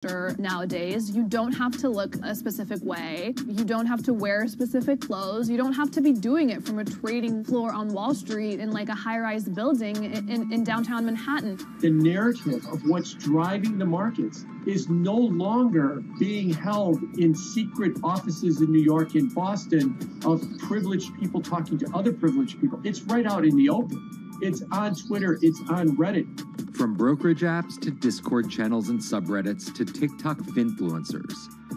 Nowadays, you don't have to look a specific way. You don't have to wear specific clothes. You don't have to be doing it from a trading floor on Wall Street in like a high-rise building in downtown Manhattan. The narrative of what's driving the markets is no longer being held in secret offices in New York and Boston of privileged people talking to other privileged people. It's right out in the open. It's on Twitter. It's on Reddit. From brokerage apps to Discord channels and subreddits to TikTok finfluencers,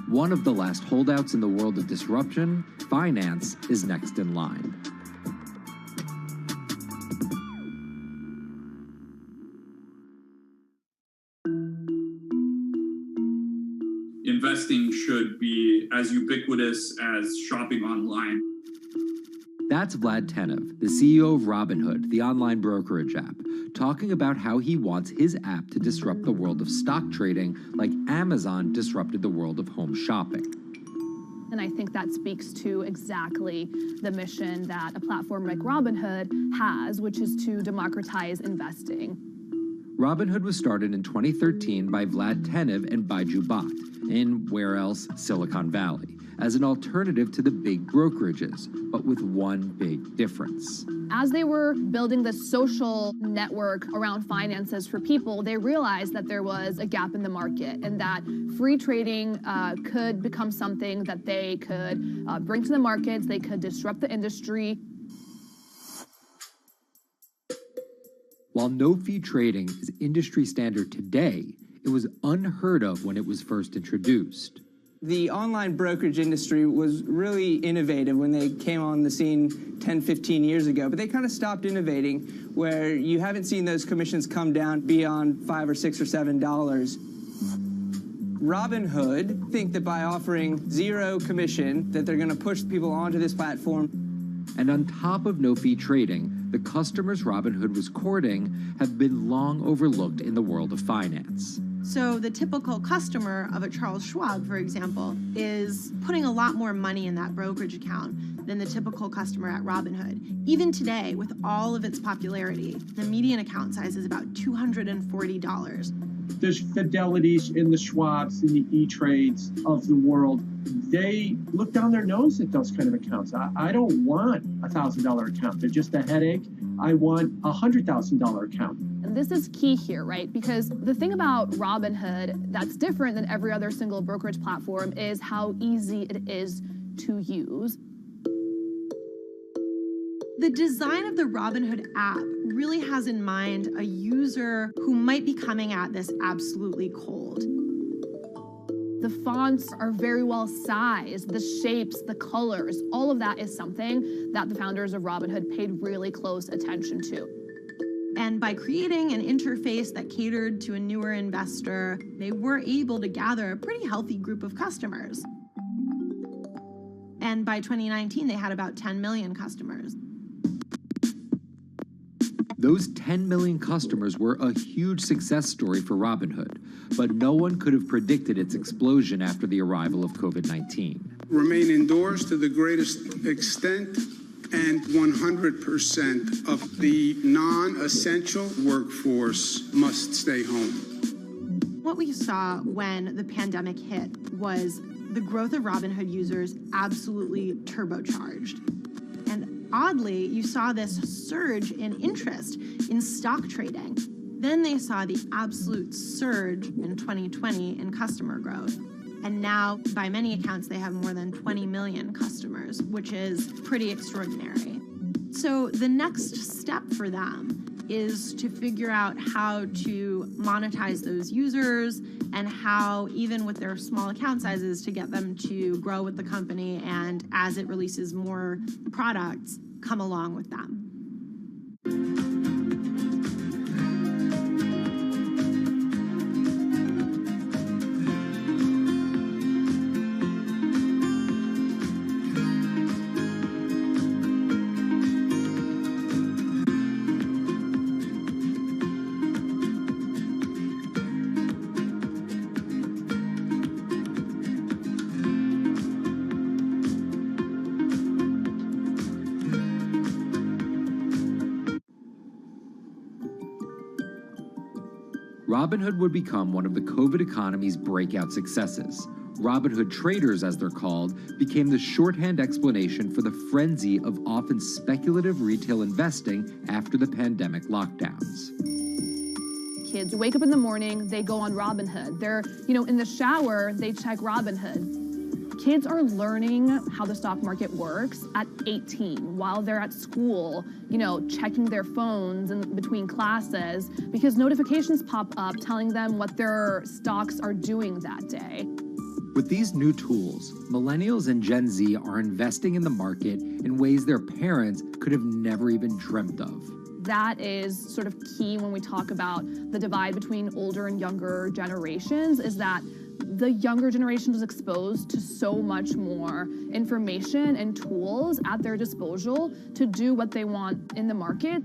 one of the last holdouts in the world of disruption, finance is next in line. Investing should be as ubiquitous as shopping online. That's Vlad Tenev, the CEO of Robinhood, the online brokerage app, talking about how he wants his app to disrupt the world of stock trading like Amazon disrupted the world of home shopping. And I think that speaks to exactly the mission that a platform like Robinhood has, which is to democratize investing. Robinhood was started in 2013 by Vlad Tenev and Baiju Bhatt in, where else, Silicon Valley, as an alternative to the big brokerages, but with one big difference. As they were building the social network around finances for people, they realized that there was a gap in the market and that free trading could become something that they could bring to the markets, they could disrupt the industry. While no-fee trading is industry standard today, it was unheard of when it was first introduced. The online brokerage industry was really innovative when they came on the scene 10, 15 years ago, but they kind of stopped innovating where you haven't seen those commissions come down beyond $5 or $6 or $7. Robinhood think that by offering zero commission that they're going to push people onto this platform. And on top of no-fee trading, the customers Robinhood was courting have been long overlooked in the world of finance. So the typical customer of a Charles Schwab, for example, is putting a lot more money in that brokerage account than the typical customer at Robinhood. Even today, with all of its popularity, the median account size is about $240. There's Fidelities in the Schwabs and the E-Trades of the world. They look down their nose at those kind of accounts. I don't want a $1,000 account. They're just a headache. I want a $100,000 account. And this is key here, right? Because the thing about Robinhood that's different than every other single brokerage platform is how easy it is to use. The design of the Robinhood app really has in mind a user who might be coming at this absolutely cold. The fonts are very well sized, the shapes, the colors, all of that is something that the founders of Robinhood paid really close attention to. And by creating an interface that catered to a newer investor, they were able to gather a pretty healthy group of customers. And by 2019, they had about 10 million customers. Those 10 million customers were a huge success story for Robinhood, but no one could have predicted its explosion after the arrival of COVID-19. Remain indoors to the greatest extent, and 100% of the non-essential workforce must stay home. What we saw when the pandemic hit was the growth of Robinhood users absolutely turbocharged. And oddly, you saw this surge in interest in stock trading. Then they saw the absolute surge in 2020 in customer growth. And now, by many accounts, they have more than 20 million customers, which is pretty extraordinary. So the next step for them is to figure out how to monetize those users and how, even with their small account sizes, to get them to grow with the company and, as it releases more products, come along with them. Robinhood would become one of the COVID economy's breakout successes. Robinhood traders, as they're called, became the shorthand explanation for the frenzy of often speculative retail investing after the pandemic lockdowns. Kids wake up in the morning, they go on Robinhood. They're, in the shower, they check Robinhood. Kids are learning how the stock market works at 18 while they're at school, checking their phones in between classes because notifications pop up telling them what their stocks are doing that day. With these new tools, millennials and Gen Z are investing in the market in ways their parents could have never even dreamt of. That is sort of key when we talk about the divide between older and younger generations, is that the younger generation is exposed to so much more information and tools at their disposal to do what they want in the market.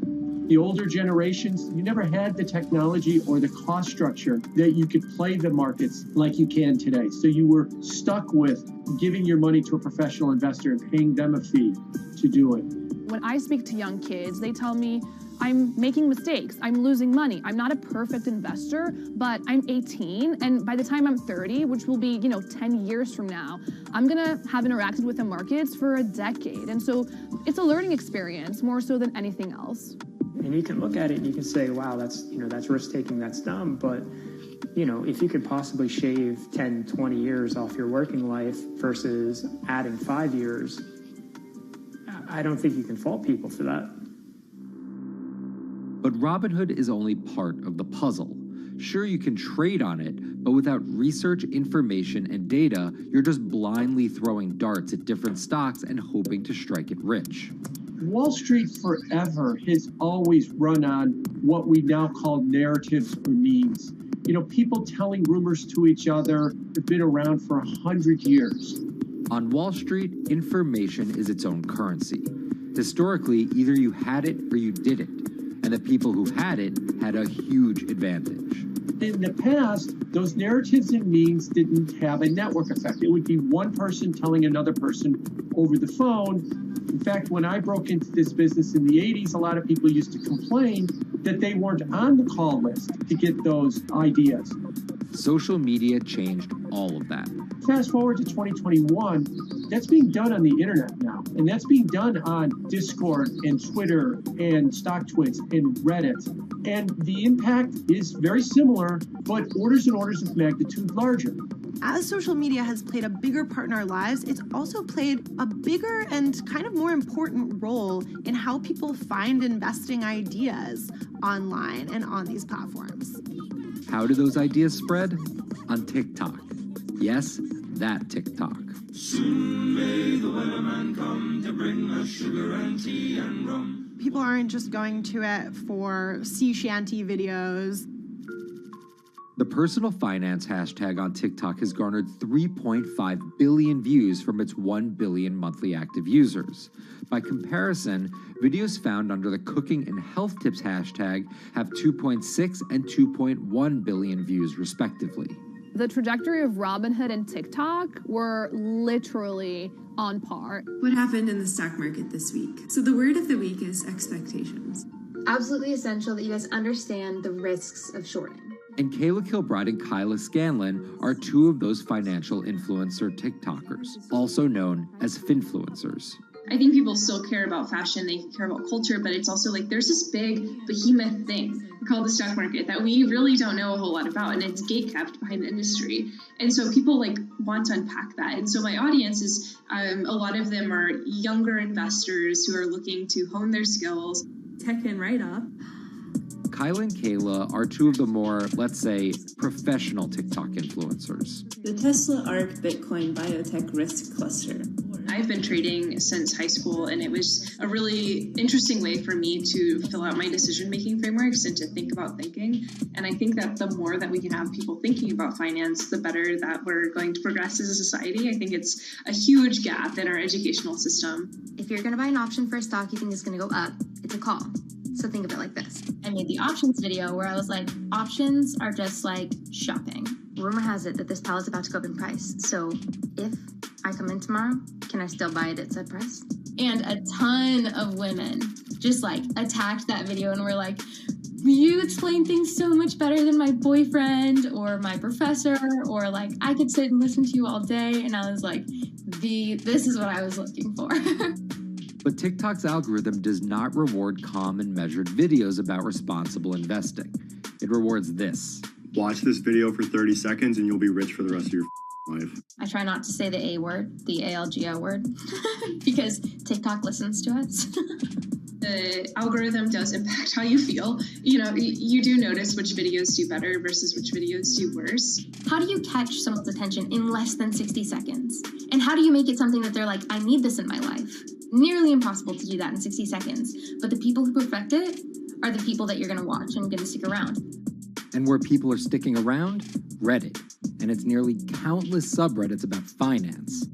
The older generations, you never had the technology or the cost structure that you could play the markets like you can today. So you were stuck with giving your money to a professional investor and paying them a fee to do it. When I speak to young kids, they tell me, I'm making mistakes, I'm losing money. I'm not a perfect investor, but I'm 18, and by the time I'm 30, which will be, 10 years from now, I'm gonna have interacted with the markets for a decade. And so it's a learning experience more so than anything else. And you can look at it and you can say, wow, that's risk-taking, that's dumb. But, if you could possibly shave 10, 20 years off your working life versus adding 5 years, I don't think you can fault people for that. But Robinhood is only part of the puzzle. Sure, you can trade on it, but without research, information, and data, you're just blindly throwing darts at different stocks and hoping to strike it rich. Wall Street forever has always run on what we now call narratives or memes. People telling rumors to each other have been around for 100 years. On Wall Street, information is its own currency. Historically, either you had it or you didn't, and the people who had it had a huge advantage. In the past, those narratives and memes didn't have a network effect. It would be one person telling another person over the phone. In fact, when I broke into this business in the 80s, a lot of people used to complain that they weren't on the call list to get those ideas. Social media changed all of that. Fast forward to 2021, that's being done on the internet now. And that's being done on Discord and Twitter and StockTwits and Reddit. And the impact is very similar, but orders and orders of magnitude larger. As social media has played a bigger part in our lives, it's also played a bigger and kind of more important role in how people find investing ideas online and on these platforms. How do those ideas spread? On TikTok. Yes, that TikTok. Soon may the weatherman come to bring us sugar and tea and rum. People aren't just going to it for sea shanty videos. The personal finance hashtag on TikTok has garnered 3.5 billion views from its 1 billion monthly active users. By comparison, videos found under the cooking and health tips hashtag have 2.6 and 2.1 billion views respectively. The trajectory of Robinhood and TikTok were literally on par. What happened in the stock market this week? So the word of the week is expectations. Absolutely essential that you guys understand the risks of shorting. And Kayla Kilbride and Kyla Scanlon are two of those financial influencer TikTokers, also known as finfluencers. I think people still care about fashion, they care about culture, but it's also like there's this big behemoth thing called the stock market that we really don't know a whole lot about, and it's gatekept behind the industry. And so people want to unpack that. And so my audience is, a lot of them are younger investors who are looking to hone their skills. Tech and write-up. Kyla and Kayla are two of the more, let's say, professional TikTok influencers. The Tesla ARK Bitcoin Biotech Risk Cluster. I've been trading since high school, and it was a really interesting way for me to fill out my decision-making frameworks and to think about thinking. And I think that the more that we can have people thinking about finance, the better that we're going to progress as a society. I think it's a huge gap in our educational system. If you're going to buy an option for a stock you think is going to go up, it's a call. So think of it like this. I made the options video where I was like, options are just like shopping. Rumor has it that this pallet's about to go up in price. So if I come in tomorrow, can I still buy it at said price? And a ton of women just attacked that video and were like, you explain things so much better than my boyfriend or my professor, or like I could sit and listen to you all day. And I was like, this is what I was looking for. But TikTok's algorithm does not reward calm and measured videos about responsible investing. It rewards this. Watch this video for 30 seconds and you'll be rich for the rest of your life. I try not to say the A word, the ALGO word, because TikTok listens to us. The algorithm does impact how you feel. You know, you do notice which videos do better versus which videos do worse. How do you catch someone's attention in less than 60 seconds? And how do you make it something that they're like, I need this in my life? Nearly impossible to do that in 60 seconds. But the people who perfect it are the people that you're going to watch and going to stick around. And where people are sticking around? Reddit. And its nearly countless subreddits about finance.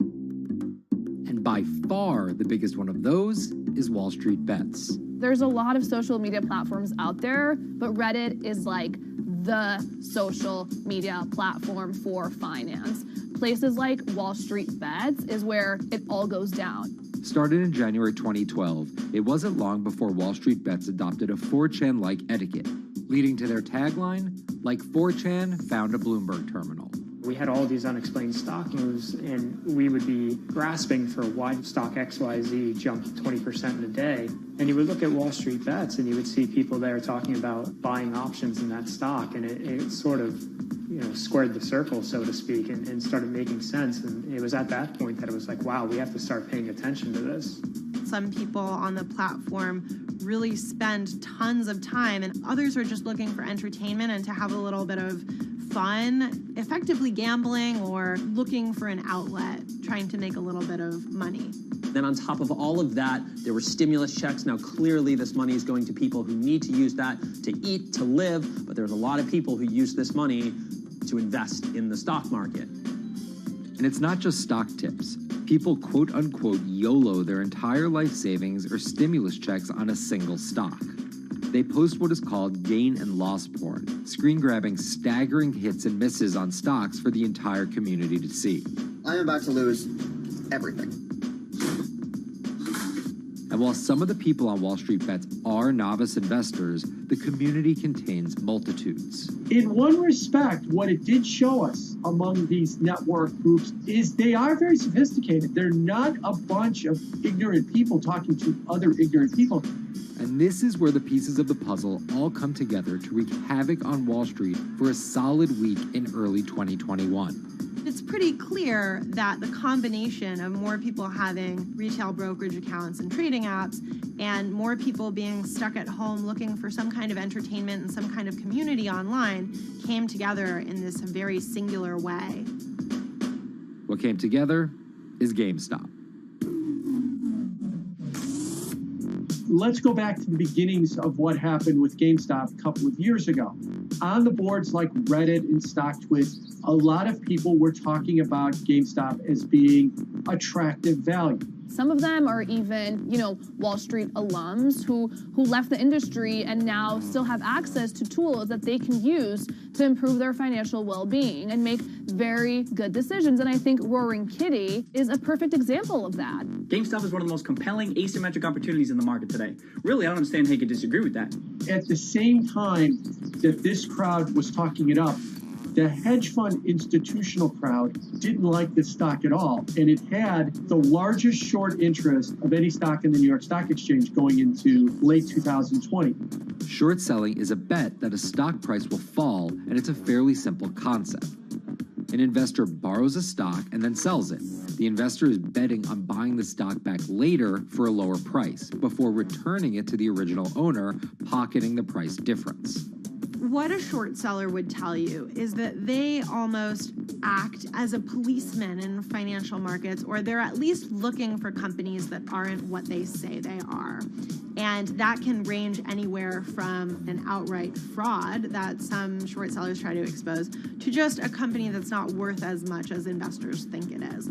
And by far the biggest one of those is Wall Street Bets. There's a lot of social media platforms out there, but Reddit is like the social media platform for finance. Places like Wall Street Bets is where it all goes down. Started in January 2012, it wasn't long before Wall Street Bets adopted a 4chan-like etiquette, leading to their tagline, like 4chan found a Bloomberg terminal. We had all these unexplained stock moves, and we would be grasping for why stock XYZ jumped 20% in a day. And you would look at Wall Street Bets, and you would see people there talking about buying options in that stock, and it sort of, squared the circle, so to speak, and started making sense. And it was at that point that it was like, wow, we have to start paying attention to this. Some people on the platform really spend tons of time, and others are just looking for entertainment and to have a little bit of fun, effectively gambling or looking for an outlet, trying to make a little bit of money. Then on top of all of that, there were stimulus checks. Now, clearly this money is going to people who need to use that to eat, to live, but there's a lot of people who use this money to invest in the stock market. And it's not just stock tips. People quote-unquote YOLO their entire life savings or stimulus checks on a single stock. They post what is called gain and loss porn, screen-grabbing staggering hits and misses on stocks for the entire community to see. I'm about to lose everything. And while some of the people on Wall Street Bets are novice investors, the community contains multitudes. In one respect, what it did show us among these network groups is they are very sophisticated. They're not a bunch of ignorant people talking to other ignorant people. And this is where the pieces of the puzzle all come together to wreak havoc on Wall Street for a solid week in early 2021. It's pretty clear that the combination of more people having retail brokerage accounts and trading apps and more people being stuck at home looking for some kind of entertainment and some kind of community online came together in this very singular way. What came together is GameStop. Let's go back to the beginnings of what happened with GameStop a couple of years ago. On the boards like Reddit and StockTwit, a lot of people were talking about GameStop as being attractive value. Some of them are even, Wall Street alums who left the industry and now still have access to tools that they can use to improve their financial well-being and make very good decisions. And I think Roaring Kitty is a perfect example of that. GameStop is one of the most compelling asymmetric opportunities in the market today. Really, I don't understand how you could disagree with that. At the same time that this crowd was talking it up, the hedge fund institutional crowd didn't like this stock at all, and it had the largest short interest of any stock in the New York Stock Exchange going into late 2020. Short selling is a bet that a stock price will fall, and it's a fairly simple concept. An investor borrows a stock and then sells it. The investor is betting on buying the stock back later for a lower price before returning it to the original owner, pocketing the price difference. What a short seller would tell you is that they almost act as a policeman in financial markets, or they're at least looking for companies that aren't what they say they are. And that can range anywhere from an outright fraud that some short sellers try to expose to just a company that's not worth as much as investors think it is.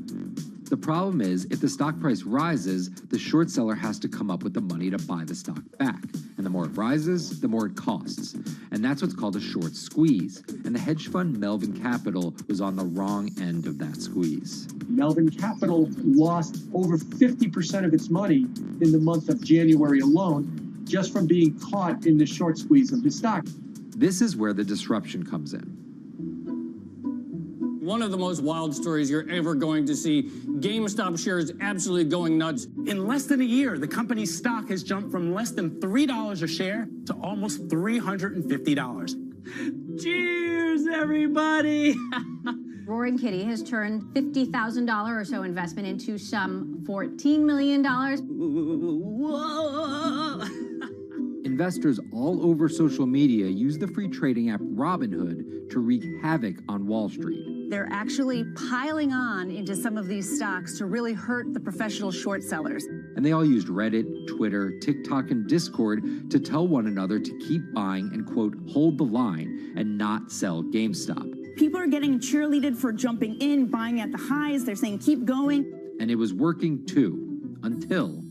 The problem is, if the stock price rises, the short seller has to come up with the money to buy the stock back. And the more it rises, the more it costs. And that's what's called a short squeeze. And the hedge fund Melvin Capital was on the wrong end of that squeeze. Melvin Capital lost over 50% of its money in the month of January alone just from being caught in the short squeeze of the stock. This is where the disruption comes in. One of the most wild stories you're ever going to see. GameStop shares absolutely going nuts. In less than a year, the company's stock has jumped from less than $3 a share to almost $350. Cheers, everybody! Roaring Kitty has turned $50,000 or so investment into some $14 million. Whoa! Investors all over social media use the free trading app Robinhood to wreak havoc on Wall Street. They're actually piling on into some of these stocks to really hurt the professional short sellers. And they all used Reddit, Twitter, TikTok, and Discord to tell one another to keep buying and, quote, hold the line and not sell GameStop. People are getting cheerleaded for jumping in, buying at the highs. They're saying, keep going. And it was working too, until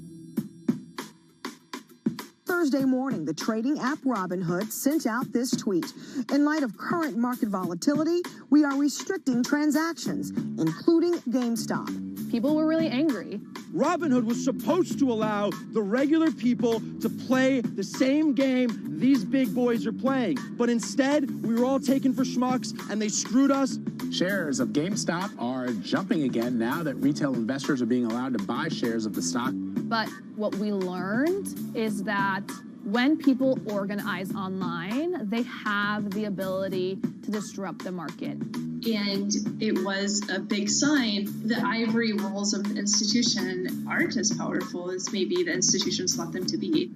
Thursday morning, the trading app Robinhood sent out this tweet. In light of current market volatility, we are restricting transactions, including GameStop. People were really angry. Robinhood was supposed to allow the regular people to play the same game these big boys are playing. But instead, we were all taken for schmucks, and they screwed us. Shares of GameStop are jumping again now that retail investors are being allowed to buy shares of the stock. But what we learned is that when people organize online, they have the ability to disrupt the market. And it was a big sign the ivory walls of the institution aren't as powerful as maybe the institutions thought them to be.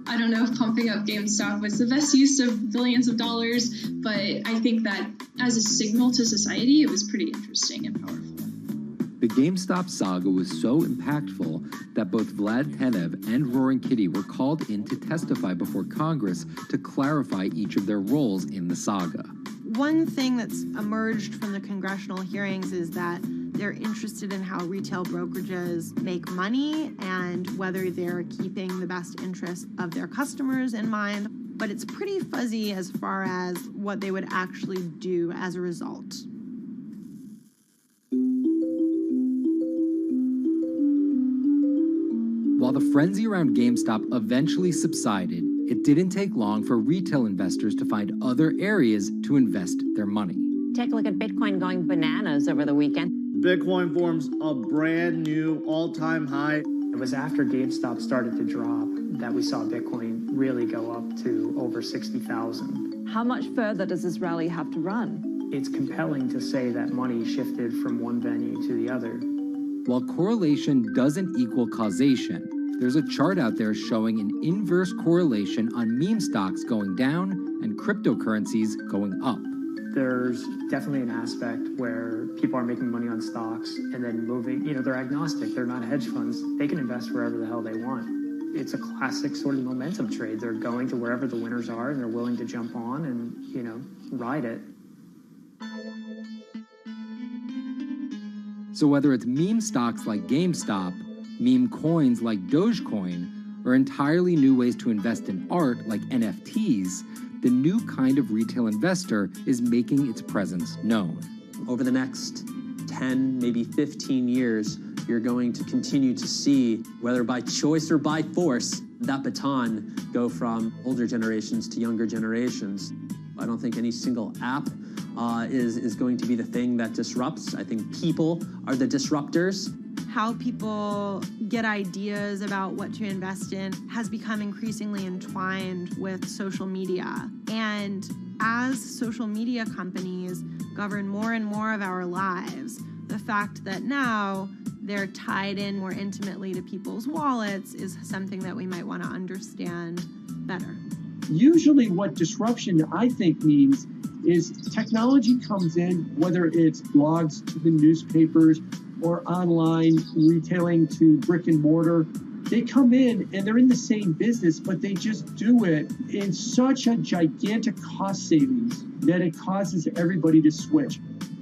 I don't know if pumping up GameStop was the best use of billions of dollars, but I think that as a signal to society, it was pretty interesting and powerful. the GameStop saga was so impactful that both Vlad Tenev and Roaring Kitty were called in to testify before Congress to clarify each of their roles in the saga. One thing that's emerged from the congressional hearings is that they're interested in how retail brokerages make money and whether they're keeping the best interests of their customers in mind, but it's pretty fuzzy as far as what they would actually do as a result. While the frenzy around GameStop eventually subsided, it didn't take long for retail investors to find other areas to invest their money. Take a look at Bitcoin going bananas over the weekend. Bitcoin forms a brand new all-time high. It was after GameStop started to drop that we saw Bitcoin really go up to over 60,000. How much further does this rally have to run? It's compelling to say that money shifted from one venue to the other. While correlation doesn't equal causation, there's a chart out there showing an inverse correlation on meme stocks going down and cryptocurrencies going up. There's definitely an aspect where people are making money on stocks and then moving, they're agnostic, they're not hedge funds, they can invest wherever the hell they want. It's a classic sort of momentum trade. They're going to wherever the winners are and they're willing to jump on and, ride it. So whether it's meme stocks like GameStop, meme coins like Dogecoin, or entirely new ways to invest in art like NFTs, the new kind of retail investor is making its presence known. Over the next 10, maybe 15 years, you're going to continue to see, whether by choice or by force, that baton go from older generations to younger generations. I don't think any single app is going to be the thing that disrupts. I think people are the disruptors. How people get ideas about what to invest in has become increasingly entwined with social media. And as social media companies govern more and more of our lives, the fact that now they're tied in more intimately to people's wallets is something that we might want to understand better. Usually what disruption, I think, means is technology comes in, whether it's blogs to the newspapers or online retailing to brick and mortar. They come in and they're in the same business, but they just do it in such a gigantic cost savings that it causes everybody to switch.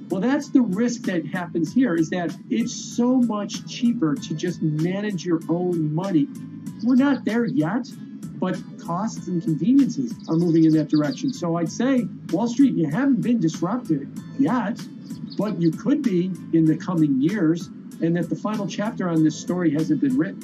Well, that's the risk that happens here, is that it's so much cheaper to just manage your own money. We're not there yet, but costs and conveniences are moving in that direction. So I'd say, Wall Street, you haven't been disrupted yet, but you could be in the coming years, and that the final chapter on this story hasn't been written.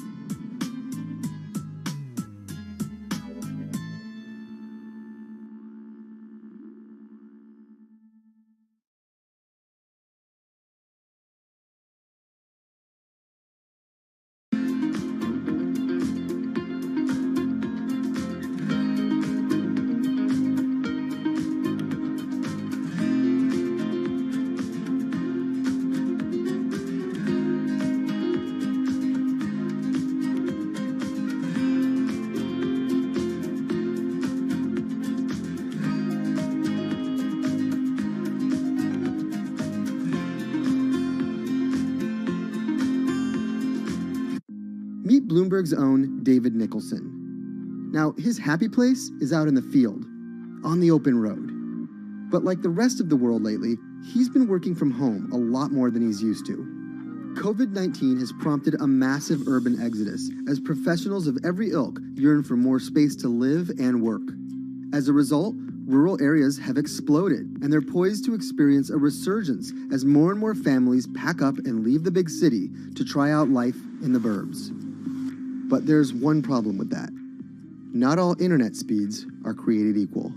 Meet Bloomberg's own David Nicholson. Now, his happy place is out in the field, on the open road. But like the rest of the world lately, he's been working from home a lot more than he's used to. COVID-19 has prompted a massive urban exodus as professionals of every ilk yearn for more space to live and work. As a result, rural areas have exploded, and they're poised to experience a resurgence as more and more families pack up and leave the big city to try out life in the burbs. But there's one problem with that. Not all internet speeds are created equal.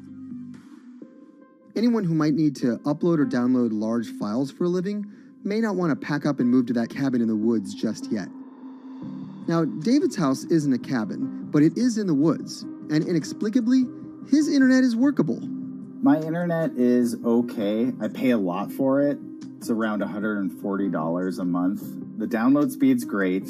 Anyone who might need to upload or download large files for a living may not want to pack up and move to that cabin in the woods just yet. Now, David's house isn't a cabin, but it is in the woods, and inexplicably, his internet is workable. My internet is okay. I pay a lot for it. It's around $140 a month. The download speed's great,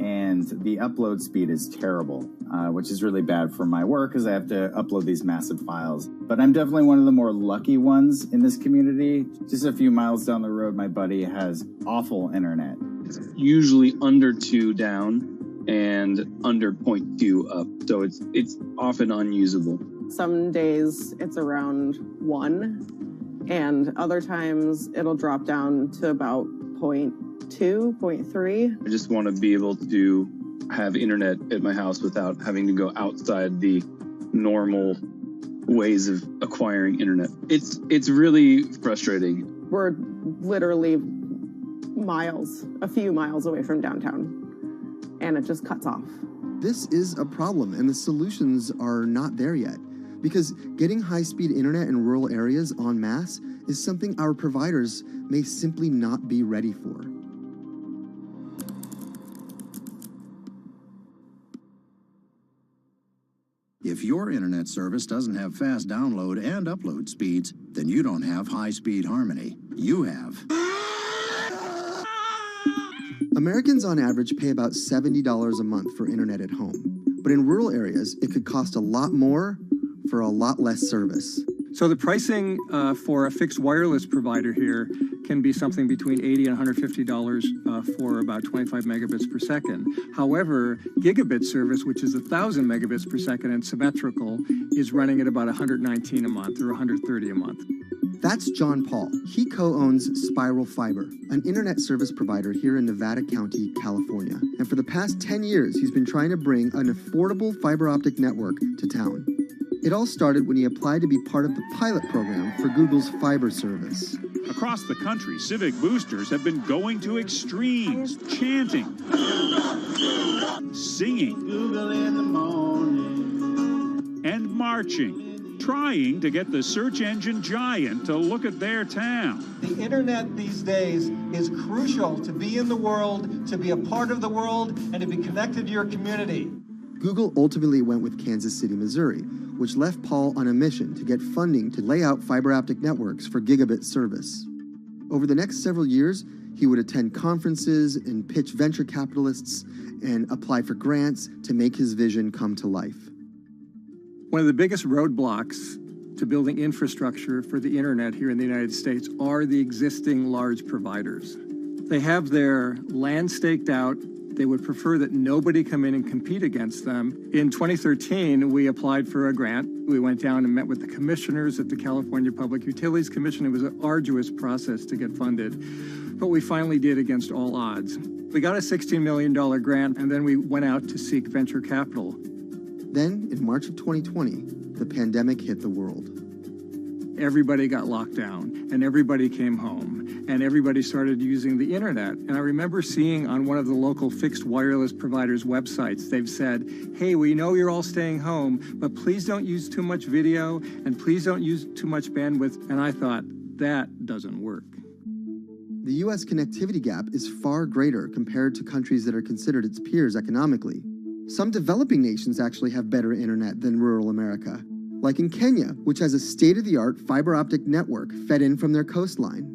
and the upload speed is terrible, which is really bad for my work because I have to upload these massive files. But I'm definitely one of the more lucky ones in this community. Just a few miles down the road, my buddy has awful internet. It's usually under 2 down and under 0.2 up, so it's often unusable. Some days it's around 1, and other times it'll drop down to about 0.2, 0.3. I just want to be able to have internet at my house without having to go outside the normal ways of acquiring internet. It's really frustrating. We're literally a few miles away from downtown, and it just cuts off. This is a problem, and the solutions are not there yet, because getting high-speed internet in rural areas en masse is something our providers may simply not be ready for. If your internet service doesn't have fast download and upload speeds, then you don't have high-speed harmony. You have. Americans on average pay about $70 a month for internet at home. But in rural areas, it could cost a lot more for a lot less service. So the pricing for a fixed wireless provider here can be something between $80 and $150 for about 25 megabits per second. However, gigabit service, which is 1,000 megabits per second and symmetrical, is running at about $119 a month or $130 a month. That's John Paul. He co-owns Spiral Fiber, an internet service provider here in Nevada County, California. And for the past 10 years, he's been trying to bring an affordable fiber optic network to town. It all started when he applied to be part of the pilot program for Google's fiber service. Across the country, civic boosters have been going to extremes, chanting, singing, Google in the morning, and marching, trying to get the search engine giant to look at their town. The internet these days is crucial to be in the world, to be a part of the world, and to be connected to your community. Google ultimately went with Kansas City, Missouri, which left Paul on a mission to get funding to lay out fiber optic networks for gigabit service. Over the next several years, he would attend conferences and pitch venture capitalists and apply for grants to make his vision come to life. One of the biggest roadblocks to building infrastructure for the internet here in the United States are the existing large providers. They have their land staked out. They would prefer that nobody come in and compete against them. In 2013, we applied for a grant. We went down and met with the commissioners at the California Public Utilities Commission. It was an arduous process to get funded, but we finally did against all odds. We got a $16 million grant, and then we went out to seek venture capital. Then, in March of 2020, the pandemic hit the world. Everybody got locked down, and everybody came home, and everybody started using the internet. And I remember seeing on one of the local fixed wireless providers' websites, they've said, hey, we know you're all staying home, but please don't use too much video, and please don't use too much bandwidth. And I thought, that doesn't work. The U.S. connectivity gap is far greater compared to countries that are considered its peers economically. Some developing nations actually have better internet than rural America, like in Kenya, which has a state-of-the-art fiber optic network fed in from their coastline.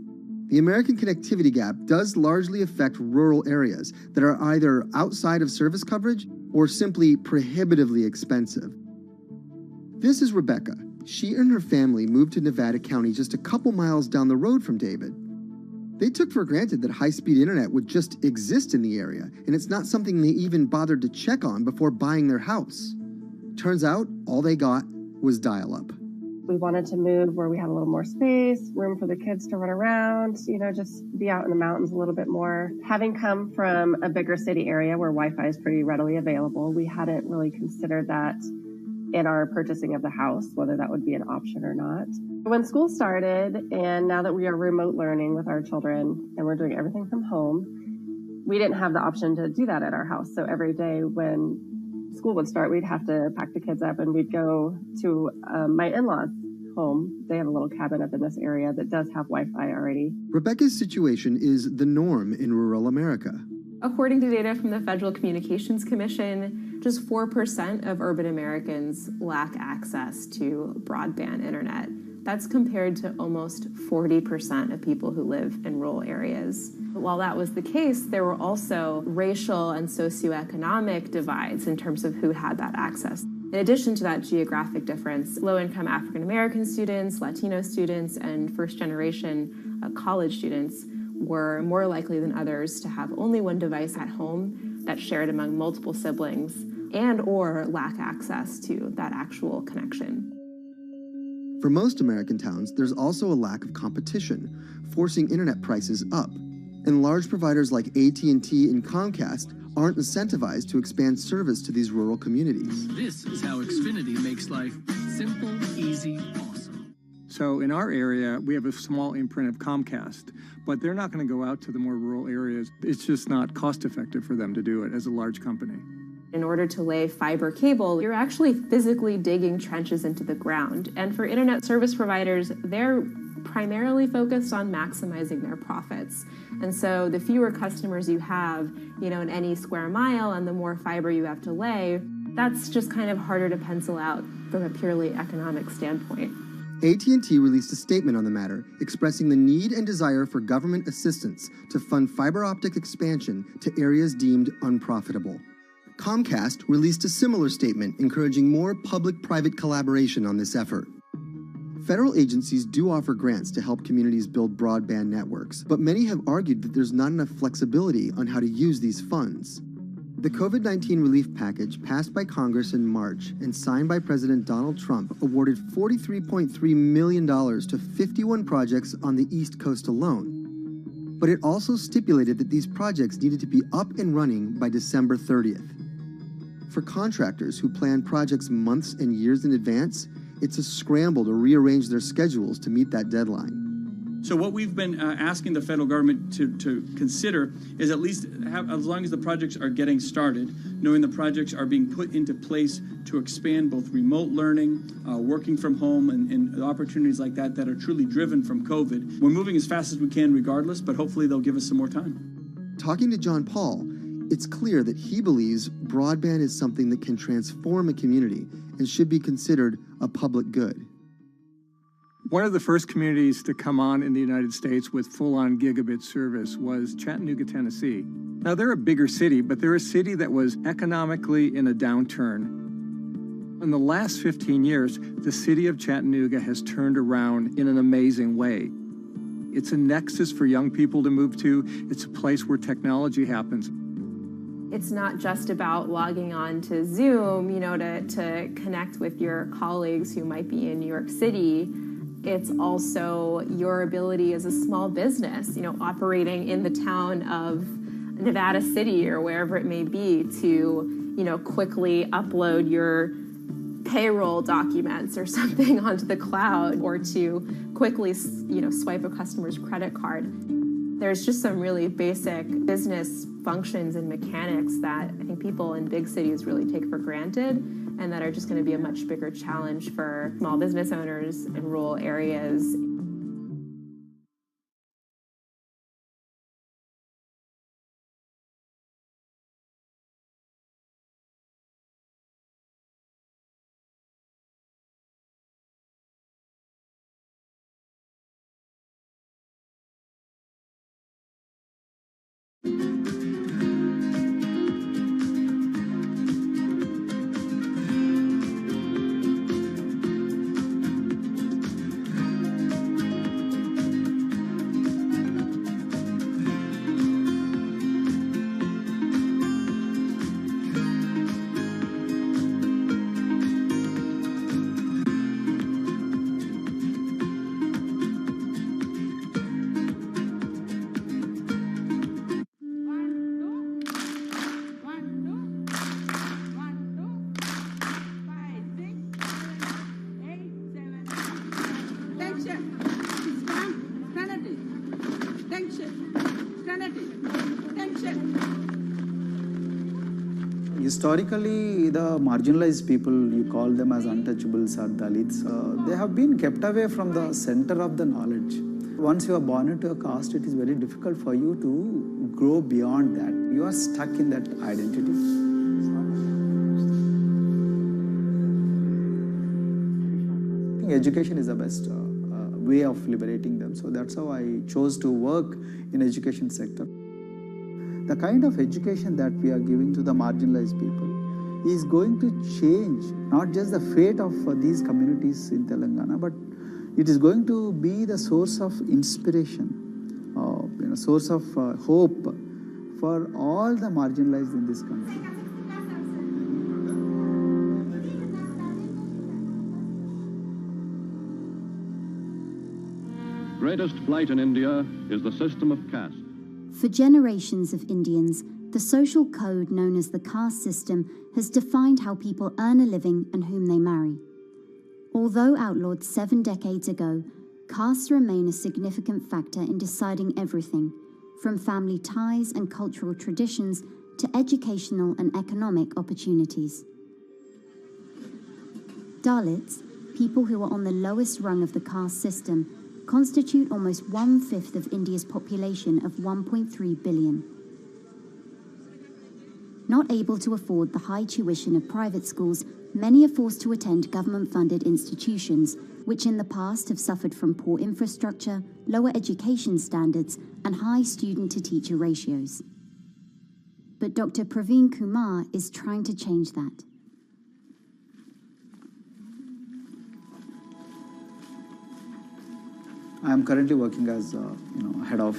The American connectivity gap does largely affect rural areas that are either outside of service coverage or simply prohibitively expensive. This is Rebecca. She and her family moved to Nevada County just a couple miles down the road from David. They took for granted that high-speed internet would just exist in the area, and it's not something they even bothered to check on before buying their house. Turns out, all they got was dial-up. We wanted to move where we had a little more space, room for the kids to run around, just be out in the mountains a little bit more. Having come from a bigger city area where Wi-Fi is pretty readily available, we hadn't really considered that in our purchasing of the house, whether that would be an option or not. When school started, and now that we are remote learning with our children and we're doing everything from home, we didn't have the option to do that at our house. So every day when school would start, we'd have to pack the kids up and we'd go to my in-laws' home. They have a little cabin up in this area that does have Wi-Fi already. Rebecca's situation is the norm in rural America. According to data from the Federal Communications Commission, just 4% of urban Americans lack access to broadband internet. That's compared to almost 40% of people who live in rural areas. While that was the case, there were also racial and socioeconomic divides in terms of who had that access. In addition to that geographic difference, low-income African-American students, Latino students, and first-generation college students were more likely than others to have only one device at home that's shared among multiple siblings and or lack access to that actual connection. For most American towns, there's also a lack of competition, forcing internet prices up. And large providers like AT&T and Comcast aren't incentivized to expand service to these rural communities. This is how Xfinity makes life simple, easy, awesome. So in our area, we have a small imprint of Comcast, but they're not going to go out to the more rural areas. It's just not cost effective for them to do it as a large company. In order to lay fiber cable, you're actually physically digging trenches into the ground. And for internet service providers, they're primarily focused on maximizing their profits. And so the fewer customers you have, in any square mile and the more fiber you have to lay, that's just kind of harder to pencil out from a purely economic standpoint. AT&T released a statement on the matter, expressing the need and desire for government assistance to fund fiber optic expansion to areas deemed unprofitable. Comcast released a similar statement encouraging more public-private collaboration on this effort. Federal agencies do offer grants to help communities build broadband networks, but many have argued that there's not enough flexibility on how to use these funds. The COVID-19 relief package passed by Congress in March and signed by President Donald Trump awarded $43.3 million to 51 projects on the East Coast alone. But it also stipulated that these projects needed to be up and running by December 30th. For contractors who plan projects months and years in advance, it's a scramble to rearrange their schedules to meet that deadline. So what we've been asking the federal government to consider is at least have, as long as the projects are getting started, knowing the projects are being put into place to expand both remote learning, working from home, and opportunities like that that are truly driven from COVID. We're moving as fast as we can regardless, but hopefully they'll give us some more time. Talking to John Paul, it's clear that he believes broadband is something that can transform a community and should be considered a public good. One of the first communities to come on in the United States with full-on gigabit service was Chattanooga, Tennessee. Now, they're a bigger city, but they're a city that was economically in a downturn. In the last 15 years, the city of Chattanooga has turned around in an amazing way. It's a nexus for young people to move to. It's a place where technology happens. It's not just about logging on to Zoom, to connect with your colleagues who might be in New York City. It's also your ability as a small business, operating in the town of Nevada City or wherever it may be to, quickly upload your payroll documents or something onto the cloud, or to quickly, swipe a customer's credit card. There's just some really basic business functions and mechanics that I think people in big cities really take for granted, and that are just going to be a much bigger challenge for small business owners in rural areas. Historically, the marginalized people, you call them as untouchables or Dalits, they have been kept away from the center of the knowledge. Once you are born into a caste, it is very difficult for you to grow beyond that. You are stuck in that identity. Education is the best way of liberating them. So that's how I chose to work in education sector. The kind of education that we are giving to the marginalized people is going to change not just the fate of these communities in Telangana, but it is going to be the source of inspiration, source of hope for all the marginalized in this country. Greatest blight in India is the system of caste. For generations of Indians, the social code known as the caste system has defined how people earn a living and whom they marry. Although outlawed 7 decades ago, castes remain a significant factor in deciding everything, from family ties and cultural traditions to educational and economic opportunities. Dalits, people who are on the lowest rung of the caste system, constitute almost 1/5 of India's population of 1.3 billion. Not able to afford the high tuition of private schools, many are forced to attend government-funded institutions, which in the past have suffered from poor infrastructure, lower education standards, and high student-to-teacher ratios. But Dr. Praveen Kumar is trying to change that. I am currently working as head of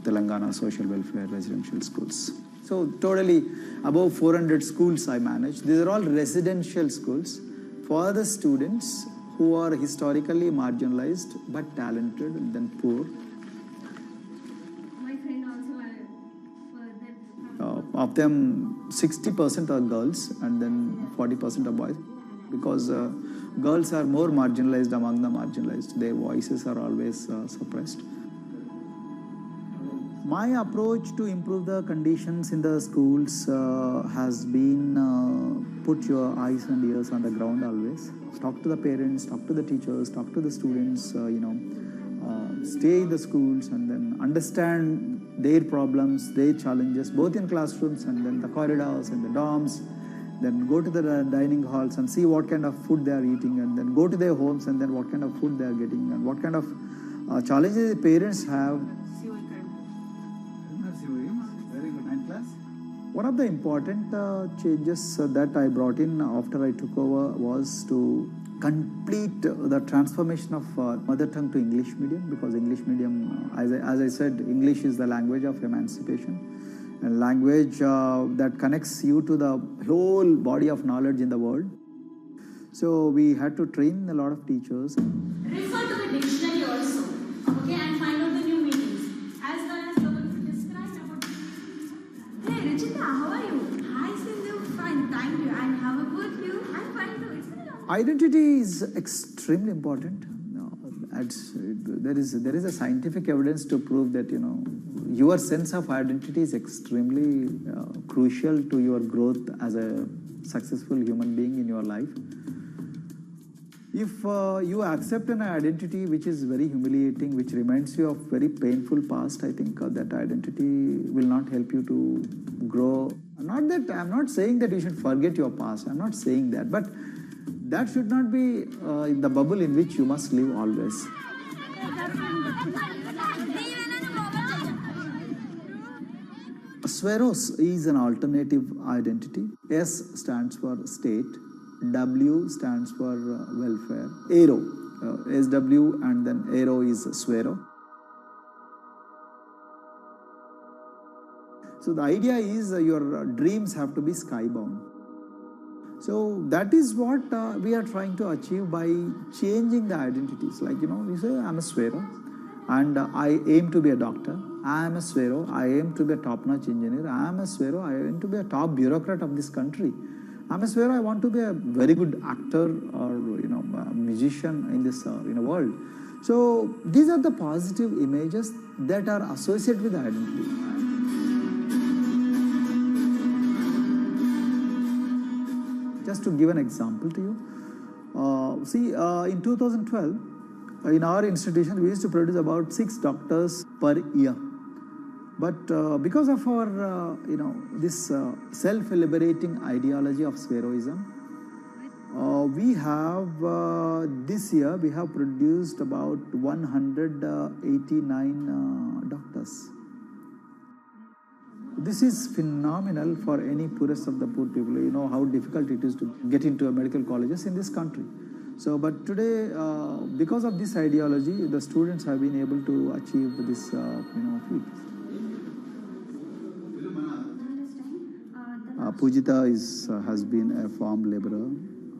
Telangana Social Welfare Residential Schools. So totally above 400 schools I manage. These are all residential schools for the students who are historically marginalized but talented and then poor. My friend also Of them, 60% are girls and then 40% are boys, because girls are more marginalized among the marginalized. Their voices are always suppressed. My approach to improve the conditions in the schools has been put your eyes and ears on the ground always. Talk to the parents, talk to the teachers, talk to the students, stay in the schools and then understand their problems, their challenges, both in classrooms and then the corridors and the dorms. Then go to the dining halls and see what kind of food they are eating, and then go to their homes and then what kind of food they are getting and what kind of challenges the parents have. Very good. And class? One of the important changes that I brought in after I took over was to complete the transformation of mother tongue to English medium, because English medium, as I said, English is the language of emancipation. A language that connects you to the whole body of knowledge in the world. So we had to train a lot of teachers. Refer to the dictionary also, okay, and find out the new meanings. As well as someone described about. Hey, Ruchita, how are you? Hi, Sindhu. Fine, thank you. And how about you? I'm fine too. It's been a long time. Identity is extremely important. There is a scientific evidence to prove that your sense of identity is extremely crucial to your growth as a successful human being in your life. If you accept an identity which is very humiliating, which reminds you of very painful past, I think that identity will not help you to grow. I'm not saying that you should forget your past. I'm not saying that, but that should not be in the bubble in which you must live always. Sweros is an alternative identity. S stands for state, W stands for welfare, Aero, SW and then Aero is Swero. So the idea is your dreams have to be skybound. So that is what we are trying to achieve by changing the identities. Like, you say, I'm a Swero and I aim to be a doctor. I am a Swero, I aim to be a top-notch engineer. I am a Swero, I aim to be a top bureaucrat of this country. I'm a Swero, I want to be a very good actor or, a musician in this world. So these are the positive images that are associated with identity. Just to give an example to you, in 2012, in our institution, we used to produce about 6 doctors per year. But because of our, this self-liberating ideology of Spheroism, we have, this year, we have produced about 189 doctors. This is phenomenal for any poorest of the poor people. You know how difficult it is to get into medical colleges in this country. So, but today, because of this ideology, the students have been able to achieve this, feat. Pujita has been a farm laborer,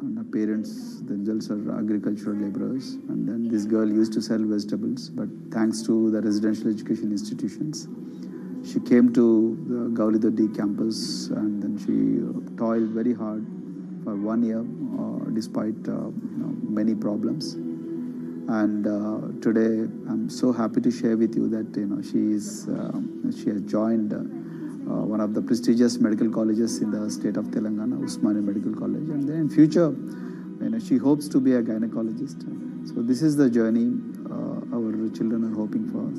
and her parents themselves are agricultural laborers. And then this girl used to sell vegetables, but thanks to the residential education institutions, she came to the Gauli Doddi campus, and then she toiled very hard for 1 year, despite many problems. And today, I'm so happy to share with you that she has joined one of the prestigious medical colleges in the state of Telangana, Usmania Medical College, and then in future, she hopes to be a gynecologist. So this is the journey our children are hoping for.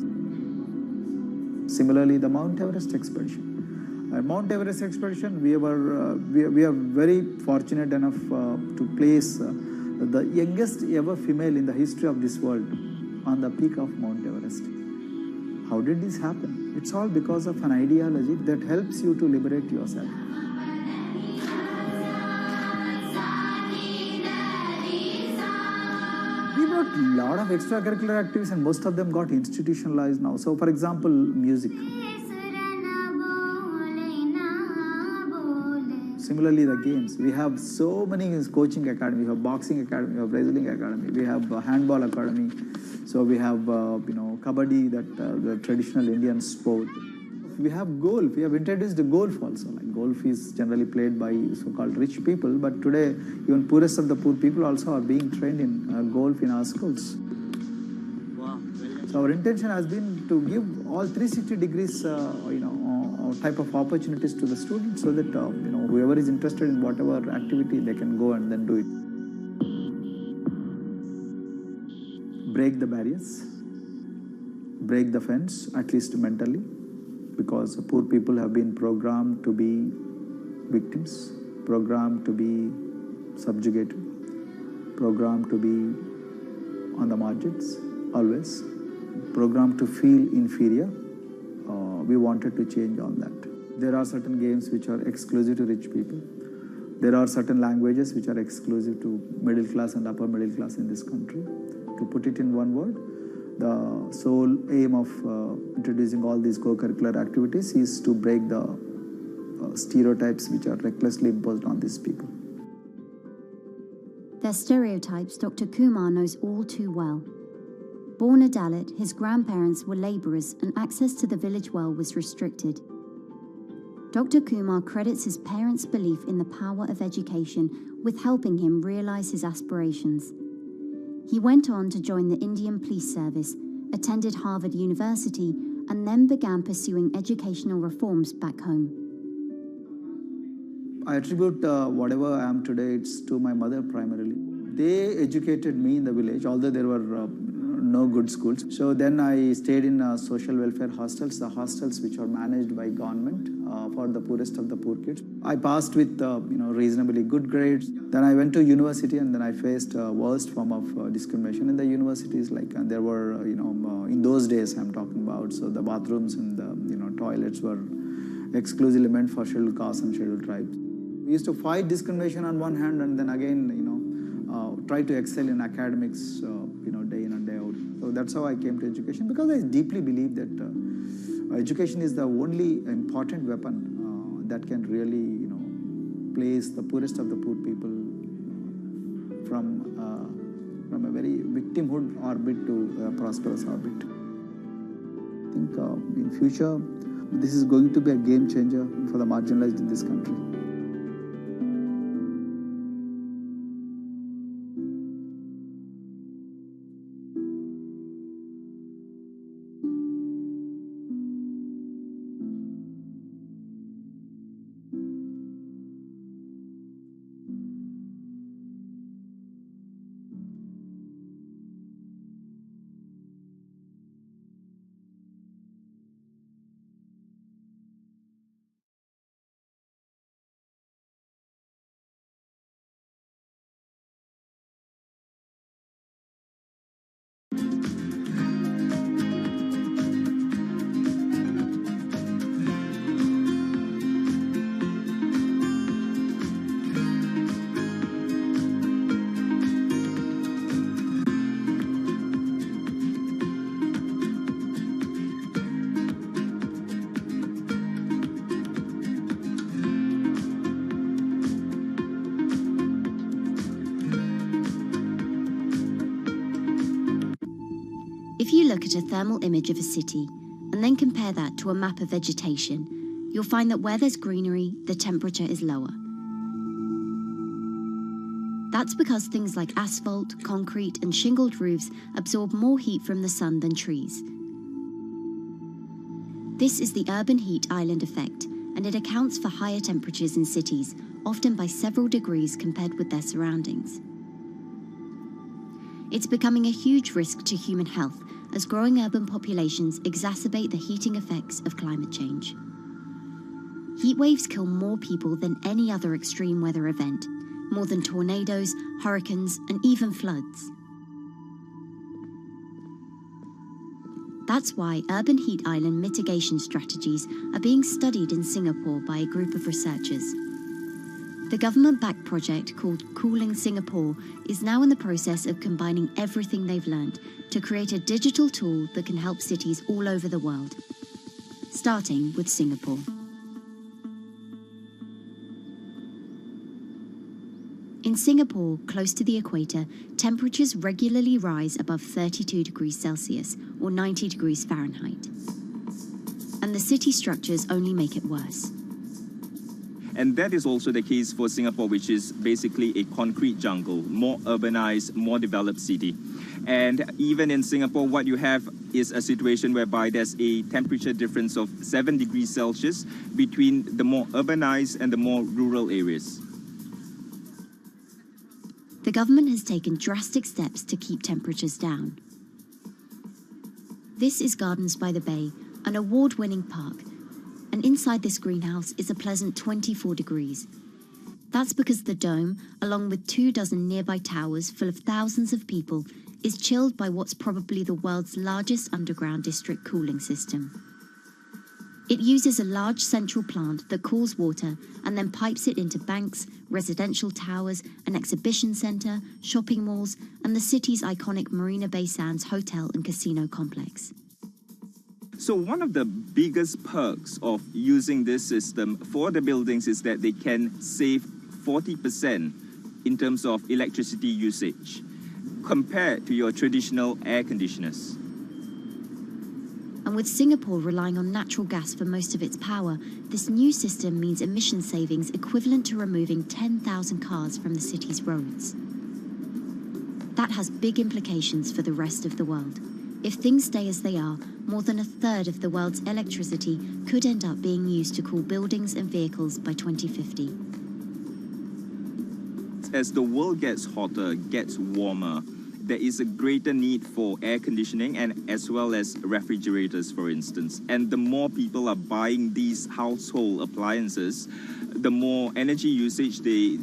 Similarly, the Mount Everest expedition. At Mount Everest expedition, we are very fortunate enough to place the youngest ever female in the history of this world on the peak of Mount Everest. How did this happen? It's all because of an ideology that helps you to liberate yourself. We got a lot of extracurricular activities, and most of them got institutionalized now. So, for example, music. Similarly, the games. We have so many coaching academy. We have boxing academy, we have wrestling academy, we have handball academy. So we have, kabaddi, the traditional Indian sport. We have golf. We have introduced golf also. Like golf is generally played by so-called rich people, but today even poorest of the poor people also are being trained in golf in our schools. Wow. So our intention has been to give all 360 degrees, type of opportunities to the students, so that whoever is interested in whatever activity, they can go and then do it. Break the barriers, break the fence, at least mentally, because poor people have been programmed to be victims, programmed to be subjugated, programmed to be on the margins, always, programmed to feel inferior. We wanted to change all that. There are certain games which are exclusive to rich people. There are certain languages which are exclusive to middle class and upper middle class in this country. To put it in one word, the sole aim of introducing all these co-curricular activities is to break the stereotypes which are recklessly imposed on these people. Their stereotypes Dr. Kumar knows all too well. Born a Dalit, his grandparents were labourers and access to the village well was restricted. Dr. Kumar credits his parents' belief in the power of education with helping him realise his aspirations. He went on to join the Indian Police Service, attended Harvard University, and then began pursuing educational reforms back home. I attribute whatever I am today, it's to my mother primarily. They educated me in the village, although there were no good schools. So then I stayed in social welfare hostels, the hostels which are managed by government for the poorest of the poor kids. I passed with reasonably good grades. Then I went to university, and then I faced worst form of discrimination in the universities. Like there were in those days I'm talking about. So the bathrooms and the toilets were exclusively meant for scheduled castes and scheduled tribes. We used to fight discrimination on one hand, and then again try to excel in academics day in and day out. So that's how I came to education, because I deeply believe that education is the only important weapon that can really place the poorest of the poor people from a very victimhood orbit to a prosperous orbit. I think in future this is going to be a game changer for the marginalized in this country. If you look at a thermal image of a city and then compare that to a map of vegetation, you'll find that where there's greenery, the temperature is lower. That's because things like asphalt, concrete, and shingled roofs absorb more heat from the sun than trees. This is the urban heat island effect, and it accounts for higher temperatures in cities, often by several degrees compared with their surroundings. It's becoming a huge risk to human health as growing urban populations exacerbate the heating effects of climate change. Heat waves kill more people than any other extreme weather event, more than tornadoes, hurricanes, and even floods. That's why urban heat island mitigation strategies are being studied in Singapore by a group of researchers. The government-backed project called Cooling Singapore is now in the process of combining everything they've learned to create a digital tool that can help cities all over the world, starting with Singapore. In Singapore, close to the equator, temperatures regularly rise above 32 degrees Celsius or 90 degrees Fahrenheit. And the city structures only make it worse. And that is also the case for Singapore, which is basically a concrete jungle, more urbanized, more developed city. And even in Singapore, what you have is a situation whereby there's a temperature difference of 7 degrees Celsius between the more urbanized and the more rural areas. The government has taken drastic steps to keep temperatures down. This is Gardens by the Bay, an award-winning park, and inside this greenhouse is a pleasant 24 degrees. That's because the dome, along with 24 nearby towers full of thousands of people, is chilled by what's probably the world's largest underground district cooling system. It uses a large central plant that cools water and then pipes it into banks, residential towers, an exhibition centre, shopping malls, and the city's iconic Marina Bay Sands hotel and casino complex. So one of the biggest perks of using this system for the buildings is that they can save 40% in terms of electricity usage compared to your traditional air conditioners. And with Singapore relying on natural gas for most of its power, this new system means emission savings equivalent to removing 10,000 cars from the city's roads. That has big implications for the rest of the world. If things stay as they are, more than a third of the world's electricity could end up being used to cool buildings and vehicles by 2050. As the world gets hotter, gets warmer, there is a greater need for air conditioning and as well as refrigerators, for instance. And the more people are buying these household appliances, the more energy usage they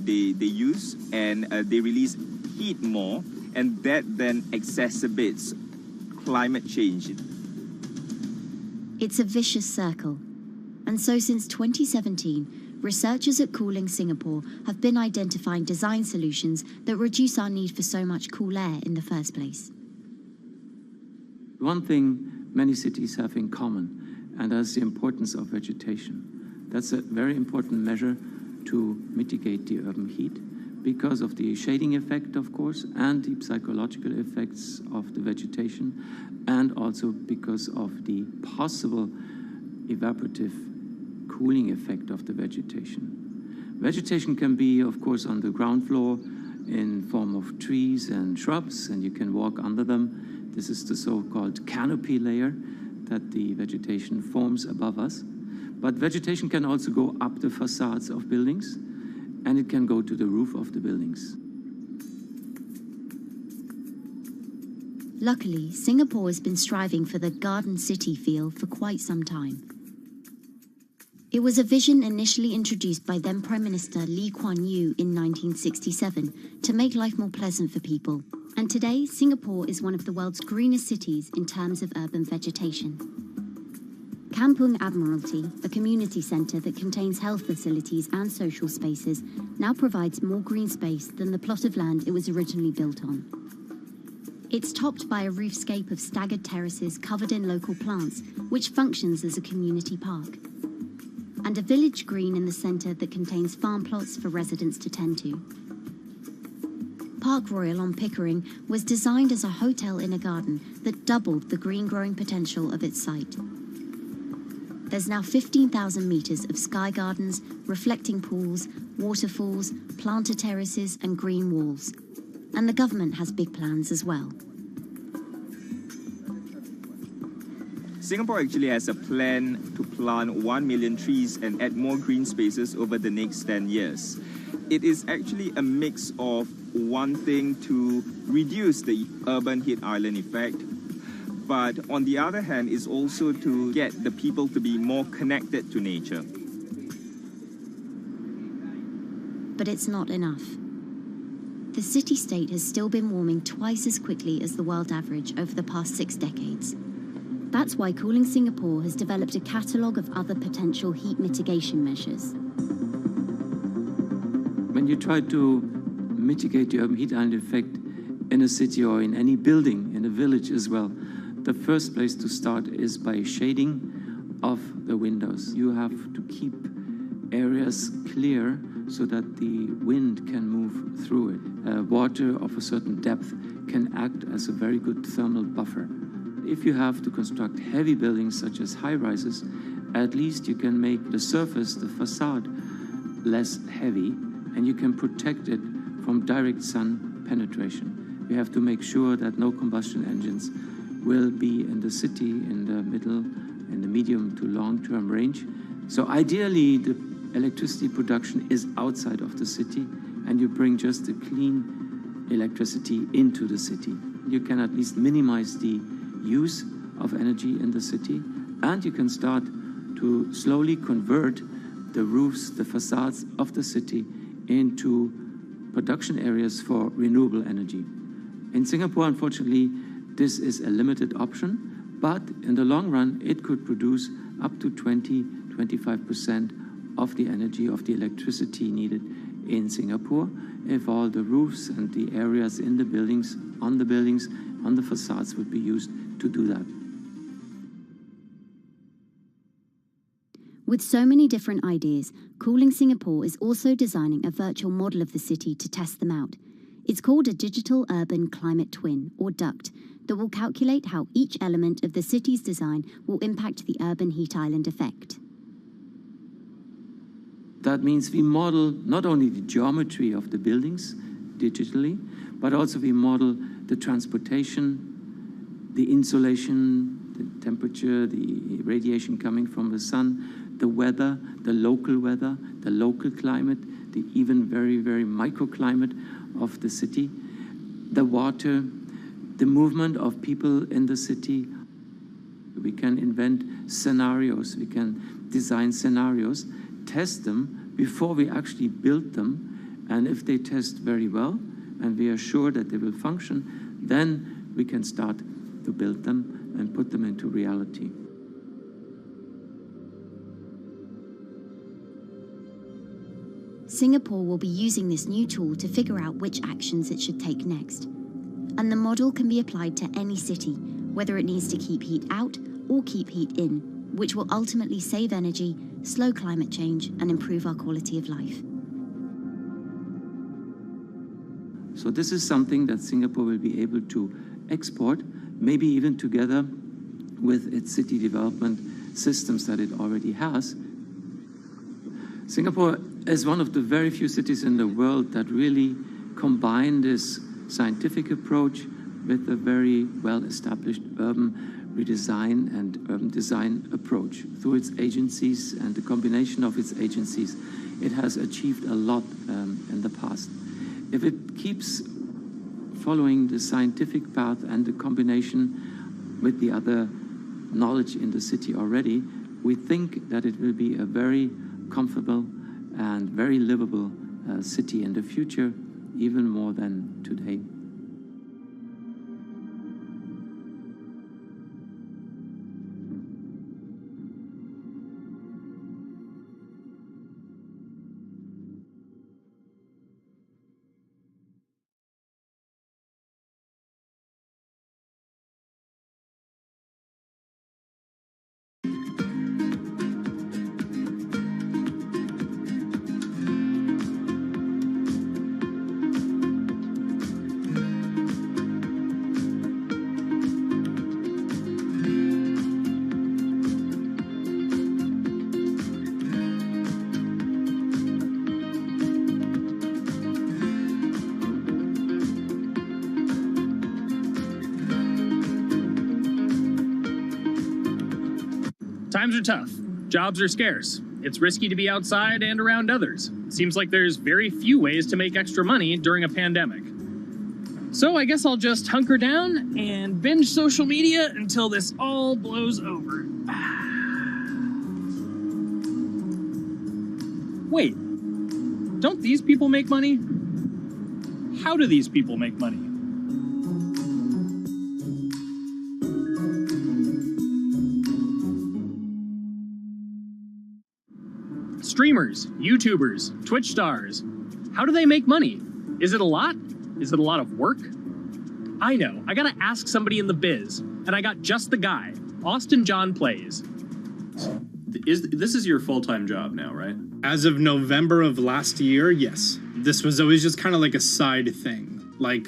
use, and they release heat more, and that then exacerbates climate change. It's a vicious circle. And so since 2017, researchers at Cooling Singapore have been identifying design solutions that reduce our need for so much cool air in the first place. One thing many cities have in common, and that's the importance of vegetation. That's a very important measure to mitigate the urban heat because of the shading effect, of course, and the psychological effects of the vegetation, and also because of the possible evaporative cooling effect of the vegetation. Vegetation can be, of course, on the ground floor in form of trees and shrubs, and you can walk under them. This is the so-called canopy layer that the vegetation forms above us. But vegetation can also go up the facades of buildings, and it can go to the roof of the buildings. Luckily, Singapore has been striving for the garden city feel for quite some time. It was a vision initially introduced by then Prime Minister Lee Kuan Yew in 1967 to make life more pleasant for people. And today, Singapore is one of the world's greenest cities in terms of urban vegetation. Kampung Admiralty, a community centre that contains health facilities and social spaces, now provides more green space than the plot of land it was originally built on. It's topped by a roofscape of staggered terraces covered in local plants, which functions as a community park, and a village green in the centre that contains farm plots for residents to tend to. Park Royal on Pickering was designed as a hotel in a garden that doubled the green growing potential of its site. There's now 15,000 metres of sky gardens, reflecting pools, waterfalls, planter terraces and green walls. And the government has big plans as well. Singapore actually has a plan to plant 1 million trees and add more green spaces over the next 10 years. It is actually a mix of wanting to reduce the urban heat island effect, but on the other hand is also to get the people to be more connected to nature. But it's not enough. The city-state has still been warming twice as quickly as the world average over the past 6 decades. That's why Cooling Singapore has developed a catalogue of other potential heat mitigation measures. When you try to mitigate the urban heat island effect in a city or in any building, in a village as well, the first place to start is by shading of the windows. You have to keep areas clear so that the wind can move through it. Water of a certain depth can act as a very good thermal buffer. If you have to construct heavy buildings such as high-rises, at least you can make the surface, the facade, less heavy, and you can protect it from direct sun penetration. You have to make sure that no combustion engines will be in the city in the middle, in the medium to long-term range. So ideally, the electricity production is outside of the city, and you bring just the clean electricity into the city. You can at least minimize the use of energy in the city, and you can start to slowly convert the roofs, the facades of the city into production areas for renewable energy. In Singapore, unfortunately, this is a limited option, but in the long run, it could produce up to 20-25% of the energy, of the electricity needed in Singapore if all the roofs and the areas in the buildings, on the facades would be used to do that. With so many different ideas, Cooling Singapore is also designing a virtual model of the city to test them out. It's called a Digital Urban Climate Twin, or DUCT, that will calculate how each element of the city's design will impact the urban heat island effect. That means we model not only the geometry of the buildings digitally, but also we model the transportation, the insulation, the temperature, the radiation coming from the sun, the weather, the local climate, the even very, very microclimate of the city, the water, the movement of people in the city. We can invent scenarios, we can design scenarios, test them before we actually build them, and if they test very well and we are sure that they will function, then we can start to build them and put them into reality. Singapore will be using this new tool to figure out which actions it should take next. And the model can be applied to any city, whether it needs to keep heat out or keep heat in, which will ultimately save energy, slow climate change, and improve our quality of life. So this is something that Singapore will be able to export, maybe even together with its city development systems that it already has. Singapore is one of the very few cities in the world that really combine this scientific approach with a very well-established urban redesign and urban design approach. Through its agencies and the combination of its agencies, it has achieved a lot in the past. If it keeps following the scientific path and the combination with the other knowledge in the city already, we think that it will be a very comfortable and very livable city in the future, even more than today. Times are tough. Jobs are scarce. It's risky to be outside and around others. It seems like there's very few ways to make extra money during a pandemic. So I guess I'll just hunker down and binge social media until this all blows over. Wait, don't these people make money? How do these people make money? Streamers, YouTubers, Twitch stars. How do they make money? Is it a lot? Is it a lot of work? I know, I gotta ask somebody in the biz, and I got just the guy. Austin John Plays. This is your full-time job now, right? As of November of last year, yes. This was always just kind of like a side thing. Like,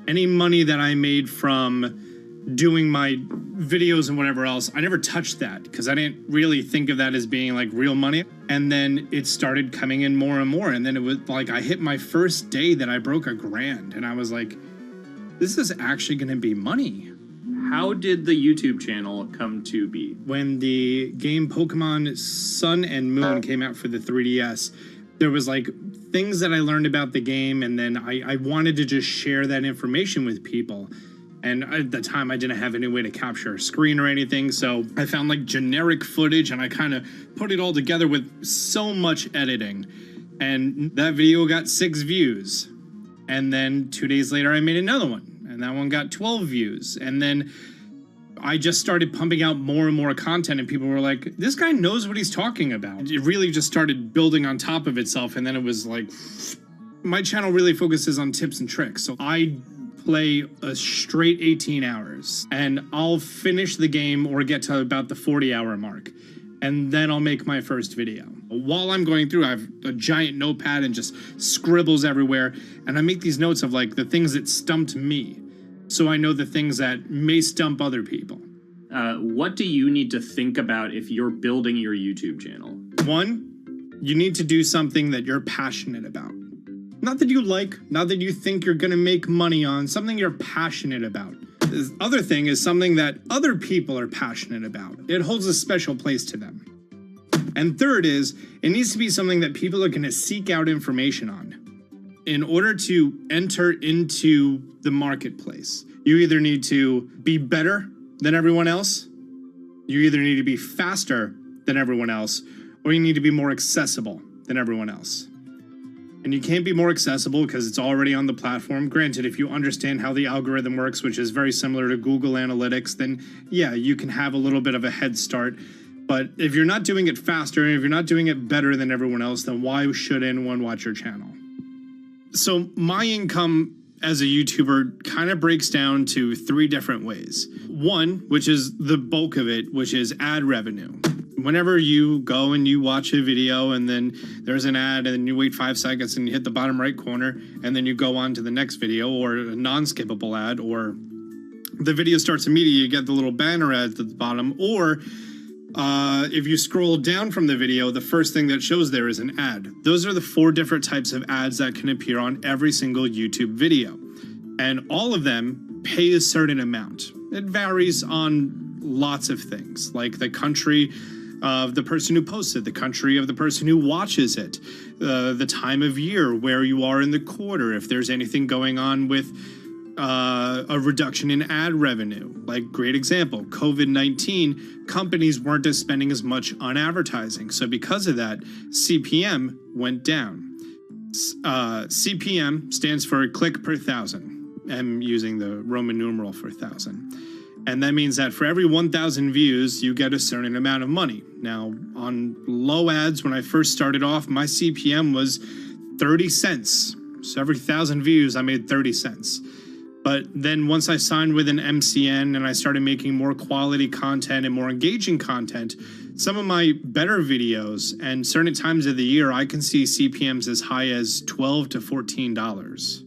any money that I made from doing my videos and whatever else, I never touched that because I didn't really think of that as being like real money. And then it started coming in more and more. And then it was like I hit my first day that I broke $1,000 and I was like, this is actually going to be money. How did the YouTube channel come to be? When the game Pokemon Sun and Moon came out for the 3DS, there was like things that I learned about the game, and then I wanted to just share that information with people. And at the time, I didn't have any way to capture a screen or anything, so I found like generic footage and I kind of put it all together with so much editing. And that video got 6 views. And then 2 days later, I made another one, and that one got 12 views. And then I just started pumping out more and more content, and people were like, this guy knows what he's talking about. It really just started building on top of itself, and then it was like, my channel really focuses on tips and tricks. So I play a straight 18 hours, and I'll finish the game or get to about the 40-hour mark, and then I'll make my first video. While I'm going through, I have a giant notepad and just scribbles everywhere, and I make these notes of like the things that stumped me, so I know the things that may stump other people. What do you need to think about if you're building your YouTube channel? 1, you need to do something that you're passionate about. Not that you like, not that you think you're gonna make money on, something you're passionate about. The other thing is something that other people are passionate about. It holds a special place to them. And third is, it needs to be something that people are gonna seek out information on. In order to enter into the marketplace, you either need to be better than everyone else, you either need to be faster than everyone else, or you need to be more accessible than everyone else. And you can't be more accessible because it's already on the platform. Granted, if you understand how the algorithm works, which is very similar to Google Analytics, then yeah, you can have a little bit of a head start. But if you're not doing it faster, and if you're not doing it better than everyone else, then why should anyone watch your channel? So my income as a YouTuber kind of breaks down to 3 different ways. 1, which is the bulk of it, which is ad revenue. Whenever you go and you watch a video and then there's an ad and then you wait 5 seconds and you hit the bottom right corner and then you go on to the next video, or a non-skippable ad, or the video starts immediately, you get the little banner ad at the bottom, or if you scroll down from the video, the first thing that shows there is an ad. Those are the 4 different types of ads that can appear on every single YouTube video. And all of them pay a certain amount. It varies on lots of things, like the country of the person who posts it, the country of the person who watches it, the time of year, where you are in the quarter, if there's anything going on with a reduction in ad revenue. Like, great example, COVID-19, companies weren't spending as much on advertising. So because of that, CPM went down. CPM stands for click per thousand. I'm using the Roman numeral for 1,000. And that means that for every 1,000 views, you get a certain amount of money. Now, on low ads, when I first started off, my CPM was 30 cents. So every 1,000 views, I made 30 cents. But then once I signed with an MCN and I started making more quality content and more engaging content, some of my better videos and certain times of the year, I can see CPMs as high as $12 to $14.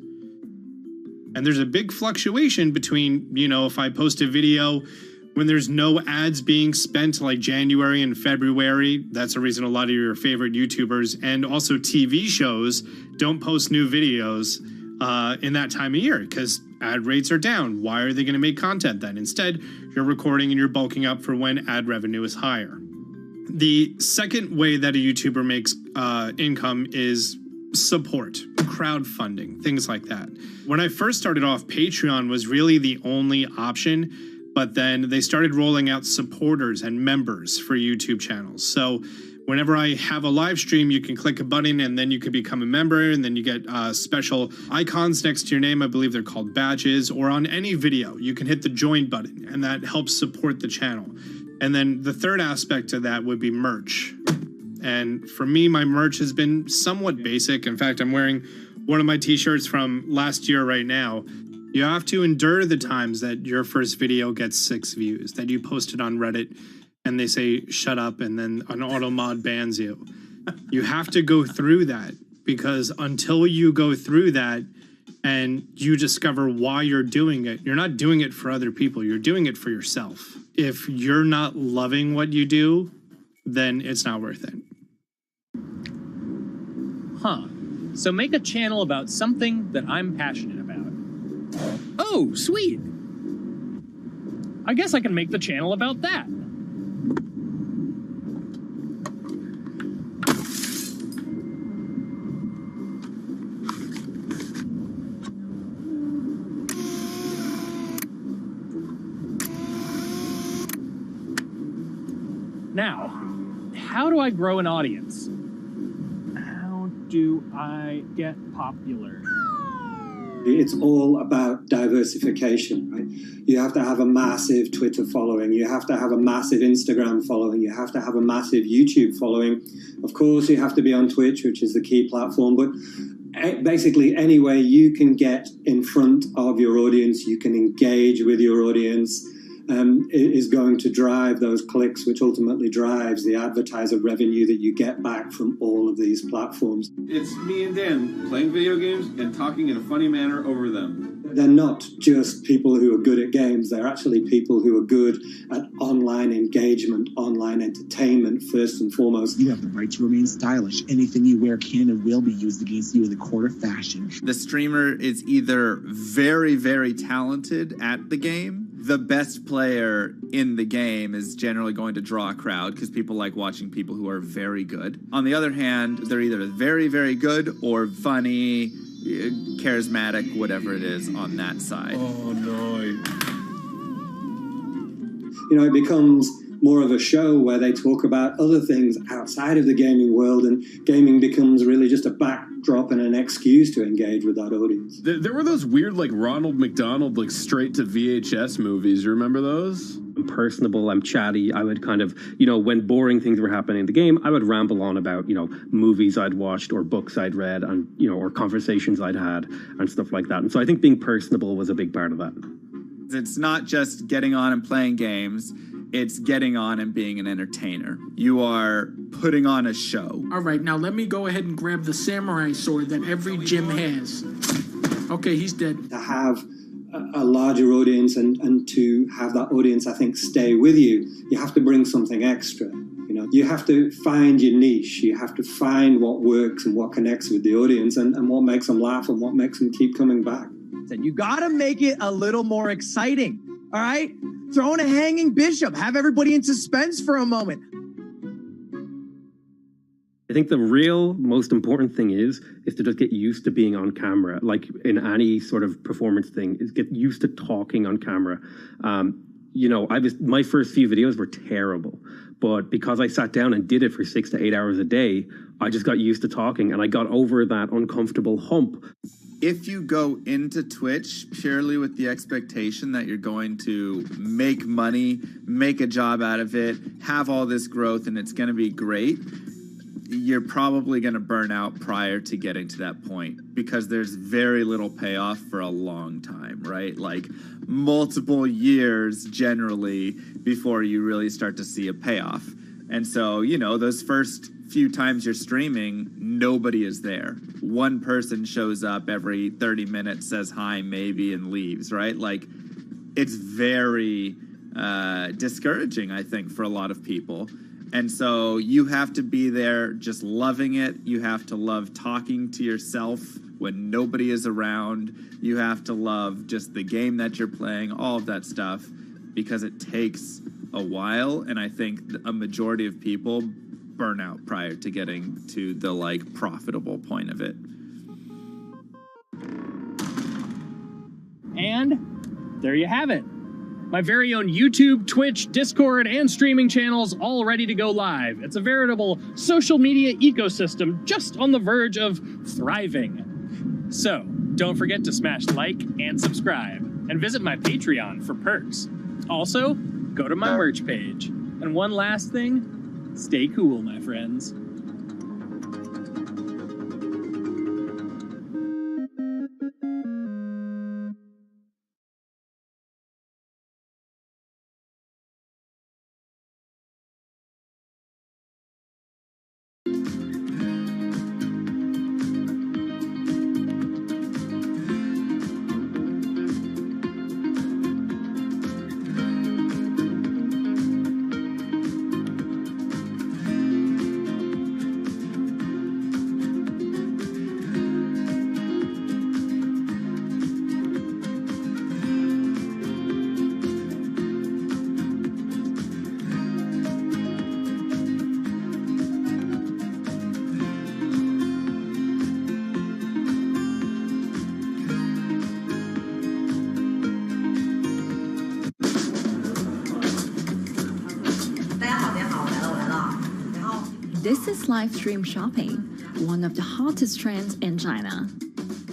And there's a big fluctuation between, you know, if I post a video when there's no ads being spent, like January and February, that's the reason a lot of your favorite YouTubers and also TV shows don't post new videos in that time of year because ad rates are down. Why are they going to make content then? Instead, you're recording and you're bulking up for when ad revenue is higher. The second way that a YouTuber makes income is support, crowdfunding, things like that. When I first started off, Patreon was really the only option, but then they started rolling out supporters and members for YouTube channels. So whenever I have a live stream, you can click a button and then you can become a member, and then you get special icons next to your name. I believe they're called badges, or on any video, you can hit the join button, and that helps support the channel. And then the third aspect of that would be merch. And for me, my merch has been somewhat basic. In fact, I'm wearing one of my t-shirts from last year right now. You have to endure the times that your first video gets 6 views, that you post it on Reddit and they say, shut up, and then an auto mod bans you. You have to go through that, because until you go through that and you discover why you're doing it, you're not doing it for other people, you're doing it for yourself. If you're not loving what you do, then it's not worth it. Huh. So make a channel about something that I'm passionate about. Oh, sweet. I guess I can make the channel about that. Now, how do I grow an audience? How do I get popular? It's all about diversification, right? You have to have a massive Twitter following. You have to have a massive Instagram following. You have to have a massive YouTube following. Of course, you have to be on Twitch, which is the key platform. But basically, any way you can get in front of your audience, you can engage with your audience, is going to drive those clicks, which ultimately drives the advertiser revenue that you get back from all of these platforms. It's me and Dan playing video games and talking in a funny manner over them. They're not just people who are good at games, they're actually people who are good at online engagement, online entertainment, first and foremost. You have the right to remain stylish. Anything you wear can and will be used against you in the court of fashion. The streamer is either very, very talented at the game. The best player in the game is generally going to draw a crowd because people like watching people who are very good. On the other hand, they're either very, very good or funny, charismatic, whatever it is on that side. Oh, no. You know, it becomes more of a show where they talk about other things outside of the gaming world, and gaming becomes really just a backdrop and an excuse to engage with that audience. There were those weird, like, Ronald McDonald, like, straight to VHS movies. You remember those? I'm personable, I'm chatty. I would kind of, when boring things were happening in the game, I would ramble on about, movies I'd watched or books I'd read and, or conversations I'd had and stuff like that. And so I think being personable was a big part of that. It's not just getting on and playing games. It's getting on and being an entertainer. You are putting on a show. All right, now let me go ahead and grab the samurai sword that every gym has. Okay, he's dead. To have a larger audience and to have that audience, I think, stay with you, you have to bring something extra. You have to find your niche. You have to find what works and what connects with the audience and what makes them laugh and what makes them keep coming back. You got to make it a little more exciting, all right? Throw in a hanging bishop. Have everybody in suspense for a moment. I think the real most important thing is to just get used to being on camera. Like in any sort of performance thing, is get used to talking on camera. My first few videos were terrible, but because I sat down and did it for 6 to 8 hours a day, I just got used to talking and I got over that uncomfortable hump. If you go into Twitch purely with the expectation that you're going to make money, make a job out of it, have all this growth, and it's going to be great, you're probably going to burn out prior to getting to that point because there's very little payoff for a long time, right? Like multiple years generally before you really start to see a payoff. And so, those first few times you're streaming, nobody is there. One person shows up every 30 minutes, says hi, maybe, and leaves, right? Like, it's very discouraging, I think, for a lot of people. And so you have to be there just loving it. You have to love talking to yourself when nobody is around. You have to love just the game that you're playing, all of that stuff, because it takes a while, and I think a majority of people burn out prior to getting to the like profitable point of it. And there you have it. My very own YouTube, Twitch, Discord, and streaming channels all ready to go live. It's a veritable social media ecosystem just on the verge of thriving. So, don't forget to smash like and subscribe, and visit my Patreon for perks. Also, go to my merch page. And one last thing, stay cool, my friends. This is live stream shopping, one of the hottest trends in China.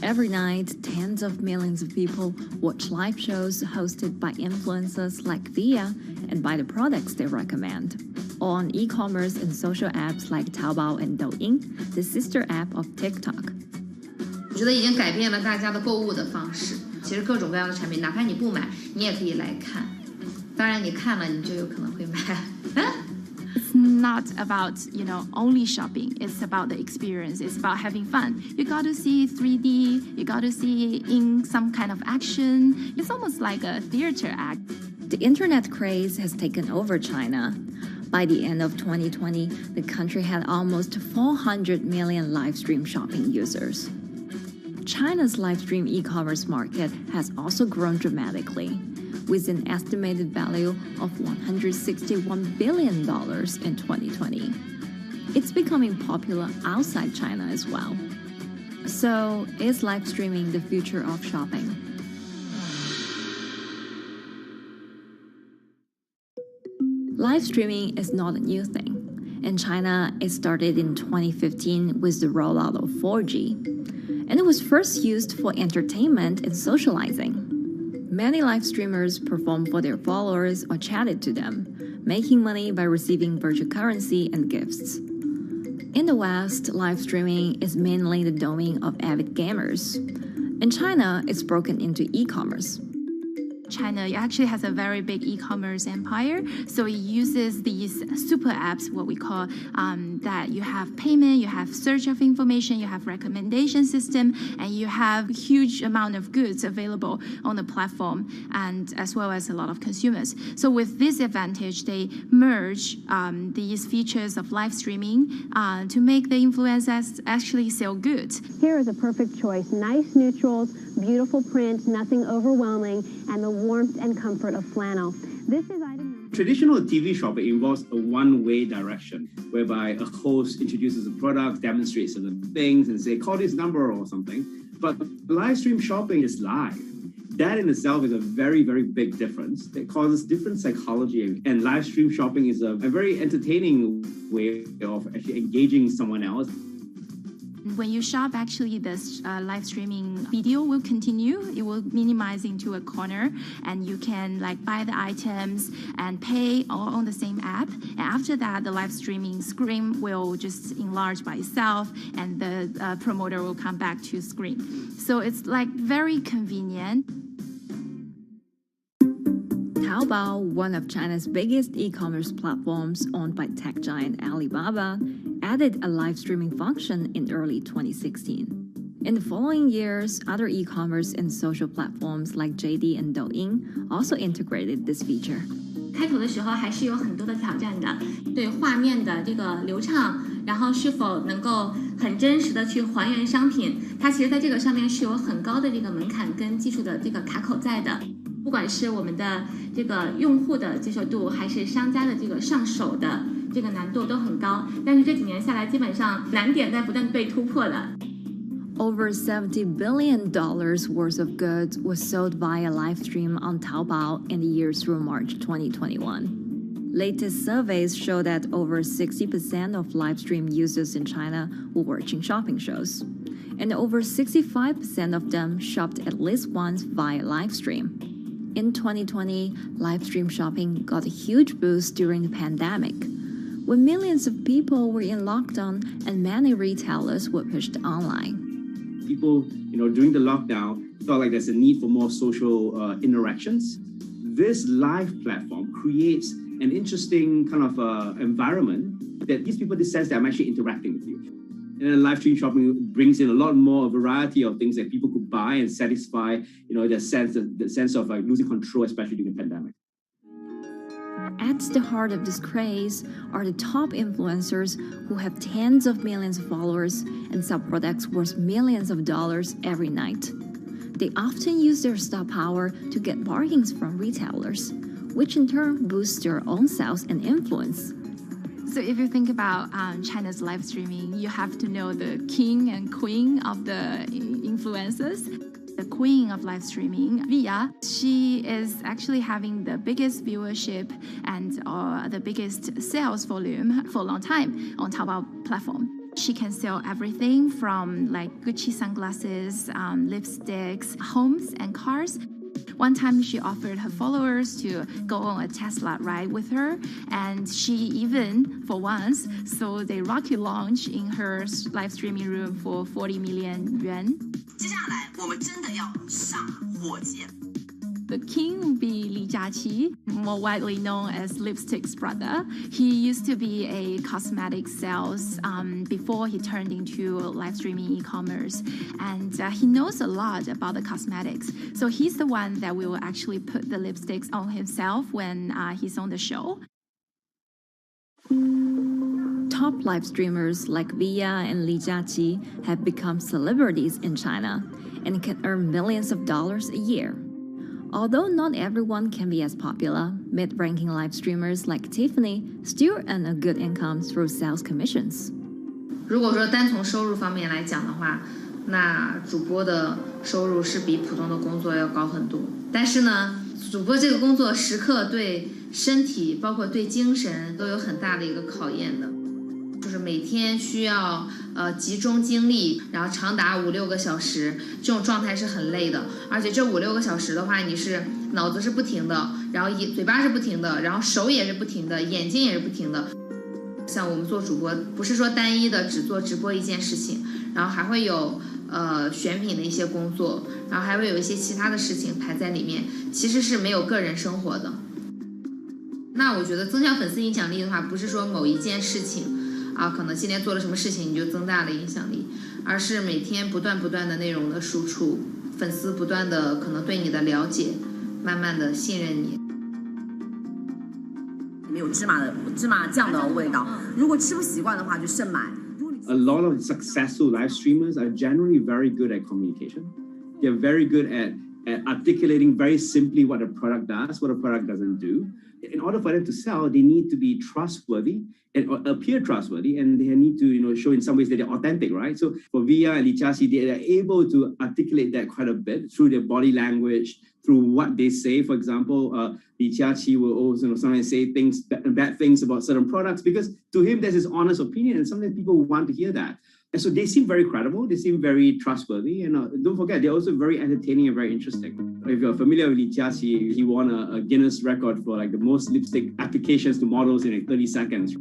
Every night, tens of millions of people watch live shows hosted by influencers like Via and buy the products they recommend. On e-commerce and social apps like Taobao and Douyin, the sister app of TikTok. 我觉得已经改变了大家的购物的方式。其实各种各样的产品，哪怕你不买，你也可以来看。当然，你看了，你就有可能会买。It's not about, only shopping. It's about the experience. It's about having fun. You got to see 3D. You got to see in some kind of action. It's almost like a theater act. The internet craze has taken over China. By the end of 2020, the country had almost 400 million live stream shopping users. China's live stream e-commerce market has also grown dramatically, with an estimated value of $161 billion in 2020. It's becoming popular outside China as well. So, is live streaming the future of shopping? Live streaming is not a new thing. In China, it started in 2015 with the rollout of 4G. And it was first used for entertainment and socializing. Many live streamers performed for their followers or chatted to them, making money by receiving virtual currency and gifts. In the West, live streaming is mainly the domain of avid gamers. In China, it's broken into e-commerce. China actually has a very big e-commerce empire, so it uses these super apps, what we call that you have payment, you have search of information, you have recommendation system, and you have huge amount of goods available on the platform, and as well as a lot of consumers. So with this advantage, they merge these features of live streaming to make the influencers actually sell goods. Here is a perfect choice: nice neutrals, beautiful print, nothing overwhelming, and the warmth and comfort of flannel. This is item. Traditional TV shopping involves a one-way direction, whereby a host introduces a product, demonstrates certain things, and say, call this number or something. But live stream shopping is live. That in itself is a very, very big difference. It causes different psychology, and live stream shopping is a very entertaining way of actually engaging someone else. When you shop, actually, this live streaming video will continue. It will minimize into a corner, and you can buy the items and pay all on the same app. And after that, the live streaming screen will just enlarge by itself, and the promoter will come back to screen. So it's very convenient. Taobao, one of China's biggest e-commerce platforms owned by tech giant Alibaba, added a live streaming function in early 2016. In the following years, other e-commerce and social platforms like JD and Douyin also integrated this feature. 开头的时候还是有很多的挑战的，对画面的这个流畅，然后是否能够很真实的去还原商品，它其实在这个上面是有很高的这个门槛跟技术的这个卡口在的。不管是我们的这个用户的接受度，还是商家的这个上手的这个难度都很高。但是这几年下来，基本上难点在不断被突破的。Over $70 billion worth of goods was sold via live stream on Taobao in the year through March 2021. Latest surveys show that over 60% of live stream users in China were watching shopping shows, and over 65% of them shopped at least once via live stream. In 2020, live stream shopping got a huge boost during the pandemic, when millions of people were in lockdown and many retailers were pushed online. People, during the lockdown, felt like there's a need for more social interactions. This live platform creates an interesting kind of environment that gives people the sense that I'm actually interacting with you. And then live stream shopping brings in a lot more variety of things that people could buy and satisfy, the sense of like losing control, especially during the pandemic. At the heart of this craze are the top influencers who have tens of millions of followers and sell products worth millions of dollars every night. They often use their star power to get bargains from retailers, which in turn boosts their own sales and influence. So if you think about China's live streaming, you have to know the king and queen of the influencers. The queen of live streaming, Via, she is actually having the biggest viewership and the biggest sales volume for a long time on Taobao platform. She can sell everything from like Gucci sunglasses, lipsticks, homes, and cars. One time she offered her followers to go on a Tesla ride with her, and she even, for once, sold a rocket launch in her live streaming room for 40 million yuan. The king would be Li Jiaqi, more widely known as Lipstick's brother. He used to be a cosmetic sales before he turned into live streaming e-commerce. And he knows a lot about the cosmetics. So he's the one that will actually put the lipsticks on himself when he's on the show. Top live streamers like Via and Li Jiaqi have become celebrities in China and can earn millions of dollars a year. Although not everyone can be as popular, mid-ranking live streamers like Tiffany still earn a good income through sales commissions. 如果说单从收入方面来讲的话，那主播的收入是比普通的工作要高很多。但是呢，主播这个工作时刻对身体，包括对精神都有很大的一个考验的。就是每天需要集中精力，然后长达5-6个小时，这种状态是很累的。而且这5-6个小时的话，你是脑子是不停的，然后嘴巴是不停的，然后手也是不停的，眼睛也是不停的。像我们做主播，不是说单一的只做直播一件事情，然后还会有选品的一些工作，然后还会有一些其他的事情排在里面，其实是没有个人生活的。那我觉得增强粉丝影响力的话，不是说某一件事情。可能今天做了什么事情你就增大了影响力，而是每天不断的内容的输出，粉丝不断的可能对你的了解，慢慢的信任你。没有芝麻酱的味道，如果吃不习惯的话就慎买。A lot of successful live streamers are generally very good at communication. They're very good at articulating very simply what a product does, what a product doesn't do. In order for them to sell, they need to be trustworthy and appear trustworthy, and they need to, show in some ways that they're authentic, right? So for Via and Li Jiaqi, they are able to articulate that quite a bit through their body language, through what they say. For example, Li Jiaqi will also sometimes say bad things about certain products because to him that's his honest opinion, and sometimes people want to hear that. And so they seem very credible, they seem very trustworthy, and don't forget, they're also very entertaining and very interesting. If you're familiar with Li Jiaqi, he won a Guinness record for like the most lipstick applications to models in like 30 seconds.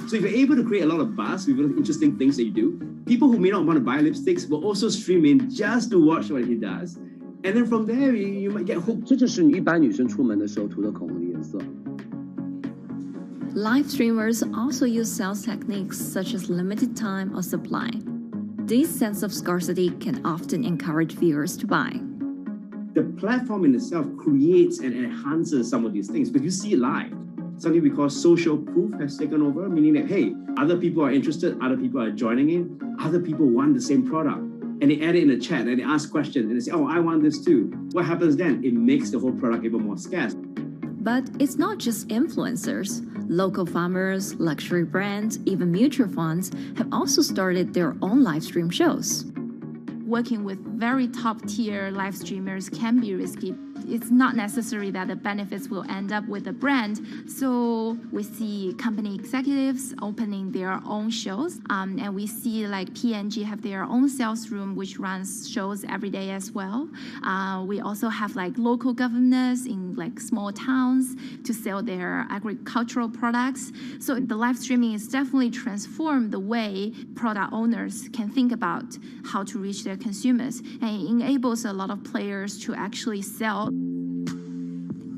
So if you're able to create a lot of buzz with interesting things that you do, people who may not want to buy lipsticks will also stream in just to watch what he does. And then from there, you might get hooked. 这就是一般女生出门的时候涂的口红的颜色。Live streamers also use sales techniques such as limited time or supply. This sense of scarcity can often encourage viewers to buy. The platform in itself creates and enhances some of these things, but you see it live. Something we call social proof has taken over, meaning that, hey, other people are interested, other people are joining in, other people want the same product. and they add it in the chat and they ask questions and they say, oh, I want this too. What happens then? It makes the whole product even more scarce. But it's not just influencers. Local farmers, luxury brands, even mutual funds have also started their own live stream shows. Working with very top-tier live streamers can be risky. It's not necessary that the benefits will end up with the brand. So we see company executives opening their own shows. And we see like P&G have their own sales room, which runs shows every day as well. We also have like local governors in like small towns to sell their agricultural products. So the live streaming is definitely transformed the way product owners can think about how to reach their consumers, and it enables a lot of players to actually sell.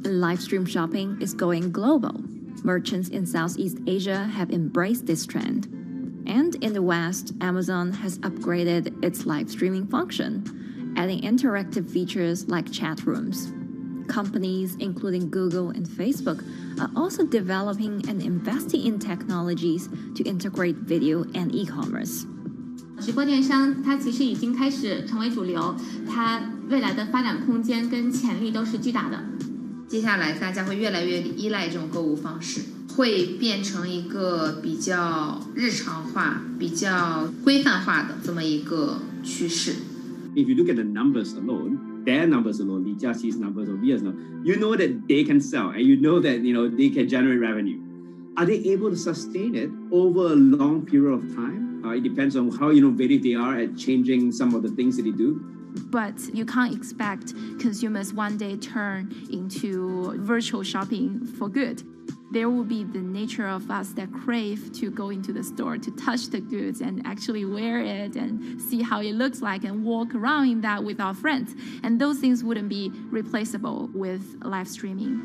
Live stream shopping is going global. Merchants in Southeast Asia have embraced this trend. And in the West, Amazon has upgraded its live streaming function, adding interactive features like chat rooms. Companies, including Google and Facebook, are also developing and investing in technologies to integrate video and e-commerce. 直播电商它其实已经开始成为主流，它未来的发展空间跟潜力都是巨大的。接下来大家会越来越依赖这种购物方式，会变成一个比较日常化、比较规范化的这么一个趋势。If you look at the numbers alone, their numbers alone, Li Jiaxi's numbers or Via's numbers, you know that they can sell and you know that they can generate revenue. Are they able to sustain it over a long period of time? It depends on how innovative they are at changing some of the things that they do. But you can't expect consumers one day turn into virtual shopping for good. There will be the nature of us that crave to go into the store, to touch the goods and actually wear it and see how it looks like and walk around in that with our friends. And those things wouldn't be replaceable with live streaming.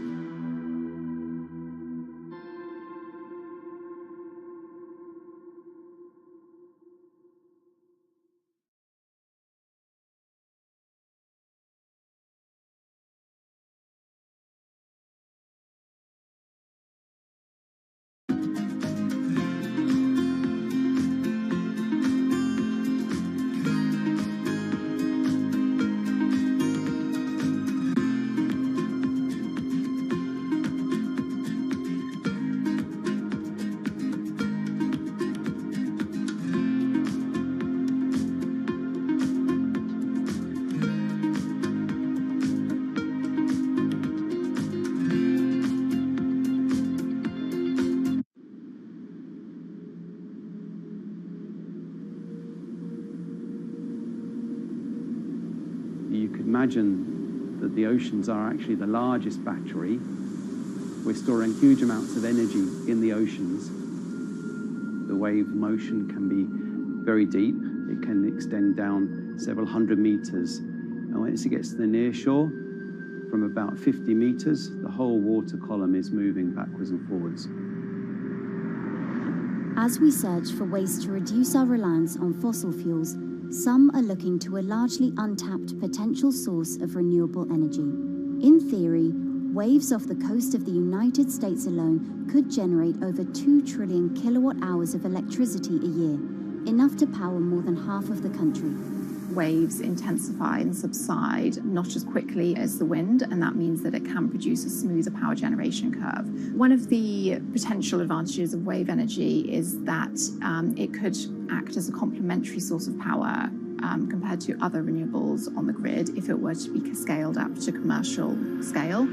You could imagine that the oceans are actually the largest battery. We're storing huge amounts of energy in the oceans. The wave motion can be very deep. It can extend down several hundred meters. And once it gets to the near shore, from about 50 meters, the whole water column is moving backwards and forwards. As we search for ways to reduce our reliance on fossil fuels, some are looking to a largely untapped potential source of renewable energy. In theory, waves off the coast of the United States alone could generate over 2 trillion kilowatt hours of electricity a year, enough to power more than half of the country. Waves intensify and subside not as quickly as the wind, and that means that it can produce a smoother power generation curve. One of the potential advantages of wave energy is that it could act as a complementary source of power compared to other renewables on the grid if it were to be scaled up to commercial scale.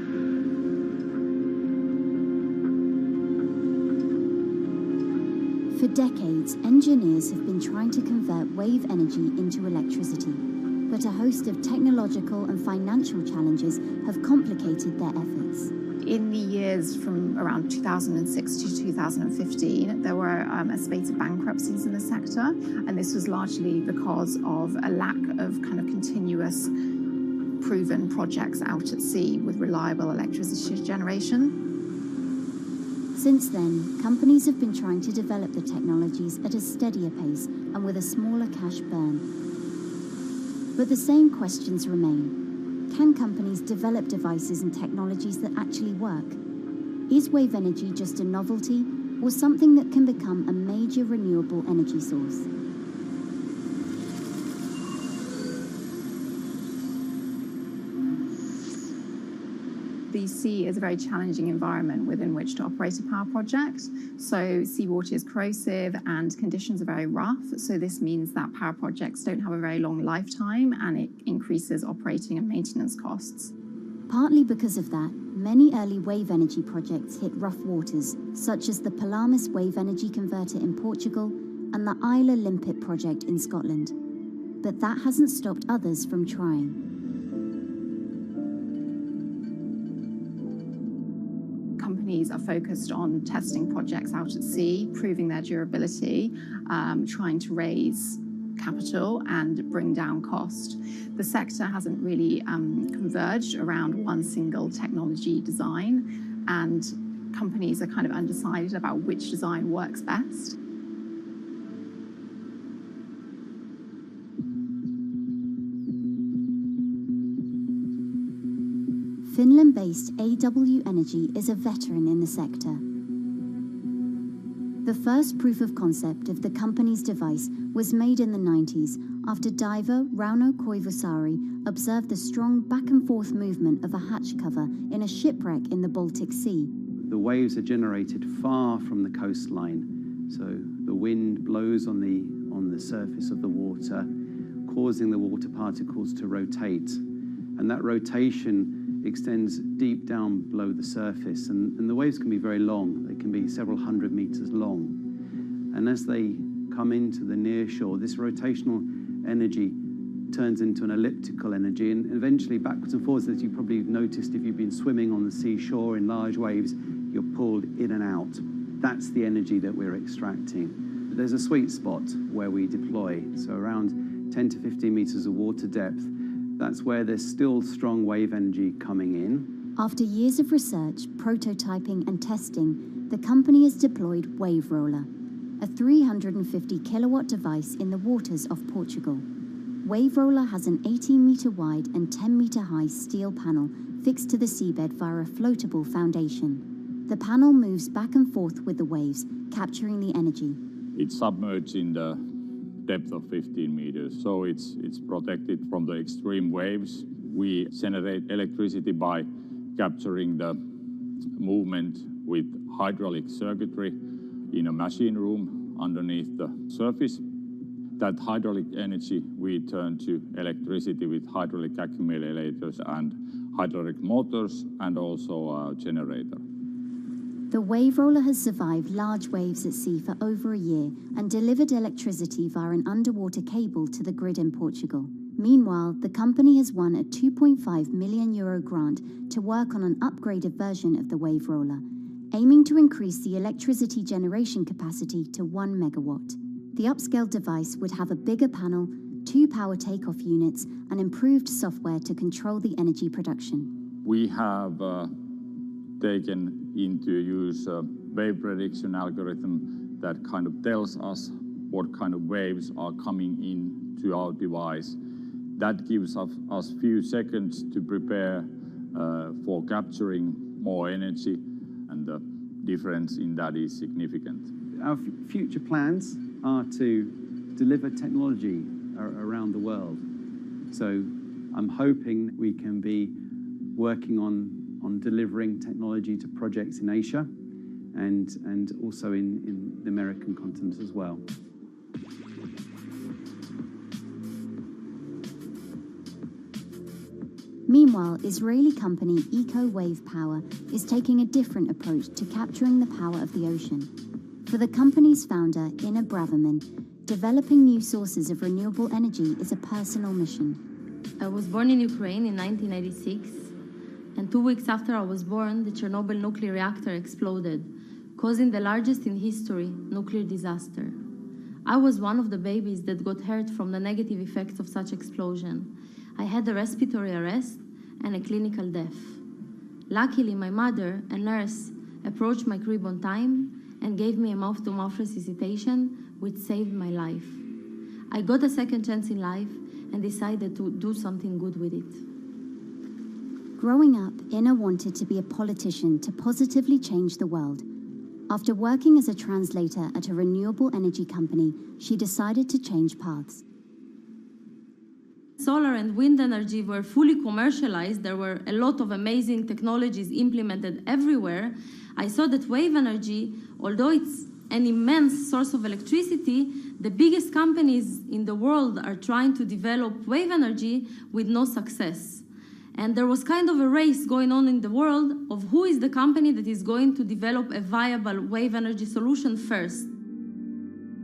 For decades, engineers have been trying to convert wave energy into electricity, but a host of technological and financial challenges have complicated their efforts. In the years from around 2006 to 2015, there were a spate of bankruptcies in the sector, and this was largely because of a lack of kind of continuous proven projects out at sea with reliable electricity generation. Since then, companies have been trying to develop the technologies at a steadier pace and with a smaller cash burn. But the same questions remain. Can companies develop devices and technologies that actually work? Is wave energy just a novelty or something that can become a major renewable energy source? The sea is a very challenging environment within which to operate a power project. So seawater is corrosive and conditions are very rough. So this means that power projects don't have a very long lifetime, and it increases operating and maintenance costs. Partly because of that, many early wave energy projects hit rough waters, such as the Palamas Wave Energy Converter in Portugal and the Isla Limpet project in Scotland. But that hasn't stopped others from trying. Companies are focused on testing projects out at sea, proving their durability, trying to raise capital and bring down cost. The sector hasn't really converged around one single technology design, and companies are kind of undecided about which design works best. Finland-based AW Energy is a veteran in the sector. The first proof of concept of the company's device was made in the 90s after diver Rauno Koivusaari observed the strong back-and-forth movement of a hatch cover in a shipwreck in the Baltic Sea. The waves are generated far from the coastline, so the wind blows on the surface of the water, causing the water particles to rotate, and that rotation extends deep down below the surface, and the waves can be very long. They can be several hundred meters long. And as they come into the near shore, this rotational energy turns into an elliptical energy, and eventually backwards and forwards, as you probably noticed if you've been swimming on the seashore in large waves, you're pulled in and out. That's the energy that we're extracting. There's a sweet spot where we deploy, so around 10 to 15 meters of water depth. That's where there's still strong wave energy coming in. After years of research, prototyping and testing, the company has deployed Wave Roller, a 350 kilowatt device in the waters off Portugal. Wave Roller has an 18-meter wide and 10-meter high steel panel fixed to the seabed via a floatable foundation. The panel moves back and forth with the waves, capturing the energy. It's submerged in the depth of 15 meters, so it's protected from the extreme waves. We generate electricity by capturing the movement with hydraulic circuitry in a machine room underneath the surface. That hydraulic energy we turn to electricity with hydraulic accumulators and hydraulic motors, and also a generator. The Wave Roller has survived large waves at sea for over a year and delivered electricity via an underwater cable to the grid in Portugal. Meanwhile, the company has won a €2.5 million grant to work on an upgraded version of the Wave Roller, aiming to increase the electricity generation capacity to 1 megawatt. The upscaled device would have a bigger panel, 2 power takeoff units, and improved software to control the energy production. We have taken into use a wave prediction algorithm that kind of tells us what kind of waves are coming in to our device. That gives us few seconds to prepare for capturing more energy, and the difference in that is significant. Our future plans are to deliver technology around the world. So I'm hoping we can be working on delivering technology to projects in Asia and also in the American continent as well. Meanwhile, Israeli company Eco Wave Power is taking a different approach to capturing the power of the ocean. For the company's founder, Inna Braverman, developing new sources of renewable energy is a personal mission. I was born in Ukraine in 1986, and 2 weeks after I was born, the Chernobyl nuclear reactor exploded, causing the largest in history nuclear disaster. I was one of the babies that got hurt from the negative effects of such explosion. I had a respiratory arrest and a clinical death. Luckily, my mother, a nurse, approached my crib on time and gave me a mouth-to-mouth resuscitation, which saved my life. I got a second chance in life and decided to do something good with it. Growing up, Inna wanted to be a politician to positively change the world. After working as a translator at a renewable energy company, she decided to change paths. solar and wind energy were fully commercialized, there were a lot of amazing technologies implemented everywhere, I saw that wave energy, although it's an immense source of electricity, the biggest companies in the world are trying to develop wave energy with no success. And there was kind of a race going on in the world of who is the company that is going to develop a viable wave energy solution first.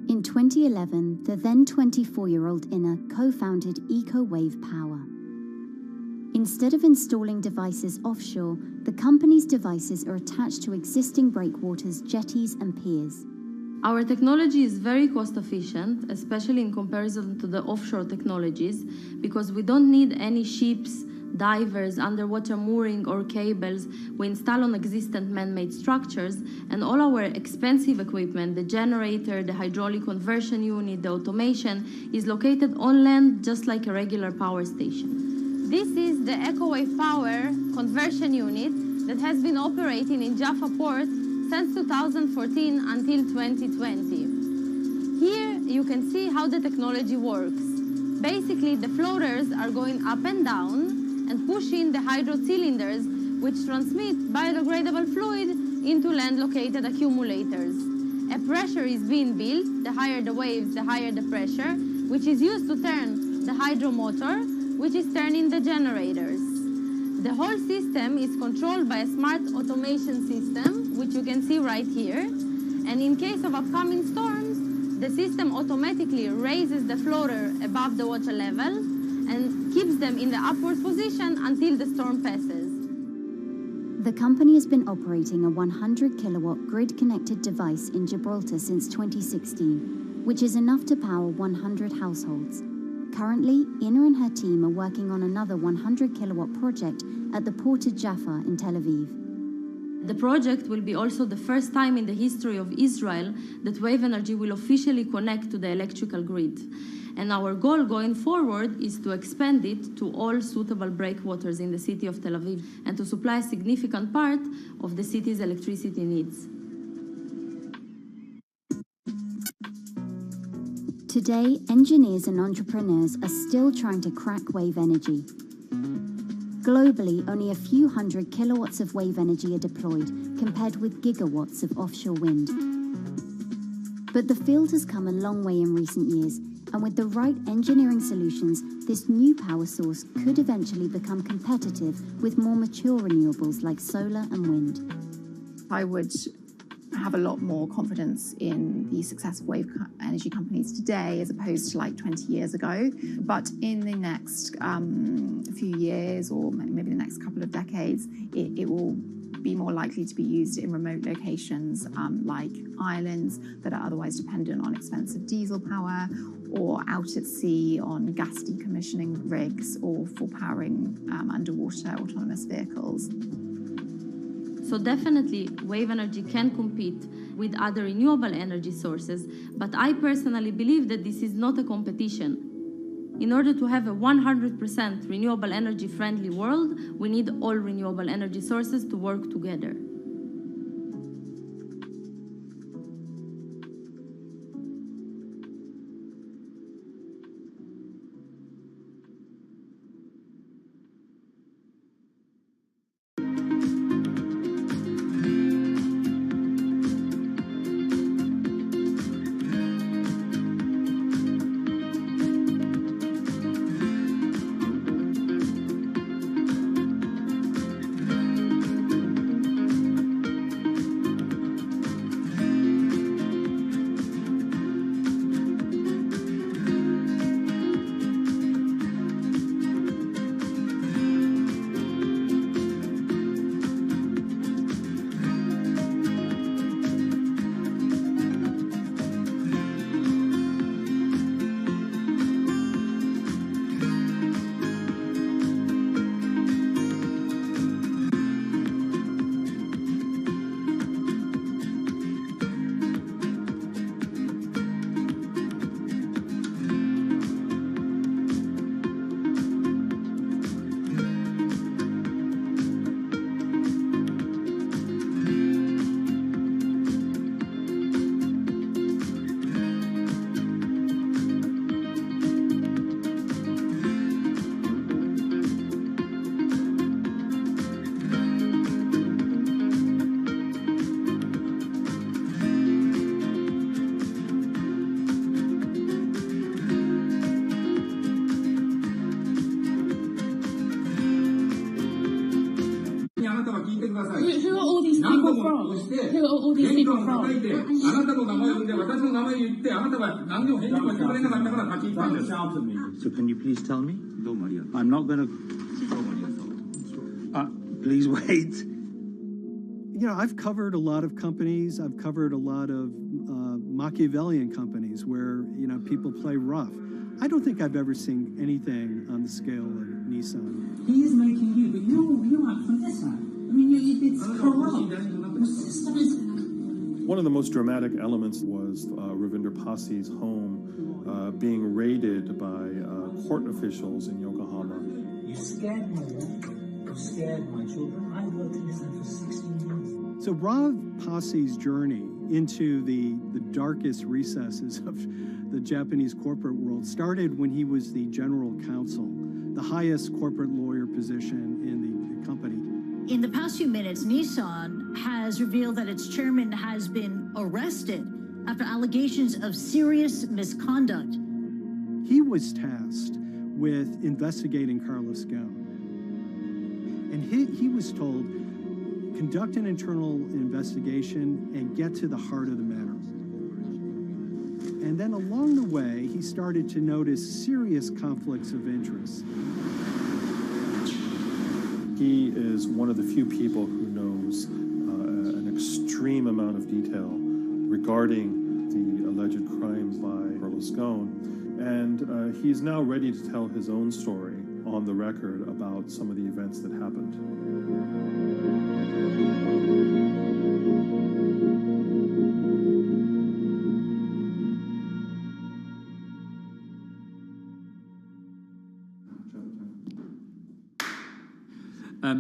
In 2011, the then 24-year-old Inna co-founded EcoWave Power. Instead of installing devices offshore, the company's devices are attached to existing breakwaters, jetties, and piers. Our technology is very cost efficient, especially in comparison to the offshore technologies, because we don't need any ships, divers, underwater mooring or cables. We install on existing man-made structures, and all our expensive equipment, the generator, the hydraulic conversion unit, the automation, is located on land just like a regular power station. This is the EcoWave Power conversion unit that has been operating in Jaffa Port since 2014 until 2020. Here you can see how the technology works. Basically, the floaters are going up and down and pushing the hydro cylinders, which transmit biodegradable fluid into land-located accumulators. A pressure is being built. The higher the waves, the higher the pressure, which is used to turn the hydro motor, which is turning the generators. The whole system is controlled by a smart automation system, which you can see right here. And in case of upcoming storms, the system automatically raises the floater above the water level and keeps them in the upward position until the storm passes. The company has been operating a 100-kilowatt grid-connected device in Gibraltar since 2016, which is enough to power 100 households. Currently, Inna and her team are working on another 100-kilowatt project at the port of Jaffa in Tel Aviv. The project will be also the first time in the history of Israel that wave energy will officially connect to the electrical grid. And our goal going forward is to expand it to all suitable breakwaters in the city of Tel Aviv and to supply a significant part of the city's electricity needs. Today, engineers and entrepreneurs are still trying to crack wave energy. Globally, only a few hundred kilowatts of wave energy are deployed, compared with gigawatts of offshore wind. But the field has come a long way in recent years, and with the right engineering solutions, this new power source could eventually become competitive with more mature renewables like solar and wind. I would have a lot more confidence in the success of wave energy companies today as opposed to like 20 years ago. But in the next few years, or maybe the next couple of decades, it will be more likely to be used in remote locations like islands that are otherwise dependent on expensive diesel power, or out at sea on gas decommissioning rigs, or for powering underwater autonomous vehicles. So definitely, wave energy can compete with other renewable energy sources, but I personally believe that this is not a competition. In order to have a 100% renewable energy friendly world, we need all renewable energy sources to work together. from? Where are all these people from? So can you please tell me? I'm not going to... please wait. You know, I've covered a lot of companies. I've covered a lot of Machiavellian companies where, you know, people play rough. I don't think I've ever seen anything on the scale of Nissan. He is making you, but you aren't from this side. I mean, it's corrupt. The system is... One of the most dramatic elements was Ravinder Pasi's home being raided by court officials in Yokohama. You scared me. You scared my children. I worked in this for 16 years. So Rav Pasi's journey into the darkest recesses of the Japanese corporate world started when he was the general counsel, the highest corporate lawyer position in the company. In the past few minutes, Nissan has revealed that its chairman has been arrested after allegations of serious misconduct. He was tasked with investigating Carlos Ghosn. And he was told, conduct an internal investigation and get to the heart of the matter. And then along the way, he started to notice serious conflicts of interest. He is one of the few people who knows an extreme amount of detail regarding the alleged crimes by Carlos Ghosn. And he's now ready to tell his own story on the record about some of the events that happened.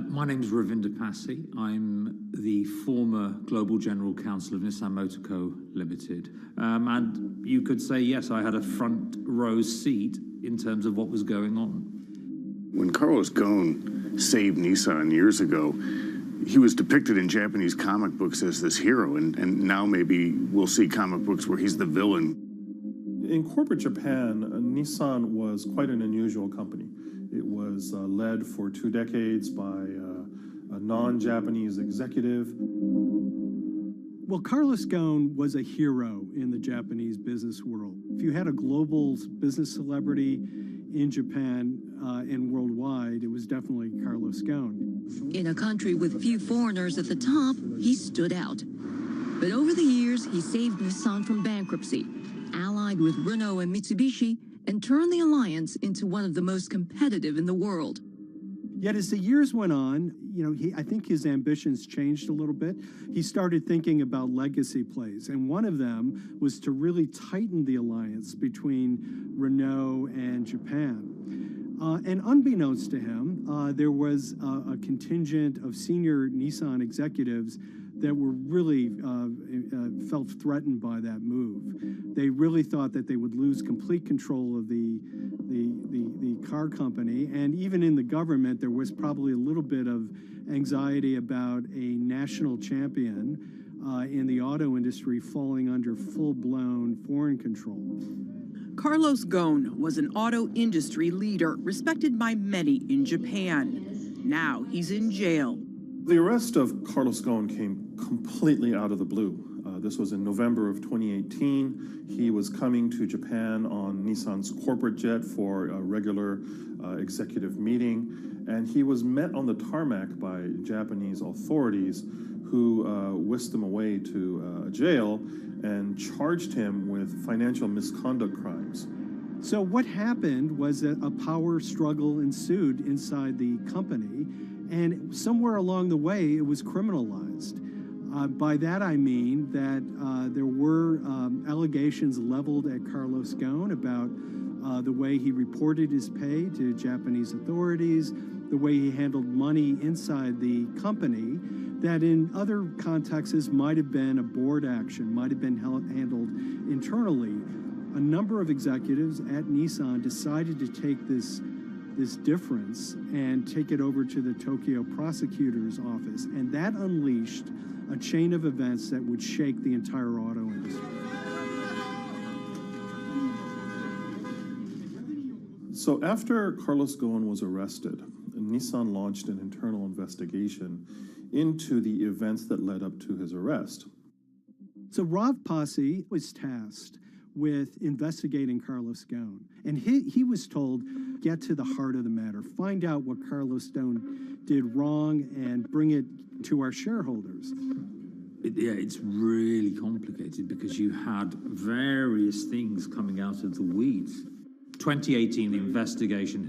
My name is Ravinder Pasi. I'm the former Global General Counsel of Nissan Motor Co. Limited. And you could say, yes, I had a front row seat in terms of what was going on. When Carlos Ghosn saved Nissan years ago, he was depicted in Japanese comic books as this hero, and now maybe we'll see comic books where he's the villain. In corporate Japan, Nissan was quite an unusual company. It was led for 2 decades by a non-Japanese executive. Well, Carlos Ghosn was a hero in the Japanese business world. If you had a global business celebrity in Japan and worldwide, it was definitely Carlos Ghosn. In a country with few foreigners at the top, he stood out. But over the years, he saved Nissan from bankruptcy, allied with Renault and Mitsubishi, and turned the alliance into one of the most competitive in the world. Yet as the years went on, you know, I think his ambitions changed a little bit. He started thinking about legacy plays, and one of them was to really tighten the alliance between Renault and Japan. And unbeknownst to him, there was a contingent of senior Nissan executives that were really felt threatened by that move. They really thought that they would lose complete control of the car company, and even in the government, there was probably a little bit of anxiety about a national champion in the auto industry falling under full-blown foreign control. Carlos Ghosn was an auto industry leader, respected by many in Japan. Now he's in jail. The arrest of Carlos Ghosn came completely out of the blue. This was in November of 2018. He was coming to Japan on Nissan's corporate jet for a regular executive meeting, and he was met on the tarmac by Japanese authorities who whisked him away to a jail and charged him with financial misconduct crimes. So what happened was that a power struggle ensued inside the company, and somewhere along the way, it was criminalized. By that I mean that there were allegations leveled at Carlos Ghosn about the way he reported his pay to Japanese authorities, the way he handled money inside the company, that in other contexts might have been a board action, might have been handled internally. A number of executives at Nissan decided to take this difference and take it over to the Tokyo prosecutor's office, and that unleashed a chain of events that would shake the entire auto industry. So after Carlos Ghosn was arrested, Nissan launched an internal investigation into the events that led up to his arrest. So Rav Passi was tasked with investigating Carlos Ghosn, and he was told, get to the heart of the matter, find out what Carlos Ghosn did wrong and bring it to our shareholders. It's really complicated because you had various things coming out of the weeds. 2018, the investigation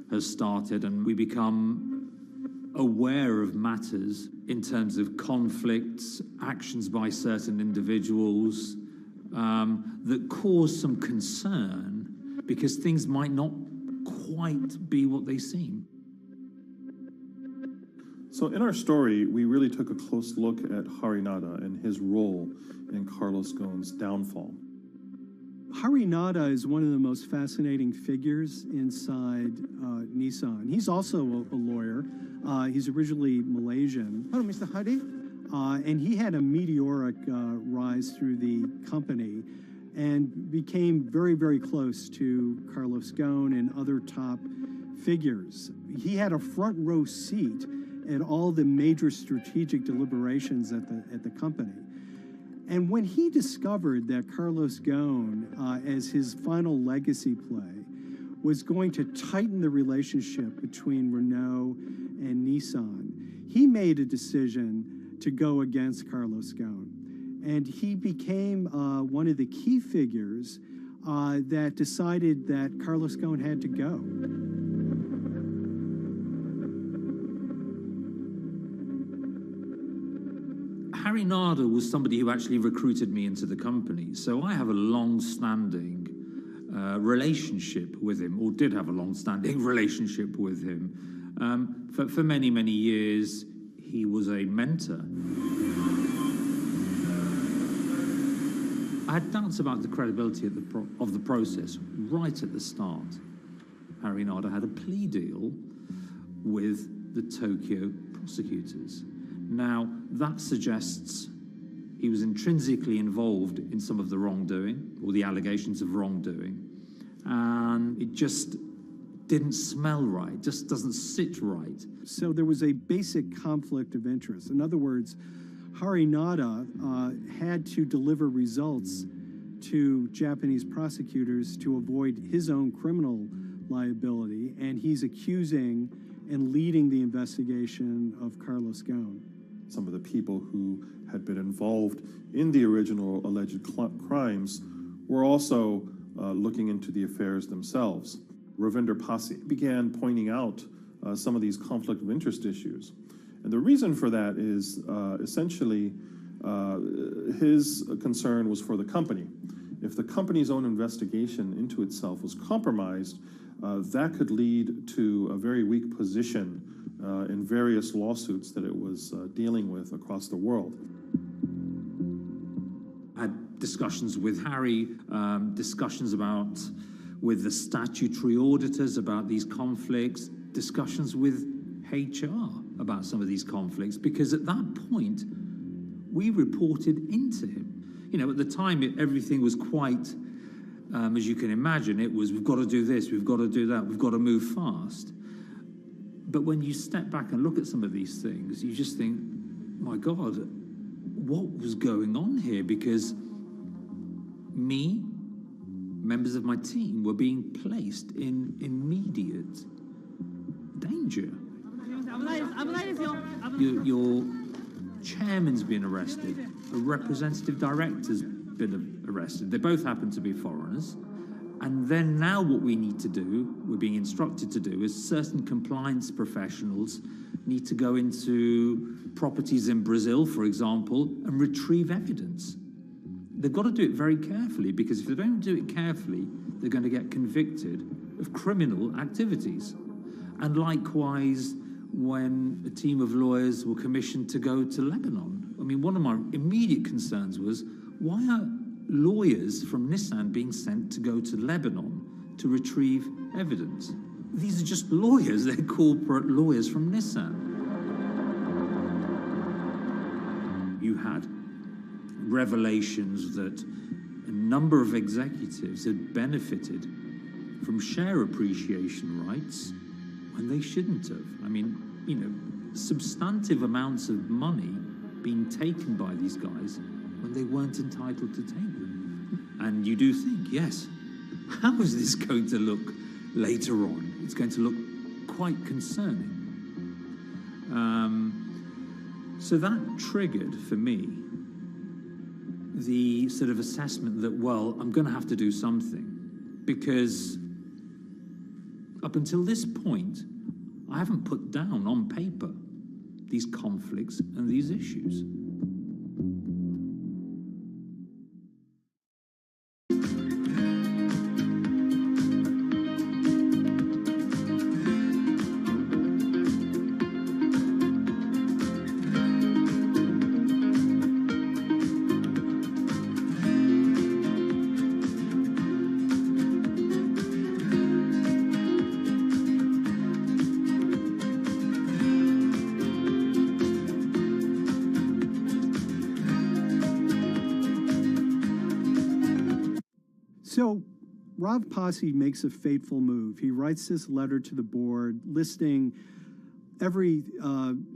has started, and we become aware of matters in terms of conflicts, actions by certain individuals that cause some concern because things might not quite be what they seem. So in our story, we really took a close look at Harinada and his role in Carlos Ghosn's downfall. Harinada is one of the most fascinating figures inside Nissan. He's also a lawyer. He's originally Malaysian. Hello, Mr. Hadi. And he had a meteoric rise through the company and became very, very close to Carlos Ghosn and other top figures. He had a front row seat at all the major strategic deliberations at the company. And when he discovered that Carlos Ghosn, as his final legacy play, was going to tighten the relationship between Renault and Nissan, he made a decision to go against Carlos Ghosn. And he became one of the key figures that decided that Carlos Ghosn had to go. Harinada was somebody who actually recruited me into the company, so I have a long-standing relationship with him, or did have a long-standing relationship with him. For many, many years, he was a mentor. I had doubts about the credibility of the process right at the start. Harinada had a plea deal with the Tokyo prosecutors. Now, that suggests he was intrinsically involved in some of the wrongdoing, or the allegations of wrongdoing, and it just didn't smell right, just doesn't sit right. So there was a basic conflict of interest. In other words, Harinada had to deliver results to Japanese prosecutors to avoid his own criminal liability, and he's accusing and leading the investigation of Carlos Ghosn. Some of the people who had been involved in the original alleged crimes were also looking into the affairs themselves. Ravinder Passi began pointing out some of these conflict of interest issues. And the reason for that is essentially his concern was for the company. If the company's own investigation into itself was compromised, that could lead to a very weak position in various lawsuits that it was dealing with across the world. I had discussions with Harry, discussions with the statutory auditors about these conflicts, discussions with HR about some of these conflicts, because at that point, we reported into him. You know, at the time, everything was quite, as you can imagine, it was, we've got to do this, we've got to do that, we've got to move fast. But when you step back and look at some of these things, you just think, my God, what was going on here? Because me, members of my team, were being placed in immediate danger. Your chairman's been arrested, a representative director's been arrested. They both happen to be foreigners. And then now what we need to do, we're being instructed to do, is certain compliance professionals need to go into properties in Brazil, for example, and retrieve evidence. They've got to do it very carefully, because if they don't do it carefully, they're going to get convicted of criminal activities. And likewise, when a team of lawyers were commissioned to go to Lebanon, I mean, one of my immediate concerns was, why are lawyers from Nissan being sent to go to Lebanon to retrieve evidence? These are just lawyers, they're corporate lawyers from Nissan. You had revelations that a number of executives had benefited from share appreciation rights when they shouldn't have. I mean, you know, substantive amounts of money being taken by these guys when they weren't entitled to take them. And you do think, yes, how is this going to look later on? It's going to look quite concerning. So that triggered for me the sort of assessment that, well, I'm going to have to do something, because up until this point, I haven't put down on paper these conflicts and these issues. So Rav Pasi makes a fateful move. He writes this letter to the board listing every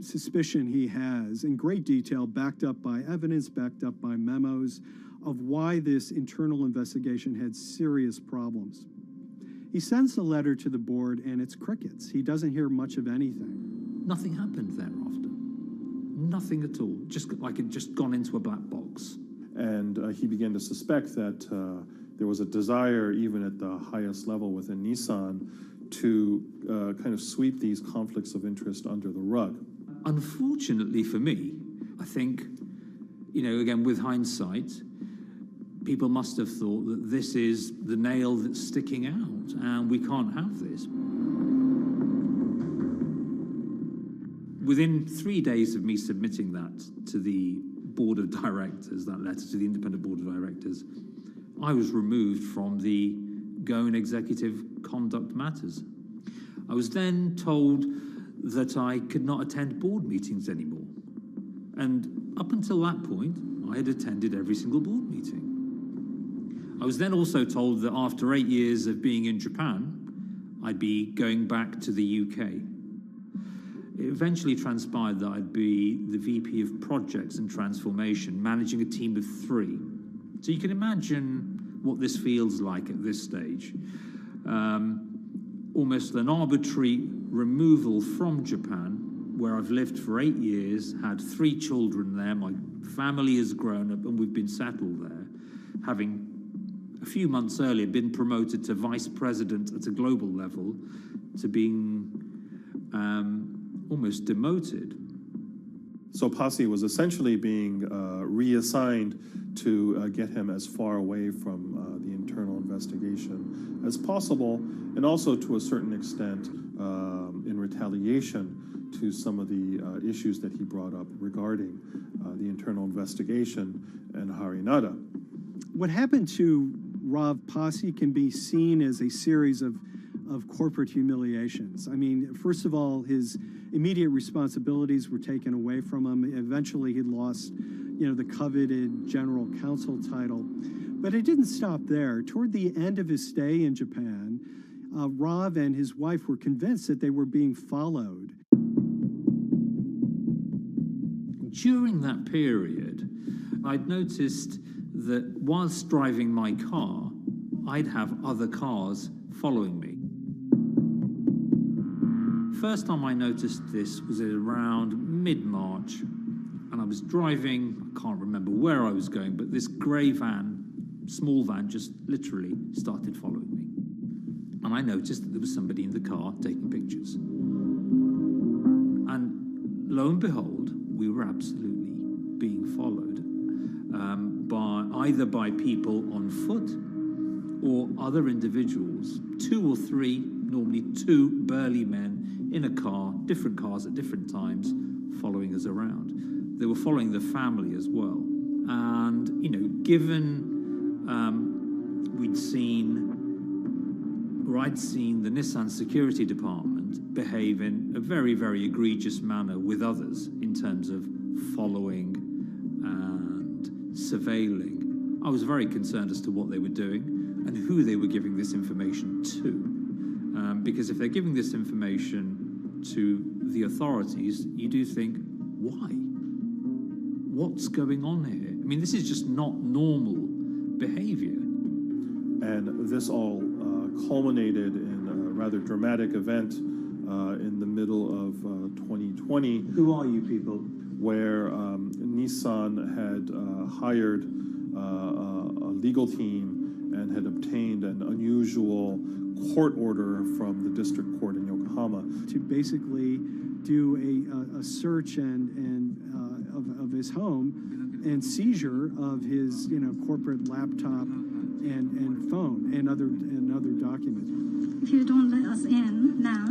suspicion he has in great detail, backed up by evidence, backed up by memos, of why this internal investigation had serious problems. He sends the letter to the board and it's crickets. He doesn't hear much of anything. Nothing happened thereafter. Nothing at all. Just like it just gone into a black box. And he began to suspect that there was a desire, even at the highest level within Nissan, to kind of sweep these conflicts of interest under the rug. Unfortunately for me, I think, you know, again, with hindsight, people must have thought that this is the nail that's sticking out, and we can't have this. Within 3 days of me submitting that to the board of directors, that letter to the independent board of directors, I was removed from the Goan Executive Conduct Matters. I was then told that I could not attend board meetings anymore. And up until that point, I had attended every single board meeting. I was then also told that after 8 years of being in Japan, I'd be going back to the UK. It eventually transpired that I'd be the VP of Projects and Transformation, managing a team of 3. So you can imagine what this feels like at this stage. Almost an arbitrary removal from Japan, where I've lived for 8 years, had 3 children there, my family has grown up, and we've been settled there, having a few months earlier been promoted to vice president at a global level, to being almost demoted. So Pasi was essentially being reassigned to get him as far away from the internal investigation as possible, and also to a certain extent in retaliation to some of the issues that he brought up regarding the internal investigation and Harinada. What happened to Rav Pasi can be seen as a series of corporate humiliations. I mean, first of all, his immediate responsibilities were taken away from him. Eventually, he lost, the coveted general counsel title. But it didn't stop there. Toward the end of his stay in Japan, Rav and his wife were convinced that they were being followed. During that period, I'd noticed that whilst driving my car, I'd have other cars following me. First time I noticed this was around mid-March, and I was driving, I can't remember where I was going, but this grey van, small van, just literally started following me. And I noticed that there was somebody in the car taking pictures. And lo and behold, we were absolutely being followed either by people on foot or other individuals, 2 or 3, normally 2 burly men in a car, different cars at different times, following us around. They were following the family as well. And, given I'd seen the Nissan security department behave in a very, very egregious manner with others in terms of following and surveilling, I was very concerned as to what they were doing and who they were giving this information to. Because if they're giving this information to the authorities, you do think, why? What's going on here? I mean, this is just not normal behavior. And this all culminated in a rather dramatic event in the middle of 2020. Who are you people? Where Nissan had hired a legal team and had obtained an unusual court order from the district court in Yokohama to basically do a search of his home and seizure of his corporate laptop and phone and other documents. If you don't let us in now,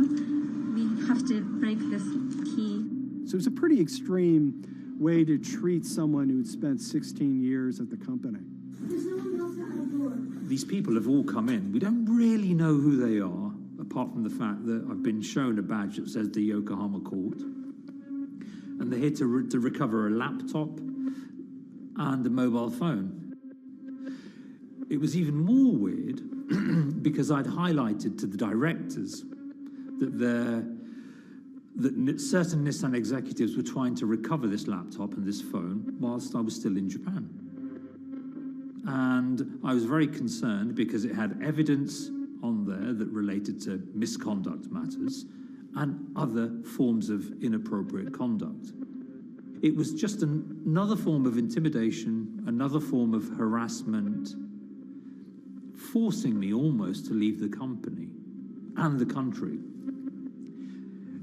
we have to break this key. So it's a pretty extreme way to treat someone who'd spent 16 years at the company. These people have all come in. We don't really know who they are, apart from the fact that I've been shown a badge that says the Yokohama Court. And they're here to recover a laptop and a mobile phone. It was even more weird because I'd highlighted to the directors that certain Nissan executives were trying to recover this laptop and this phone whilst I was still in Japan. And I was very concerned because it had evidence on there that related to misconduct matters and other forms of inappropriate conduct. It was just another form of intimidation, another form of harassment, forcing me almost to leave the company and the country.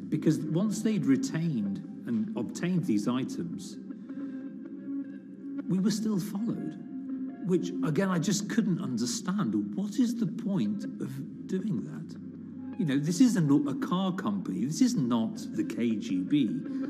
Because once they'd retained and obtained these items, we were still followed, which, again, I just couldn't understand. What is the point of doing that? You know, this isn't a car company. This is not the KGB.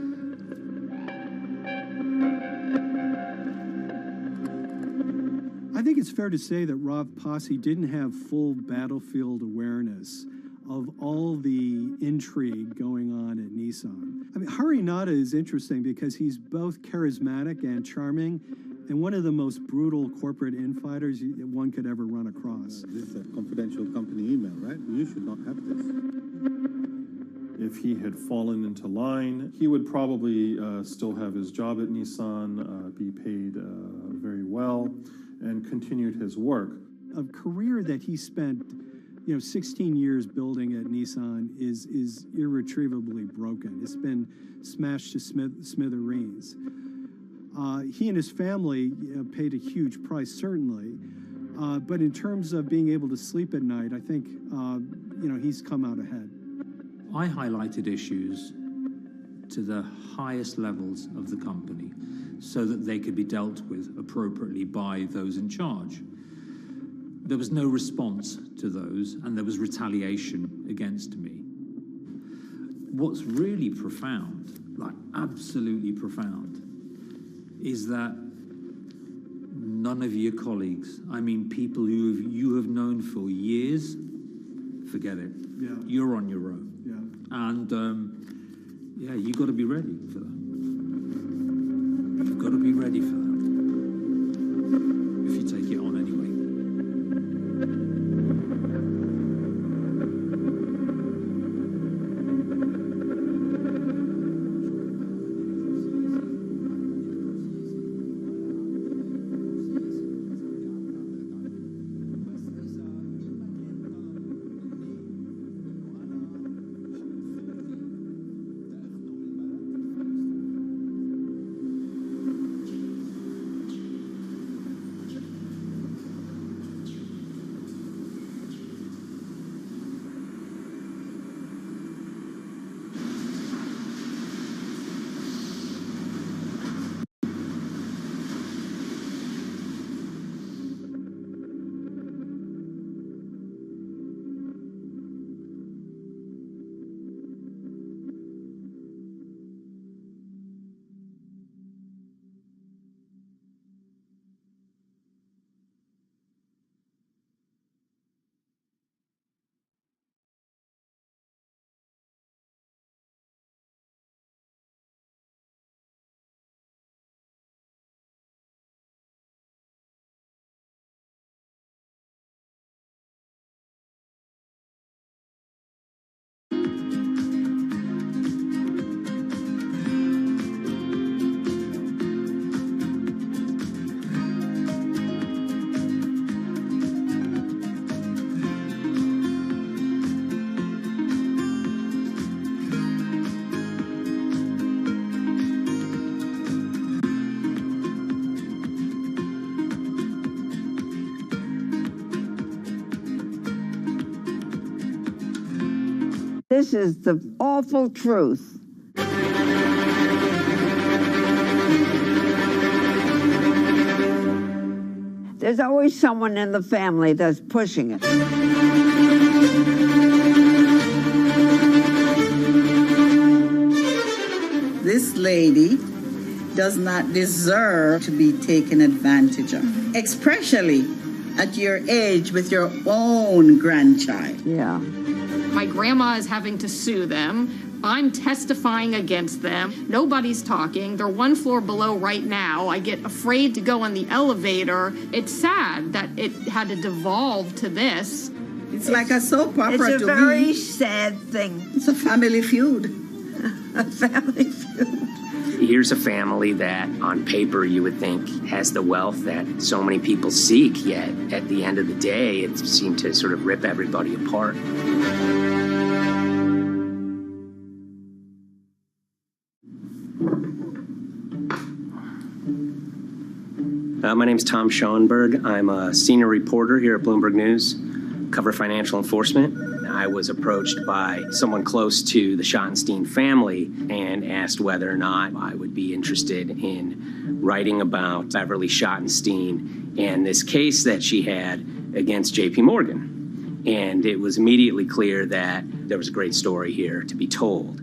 I think it's fair to say that Rav Pasi didn't have full battlefield awareness of all the intrigue going on at Nissan. I mean, Harinada is interesting because he's both charismatic and charming, and one of the most brutal corporate infighters one could ever run across. This is a confidential company email, right? You should not have this. If he had fallen into line, he would probably still have his job at Nissan, be paid very well, and continued his work. A career that he spent 16 years building at Nissan is irretrievably broken. It's been smashed to smithereens. He and his family paid a huge price, certainly. But in terms of being able to sleep at night, I think, he's come out ahead. I highlighted issues to the highest levels of the company so that they could be dealt with appropriately by those in charge. There was no response to those, and there was retaliation against me. What's really profound, like absolutely profound, is that none of your colleagues, I mean people who you have known for years, forget it. Yeah. You're on your own. Yeah. And you got to be ready for that. You've got to be ready for that. If you take it on anyway. This is the awful truth. There's always someone in the family that's pushing it. This lady does not deserve to be taken advantage of, especially at your age with your own grandchild. Yeah. My grandma is having to sue them. I'm testifying against them. Nobody's talking. They're one floor below right now. I get afraid to go on the elevator. It's sad that it had to devolve to this. It's like a soap opera to me. It's a very sad thing. It's a family feud. A family feud. Here's a family that, on paper, you would think has the wealth that so many people seek, yet at the end of the day, it seemed to sort of rip everybody apart. My name's Tom Schoenberg. I'm a senior reporter here at Bloomberg News, cover financial enforcement. I was approached by someone close to the Schottenstein family and asked whether or not I would be interested in writing about Beverly Schottenstein and this case that she had against J.P. Morgan. And it was immediately clear that there was a great story here to be told.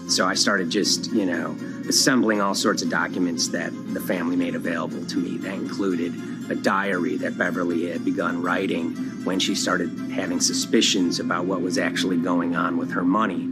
So I started just, assembling all sorts of documents that the family made available to me. That included a diary that Beverly had begun writing when she started having suspicions about what was actually going on with her money.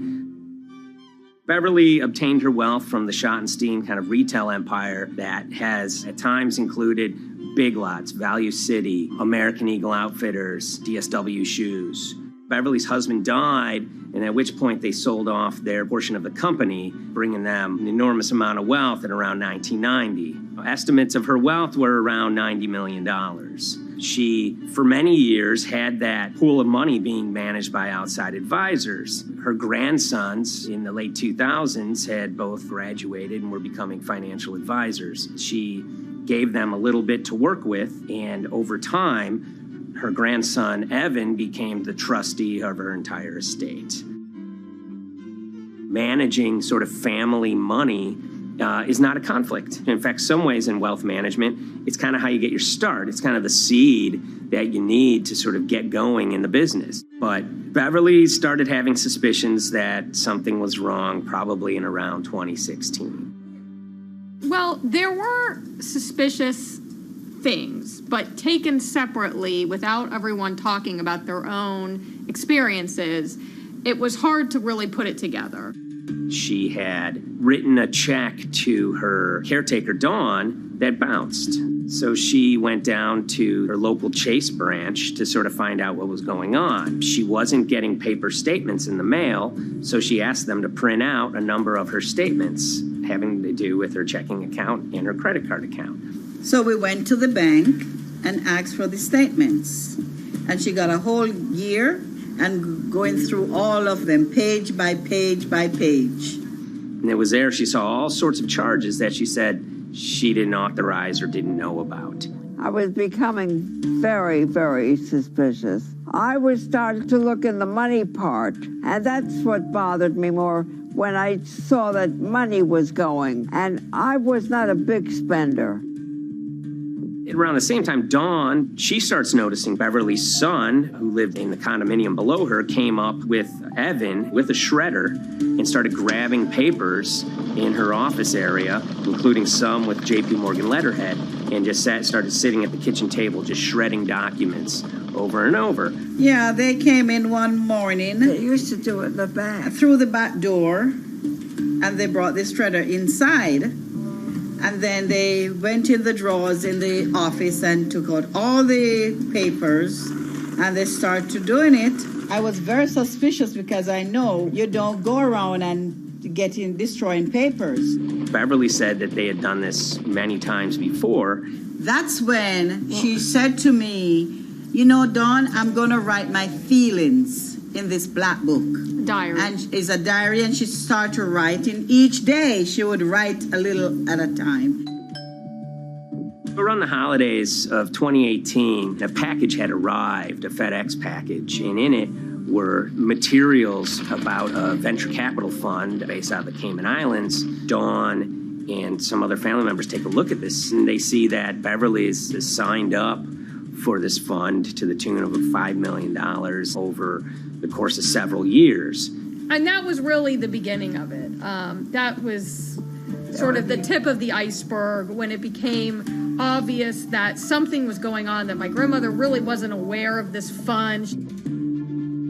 Beverly obtained her wealth from the Schottenstein kind of retail empire that has at times included Big Lots, Value City, American Eagle Outfitters, DSW Shoes. Beverly's husband died, and at which point they sold off their portion of the company, bringing them an enormous amount of wealth at around 1990. Estimates of her wealth were around $90 million. She, for many years, had that pool of money being managed by outside advisors. Her grandsons in the late 2000s had both graduated and were becoming financial advisors. She gave them a little bit to work with, and over time, her grandson, Evan, became the trustee of her entire estate. Managing sort of family money is not a conflict. In fact, some ways in wealth management, it's kind of how you get your start. It's kind of the seed that you need to sort of get going in the business. But Beverly started having suspicions that something was wrong probably in around 2016. Well, there were suspicious things, but taken separately without everyone talking about their own experiences, it was hard to really put it together. She had written a check to her caretaker, Dawn, that bounced. So she went down to her local Chase branch to sort of find out what was going on. She wasn't getting paper statements in the mail, so she asked them to print out a number of her statements having to do with her checking account and her credit card account. So we went to the bank and asked for the statements. And she got a whole year and going through all of them, page by page by page. And it was there she saw all sorts of charges that she said she didn't authorize or didn't know about. I was becoming very, very suspicious. I was starting to look in the money part, and that's what bothered me more when I saw that money was going, and I was not a big spender. Around the same time, Dawn, she starts noticing Beverly's son, who lived in the condominium below her, came up with Evan with a shredder and started grabbing papers in her office area, including some with JP Morgan letterhead, and just started sitting at the kitchen table, just shredding documents over and over. Yeah, they came in one morning. They used to do it in the back. Through the back door, and they brought the shredder inside. And then they went in the drawers in the office and took out all the papers, and they started doing it. I was very suspicious because I know you don't go around and destroying papers. Beverly said that they had done this many times before. That's when she said to me, Dawn, I'm going to write my feelings in this black book. Diary. And it's a diary, and she started writing. Each day she would write a little at a time. Around the holidays of 2018, a package had arrived, a FedEx package, and in it were materials about a venture capital fund based out of the Cayman Islands. Dawn and some other family members take a look at this, and they see that Beverly is signed up for this fund to the tune of $5 million over the course of several years. And that was really the beginning of it. That was sort of the tip of the iceberg when it became obvious that something was going on, that my grandmother really wasn't aware of this fund.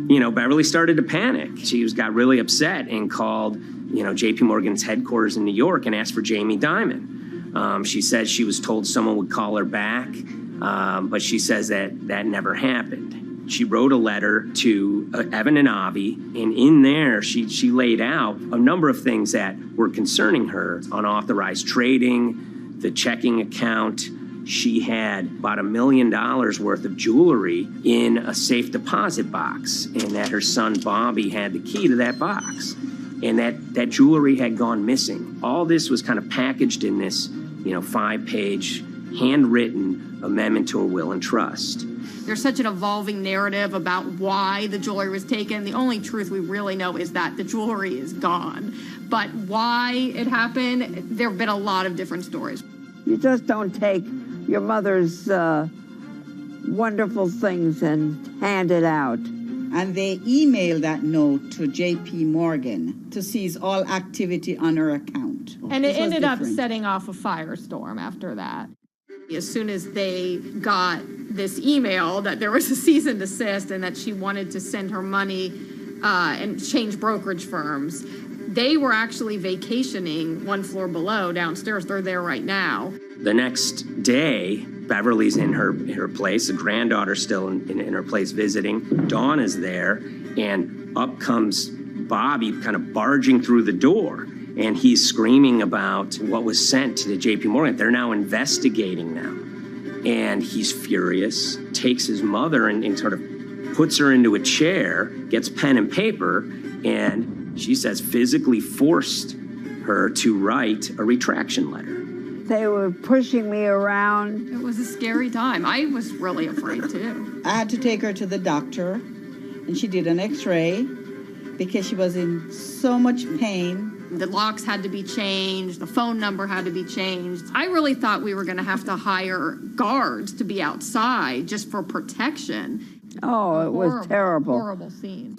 You know, Beverly started to panic. She got really upset and called, J.P. Morgan's headquarters in New York and asked for Jamie Dimon. She said she was told someone would call her back, but she says that never happened. She wrote a letter to Evan and Avi, and in there she laid out a number of things that were concerning her: unauthorized trading, the checking account. She had about $1 million worth of jewelry in a safe deposit box, and that her son Bobby had the key to that box, and that jewelry had gone missing. All this was kind of packaged in this, 5-page handwritten amendment to a will and trust. There's such an evolving narrative about why the jewelry was taken. The only truth we really know is that the jewelry is gone. But why it happened, there have been a lot of different stories. You just don't take your mother's wonderful things and hand it out. And they emailed that note to J.P. Morgan to seize all activity on her account. And it ended up setting off a firestorm after that. As soon as they got this email that there was a cease and desist and that she wanted to send her money and change brokerage firms, they were actually vacationing one floor below downstairs. They're there right now. The next day, Beverly's in her place, the granddaughter's still in her place visiting. Dawn is there, and up comes Bobby kind of barging through the door. And he's screaming about what was sent to the J.P. Morgan. They're now investigating them. And he's furious, takes his mother and sort of puts her into a chair, gets pen and paper, and she says physically forced her to write a retraction letter. They were pushing me around. It was a scary time. I was really afraid, too. I had to take her to the doctor, and she did an x-ray because she was in so much pain. The locks had to be changed. The phone number had to be changed. I really thought we were going to have to hire guards to be outside just for protection. Oh, it was terrible. Horrible scene.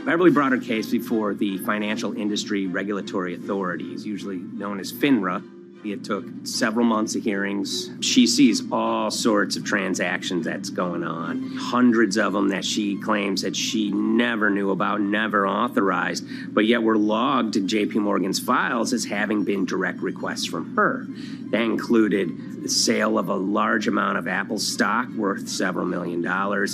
Beverly brought her case before the Financial Industry Regulatory Authorities, usually known as FINRA. It took several months of hearings. She sees all sorts of transactions that's going on, hundreds of them that she claims that she never knew about, never authorized, but yet were logged in J.P. Morgan's files as having been direct requests from her. That included the sale of a large amount of Apple stock worth several $1 million,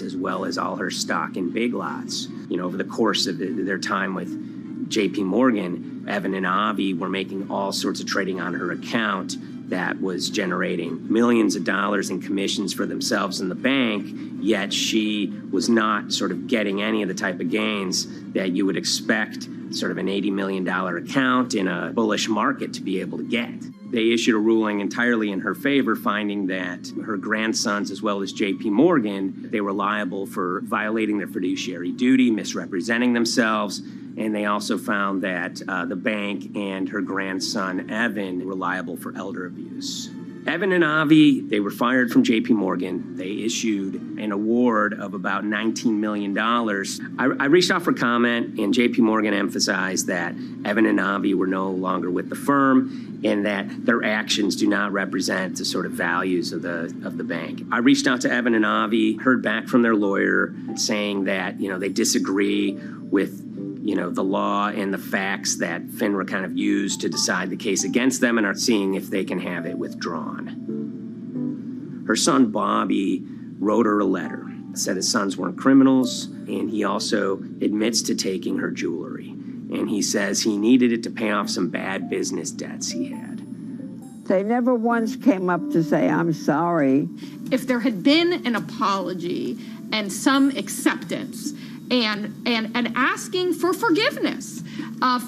as well as all her stock in Big Lots. Over the course of their time with J.P. Morgan, Evan and Avi were making all sorts of trading on her account that was generating millions of dollars in commissions for themselves and the bank, yet she was not sort of getting any of the type of gains that you would expect sort of an $80 million account in a bullish market to be able to get. They issued a ruling entirely in her favor, finding that her grandsons, as well as J.P. Morgan, they were liable for violating their fiduciary duty, misrepresenting themselves, and they also found that the bank and her grandson, Evan, were liable for elder abuse. Evan and Avi, they were fired from J.P. Morgan. They issued an award of about $19 million. I reached out for comment, and J.P. Morgan emphasized that Evan and Avi were no longer with the firm and that their actions do not represent the sort of values of the bank. I reached out to Evan and Avi, heard back from their lawyer saying that, they disagree with the law and the facts that FINRA kind of used to decide the case against them and are seeing if they can have it withdrawn. Her son, Bobby, wrote her a letter, said his sons weren't criminals, and he also admits to taking her jewelry. And he says he needed it to pay off some bad business debts he had. They never once came up to say, I'm sorry. If there had been an apology and some acceptance, and asking for forgiveness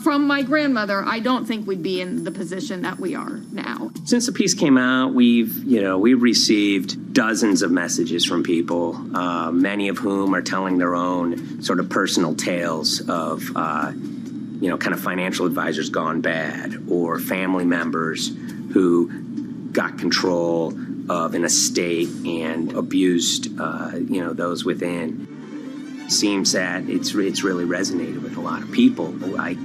from my grandmother, I don't think we'd be in the position that we are now. Since the piece came out, we've received dozens of messages from people, many of whom are telling their own sort of personal tales of, kind of financial advisors gone bad, or family members who got control of an estate and abused, those within. Seems that it's really resonated with a lot of people. I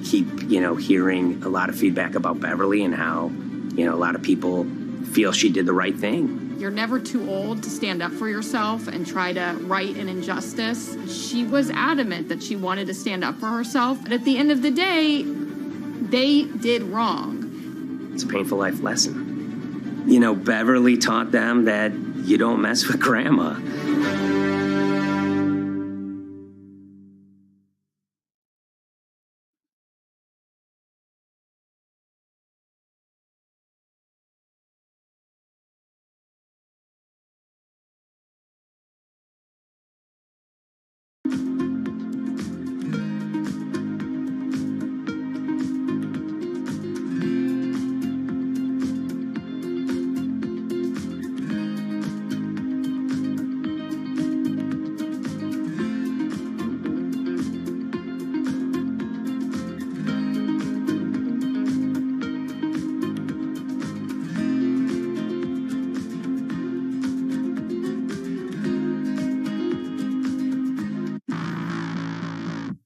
keep, hearing a lot of feedback about Beverly and how, a lot of people feel she did the right thing. You're never too old to stand up for yourself and try to right an injustice. She was adamant that she wanted to stand up for herself, but at the end of the day, they did wrong. It's a painful life lesson. Beverly taught them that you don't mess with grandma.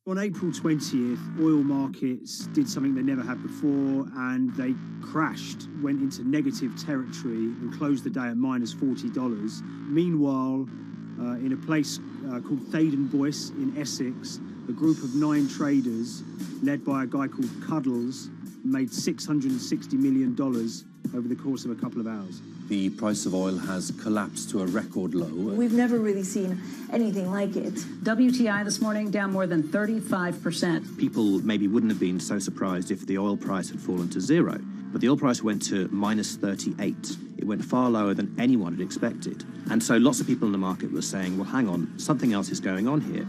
On April 20th, oil markets did something they never had before, and they crashed, went into negative territory and closed the day at minus $40. Meanwhile, in a place called Thaden Voice in Essex, a group of 9 traders, led by a guy called Cuddles, made $660 million over the course of a couple of hours. The price of oil has collapsed to a record low. We've never really seen anything like it. WTI this morning down more than 35%. People maybe wouldn't have been so surprised if the oil price had fallen to zero, but the oil price went to minus 38. It went far lower than anyone had expected. And so lots of people in the market were saying, well, hang on, something else is going on here.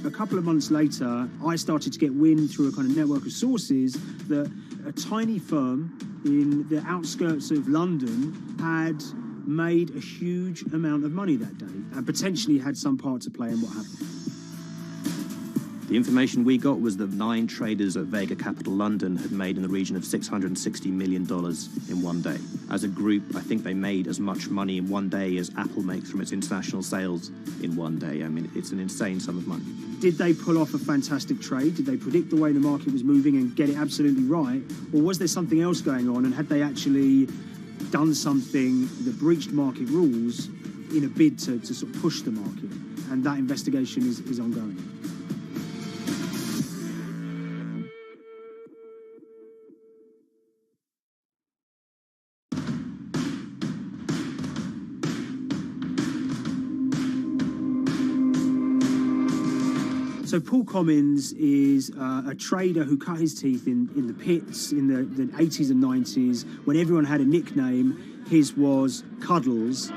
A couple of months later, I started to get wind through a kind of network of sources that a tiny firm in the outskirts of London had made a huge amount of money that day and potentially had some part to play in what happened. The information we got was that 9 traders at Vega Capital London had made in the region of $660 million in one day. As a group, I think they made as much money in one day as Apple makes from its international sales in one day. I mean, it's an insane sum of money. Did they pull off a fantastic trade? Did they predict the way the market was moving and get it absolutely right? Or was there something else going on, and had they actually done something that breached market rules in a bid to sort of push the market? And that investigation is ongoing. So Paul Commins is a trader who cut his teeth in the pits in the 80s and 90s. When everyone had a nickname, his was Cuddles.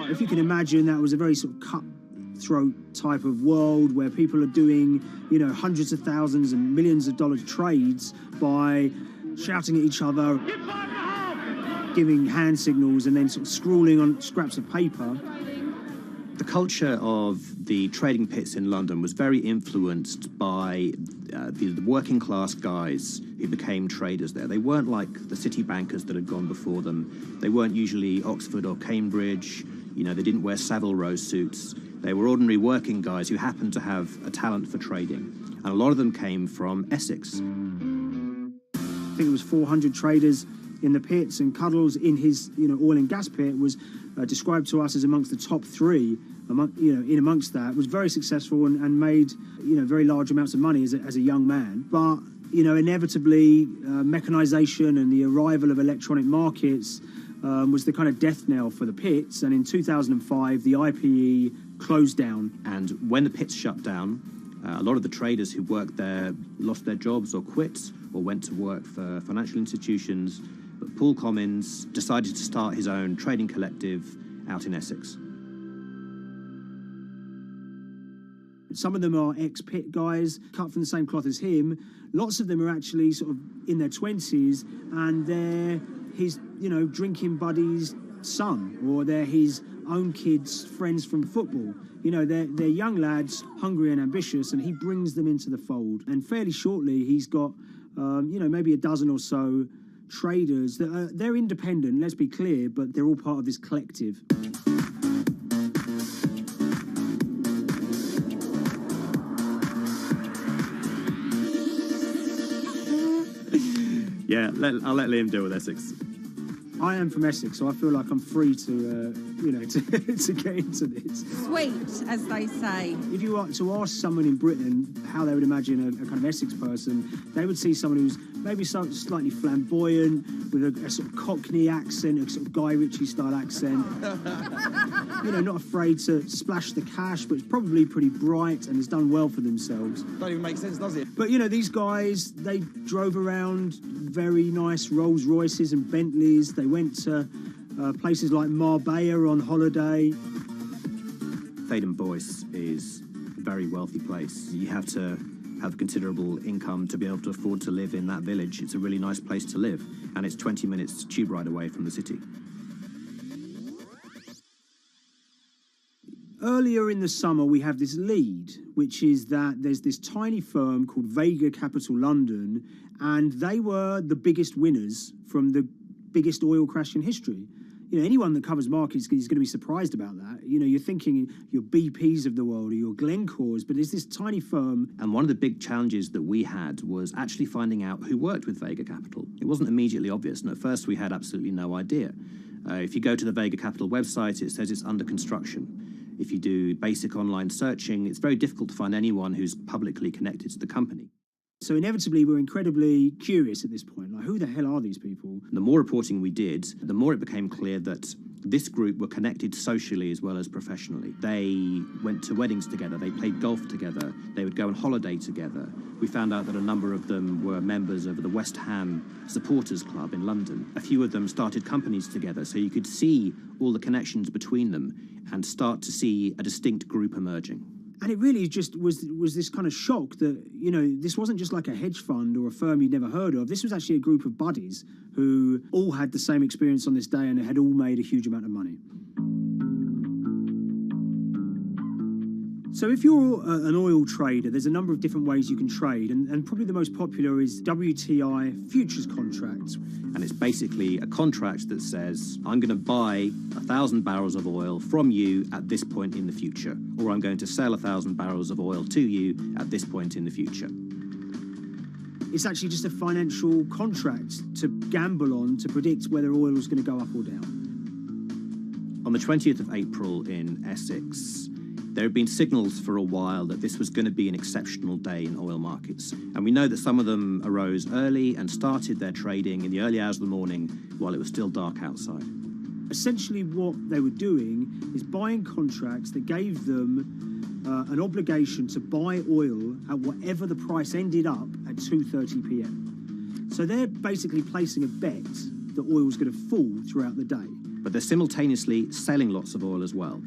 If you can imagine, that was a very sort of cutthroat type of world where people are doing, hundreds of thousands and millions of dollar trades by shouting at each other, giving hand signals, and then sort of scrawling on scraps of paper. The culture of the trading pits in London was very influenced by the working class guys who became traders there. They weren't like the city bankers that had gone before them. They weren't usually Oxford or Cambridge. They didn't wear Savile Row suits. They were ordinary working guys who happened to have a talent for trading. And a lot of them came from Essex. I think it was 400 traders in the pits, and Cuddles in his oil and gas pit was described to us as amongst the top 3 amongst that, was very successful and made very large amounts of money as a young man. But inevitably mechanization and the arrival of electronic markets was the kind of death knell for the pits, and in 2005 the IPE closed down. And when the pits shut down, a lot of the traders who worked there lost their jobs or quit or went to work for financial institutions. But Paul Commins decided to start his own trading collective out in Essex. Some of them are ex-pit guys, cut from the same cloth as him. Lots of them are actually sort of in their 20s, and they're his, drinking buddy's son, or they're his own kids' friends from football. They're young lads, hungry and ambitious, and he brings them into the fold. And fairly shortly, he's got, maybe a dozen or so traders that they're independent, let's be clear, but they're all part of this collective. Yeah, I'll let Liam deal with Essex. I am from Essex, so I feel like I'm free to, to get into this. Sweet, as they say. If you were to ask someone in Britain how they would imagine a kind of Essex person, they would see someone who's maybe slightly flamboyant, with a sort of Cockney accent, a sort of Guy Ritchie-style accent. Not afraid to splash the cash, but it's probably pretty bright and has done well for themselves. Don't even make sense, does it? But, these guys, they drove around very nice Rolls Royces and Bentleys. They went to places like Marbella on holiday. Thaden-Boyce is a very wealthy place. You have to have considerable income to be able to afford to live in that village. It's a really nice place to live, and it's 20 minutes tube ride away from the city. Earlier in the summer, we have this lead, which is that there's this tiny firm called Vega Capital London, and they were the biggest winners from the biggest oil crash in history. Anyone that covers markets is going to be surprised about that. You're thinking your BPs of the world or your Glencores, but it's this tiny firm. And one of the big challenges that we had was actually finding out who worked with Vega Capital. It wasn't immediately obvious, and at first we had absolutely no idea. If you go to the Vega Capital website, it says it's under construction. If you do basic online searching, it's very difficult to find anyone who's publicly connected to the company. So inevitably, we're incredibly curious at this point. Like, who the hell are these people? The more reporting we did, the more it became clear that this group were connected socially as well as professionally. They went to weddings together, they played golf together, they would go on holiday together. We found out that a number of them were members of the West Ham Supporters Club in London. A few of them started companies together, so you could see all the connections between them and start to see a distinct group emerging. And it really just was this kind of shock that, this wasn't just like a hedge fund or a firm you'd never heard of. This was actually a group of buddies who all had the same experience on this day and had all made a huge amount of money. So if you're an oil trader, there's a number of different ways you can trade, and probably the most popular is WTI futures contracts. And it's basically a contract that says, I'm going to buy 1,000 barrels of oil from you at this point in the future, or I'm going to sell 1,000 barrels of oil to you at this point in the future. It's actually just a financial contract to gamble on to predict whether oil is going to go up or down. On the 20th of April in Essex, there have been signals for a while that this was going to be an exceptional day in oil markets. And we know that some of them arose early and started their trading in the early hours of the morning while it was still dark outside. Essentially what they were doing is buying contracts that gave them an obligation to buy oil at whatever the price ended up at 2:30 p.m. So they're basically placing a bet that oil was going to fall throughout the day. But they're simultaneously selling lots of oil as well.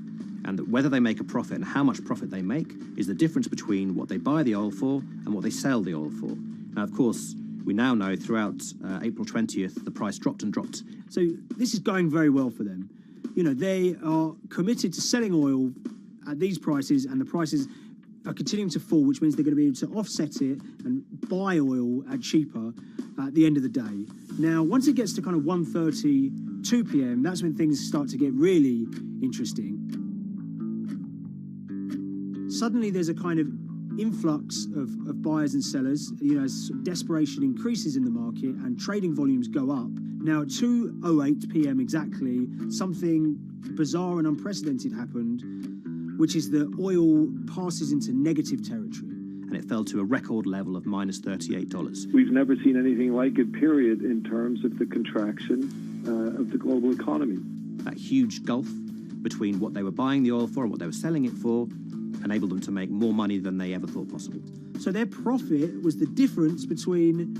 And that whether they make a profit and how much profit they make is the difference between what they buy the oil for and what they sell the oil for. Now, of course, we now know throughout April 20th, the price dropped and dropped. So this is going very well for them. They are committed to selling oil at these prices, and the prices are continuing to fall, which means they're going to be able to offset it and buy oil at cheaper at the end of the day. Now, once it gets to kind of 1:30, 2 p.m., that's when things start to get really interesting. Suddenly there's a kind of influx of buyers and sellers, as desperation increases in the market and trading volumes go up. Now, at 2:08 p.m. exactly, something bizarre and unprecedented happened, which is that oil passes into negative territory. And it fell to a record level of minus $38. We've never seen anything like it, period, in terms of the contraction of the global economy. That huge gulf between what they were buying the oil for and what they were selling it for enabled them to make more money than they ever thought possible. So their profit was the difference between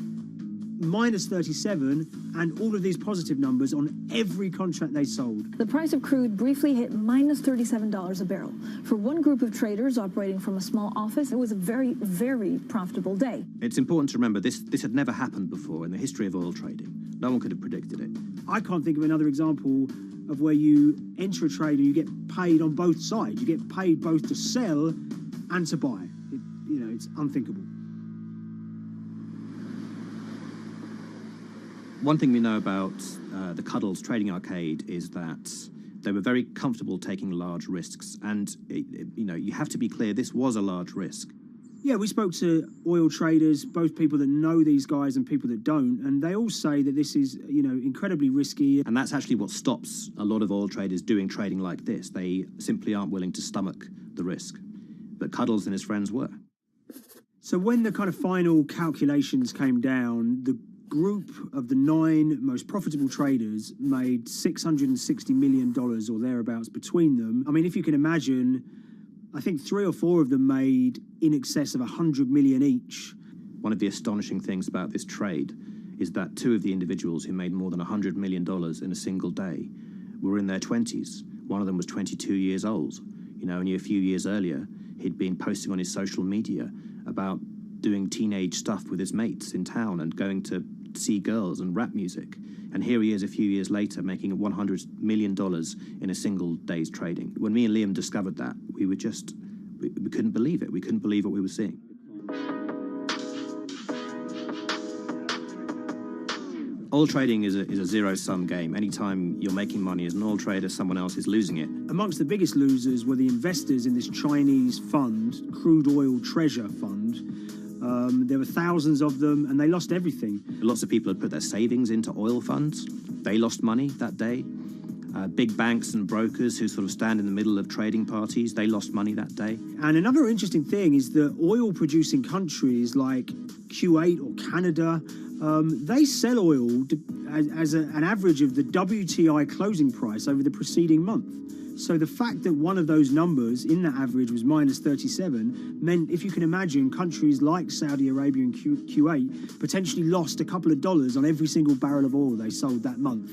minus 37 and all of these positive numbers on every contract they sold. The price of crude briefly hit minus $37 a barrel. For one group of traders operating from a small office, it was a very, very profitable day. It's important to remember this had never happened before in the history of oil trading. No one could have predicted it. I can't think of another example of where you enter a trade and you get paid on both sides. You get paid both to sell and to buy. It's unthinkable. One thing we know about the Cuddles Trading Arcade is that they were very comfortable taking large risks. And, you have to be clear, this was a large risk. Yeah, we spoke to oil traders, both people that know these guys and people that don't, and they all say that this is, incredibly risky. And that's actually what stops a lot of oil traders doing trading like this. They simply aren't willing to stomach the risk. But Cuddles and his friends were. So when the kind of final calculations came down, the group of the 9 most profitable traders made $660 million or thereabouts between them. I mean, if you can imagine, I think 3 or 4 of them made in excess of 100 million each. One of the astonishing things about this trade is that 2 of the individuals who made more than $100 million in a single day were in their 20s. One of them was 22 years old. Only a few years earlier, he'd been posting on his social media about doing teenage stuff with his mates in town and going to see girls and rap music. And here he is a few years later making $100 million in a single day's trading. When me and Liam discovered that, we couldn't believe it. We couldn't believe what we were seeing. Oil trading is a zero-sum game. Anytime you're making money as an oil trader, someone else is losing it. Amongst the biggest losers were the investors in this Chinese fund, Crude Oil Treasure Fund. There were thousands of them, and they lost everything. Lots of people had put their savings into oil funds. They lost money that day. Big banks and brokers who sort of stand in the middle of trading parties, they lost money that day. And another interesting thing is that oil-producing countries like Kuwait or Canada, they sell oil as an average of the WTI closing price over the preceding month. So the fact that one of those numbers in that average was minus 37 meant, if you can imagine, countries like Saudi Arabia and Kuwait potentially lost a couple of dollars on every single barrel of oil they sold that month.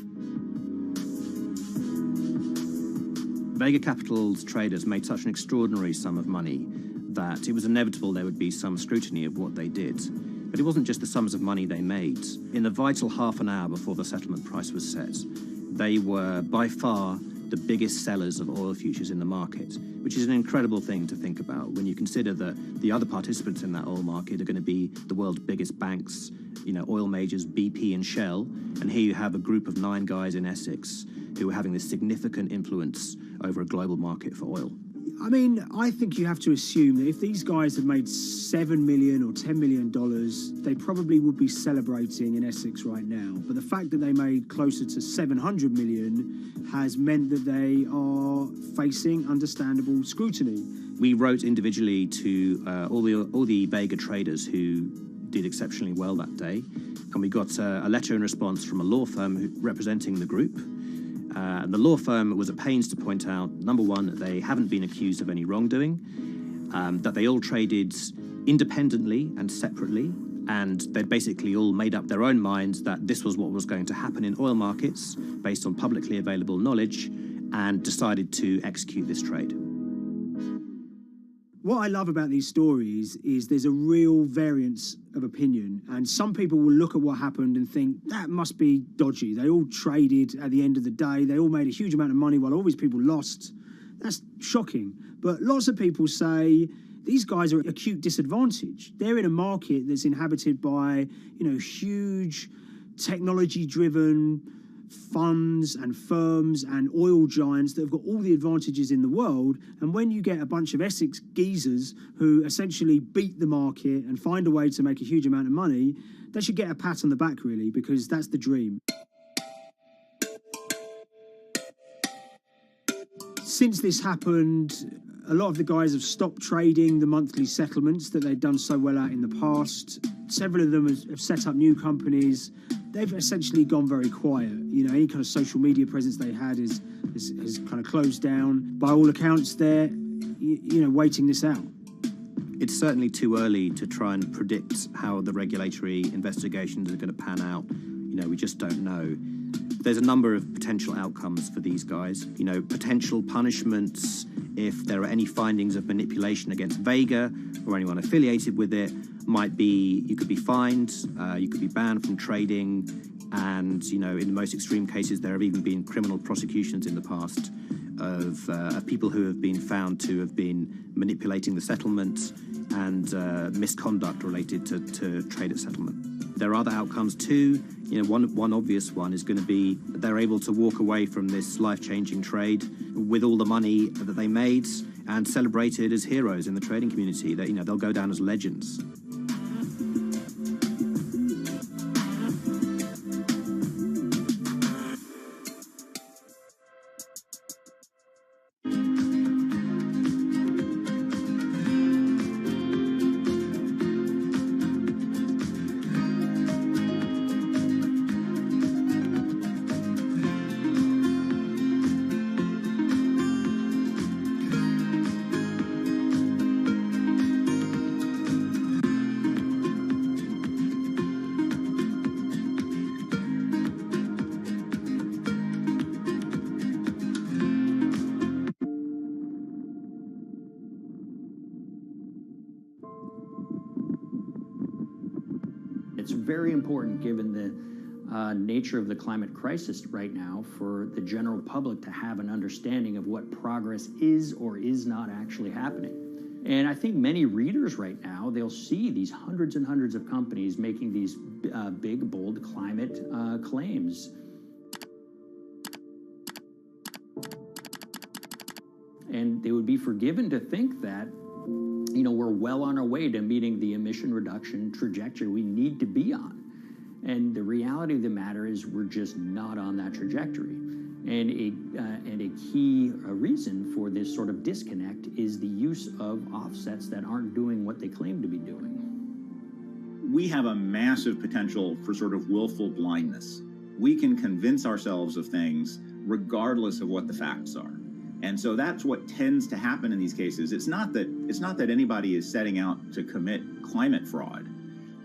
Vega Capital's traders made such an extraordinary sum of money that it was inevitable there would be some scrutiny of what they did. But it wasn't just the sums of money they made. In the vital half an hour before the settlement price was set, they were by far the biggest sellers of oil futures in the market, which is an incredible thing to think about when you consider that the other participants in that oil market are going to be the world's biggest banks, oil majors, BP and Shell, and here you have a group of 9 guys in Essex who are having this significant influence over a global market for oil. I mean, I think you have to assume that if these guys had made $7 million or $10 million, they probably would be celebrating in Essex right now. But the fact that they made closer to $700 million has meant that they are facing understandable scrutiny. We wrote individually to all the Vega traders who did exceptionally well that day, and we got a letter in response from a law firm representing the group. The law firm was at pains to point out, number one, that they haven't been accused of any wrongdoing, that they all traded independently and separately, and they'd basically all made up their own minds that this was what was going to happen in oil markets based on publicly available knowledge, and decided to execute this trade. What I love about these stories is there's a real variance of opinion, and some people will look at what happened and think that must be dodgy. They all traded at the end of the day. They all made a huge amount of money while all these people lost. That's shocking. But lots of people say these guys are at acute disadvantage. They're in a market that's inhabited by, huge technology-driven funds and firms and oil giants that have got all the advantages in the world, and when you get a bunch of Essex geezers who essentially beat the market and find a way to make a huge amount of money, they should get a pat on the back, really, because that's the dream. Since this happened, a lot of the guys have stopped trading the monthly settlements that they'd done so well at in the past. Several of them have set up new companies. They've essentially gone very quiet. Any kind of social media presence they had is kind of closed down. By all accounts, they're, waiting this out. It's certainly too early to try and predict how the regulatory investigations are going to pan out. We just don't know. There's a number of potential outcomes for these guys. Potential punishments if there are any findings of manipulation against Vega or anyone affiliated with it might be you could be fined, you could be banned from trading, and in the most extreme cases there have even been criminal prosecutions in the past of people who have been found to have been manipulating the settlement and misconduct related to trade at settlement. There are other outcomes too. One obvious one is going to be that they're able to walk away from this life-changing trade with all the money that they made and celebrated as heroes in the trading community. That they'll go down as legends. It's very important, given the nature of the climate crisis right now, for the general public to have an understanding of what progress is or is not actually happening. And I think many readers right now, they'll see these hundreds and hundreds of companies making these big, bold climate claims. And they would be forgiven to think that we're well on our way to meeting the emission reduction trajectory we need to be on. And the reality of the matter is we're just not on that trajectory. And a key reason for this sort of disconnect is the use of offsets that aren't doing what they claim to be doing. We have a massive potential for sort of willful blindness. We can convince ourselves of things regardless of what the facts are. And so that's what tends to happen in these cases. It's not that anybody is setting out to commit climate fraud.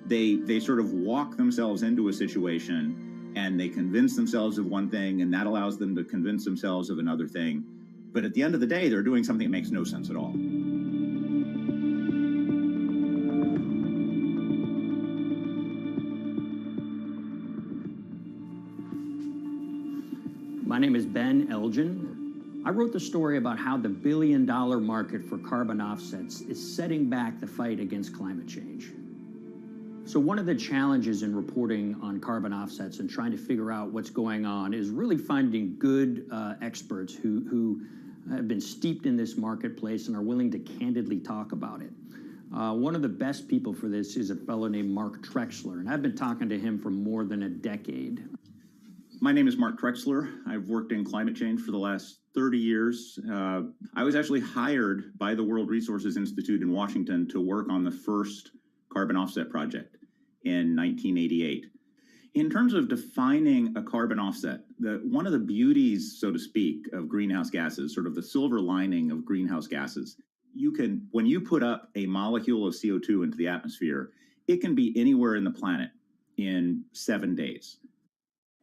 They sort of walk themselves into a situation and they convince themselves of one thing, and that allows them to convince themselves of another thing. But at the end of the day, they're doing something that makes no sense at all. My name is Ben Elgin. I wrote the story about how the billion-dollar market for carbon offsets is setting back the fight against climate change. So one of the challenges in reporting on carbon offsets and trying to figure out what's going on is really finding good experts who have been steeped in this marketplace and are willing to candidly talk about it. One of the best people for this is a fellow named Mark Trexler, and I've been talking to him for more than a decade. My name is Mark Trexler. I've worked in climate change for the last 30 years. I was actually hired by the World Resources Institute in Washington to work on the first carbon offset project in 1988. In terms of defining a carbon offset, one of the beauties, so to speak, of greenhouse gases, sort of the silver lining of greenhouse gases, when you put up a molecule of CO2 into the atmosphere, it can be anywhere in the planet in 7 days.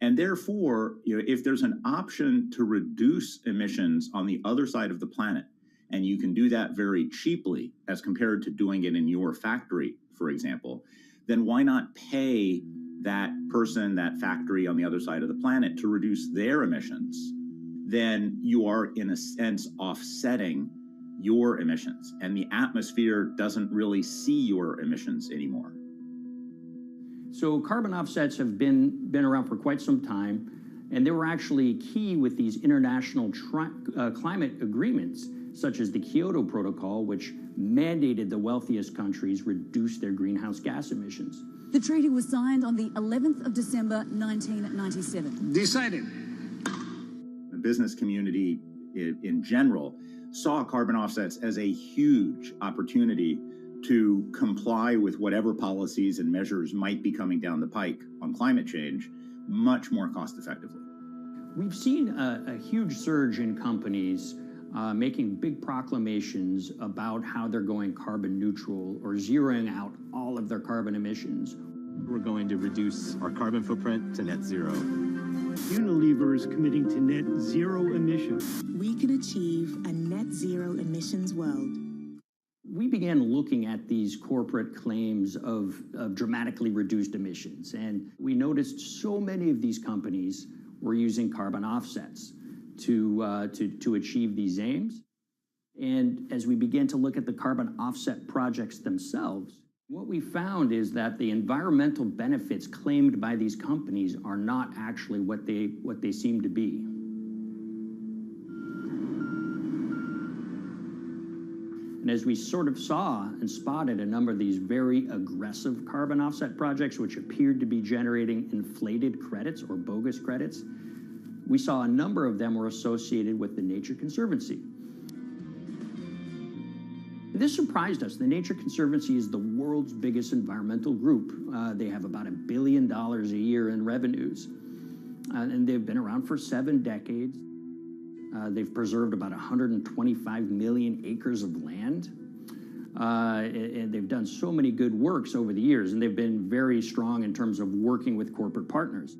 And therefore, if there's an option to reduce emissions on the other side of the planet, and you can do that very cheaply as compared to doing it in your factory, for example, then why not pay that person, that factory on the other side of the planet to reduce their emissions? Then you are, in a sense, offsetting your emissions, and the atmosphere doesn't really see your emissions anymore. So carbon offsets have been around for quite some time, and they were actually key with these international climate agreements, such as the Kyoto Protocol, which mandated the wealthiest countries reduce their greenhouse gas emissions. The treaty was signed on the 11th of December, 1997. Decided. The business community in general saw carbon offsets as a huge opportunity to comply with whatever policies and measures might be coming down the pike on climate change much more cost effectively. We've seen a huge surge in companies making big proclamations about how they're going carbon neutral or zeroing out all of their carbon emissions. We're going to reduce our carbon footprint to net zero. Unilever is committing to net zero emissions. We can achieve a net zero emissions world. We began looking at these corporate claims of dramatically reduced emissions, and we noticed so many of these companies were using carbon offsets to achieve these aims. And as we began to look at the carbon offset projects themselves, what we found is that the environmental benefits claimed by these companies are not actually what they seem to be. And as we sort of saw and spotted a number of these very aggressive carbon offset projects, which appeared to be generating inflated credits or bogus credits, we saw a number of them were associated with the Nature Conservancy. This surprised us. The Nature Conservancy is the world's biggest environmental group. They have about $1 billion a year in revenues, and they've been around for 7 decades. They've preserved about 125 million acres of land, and they've done so many good works over the years, and they've been very strong in terms of working with corporate partners.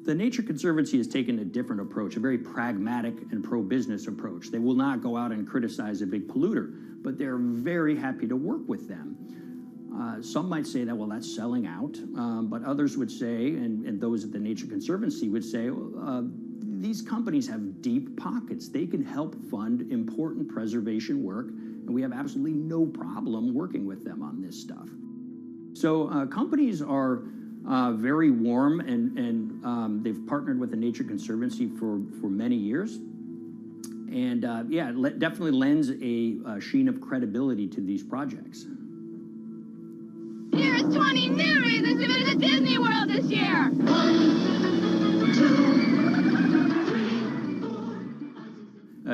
The Nature Conservancy has taken a different approach, a very pragmatic and pro-business approach. They will not go out and criticize a big polluter, but they're very happy to work with them. Some might say that, well, that's selling out, but others would say, and those at the Nature Conservancy would say, these companies have deep pockets. They can help fund important preservation work, and we have absolutely no problem working with them on this stuff. So companies are very warm, and they've partnered with the Nature Conservancy for many years. And yeah, it definitely lends a sheen of credibility to these projects. Here's 20 new reasons to visit Disney World this year. 1, 2,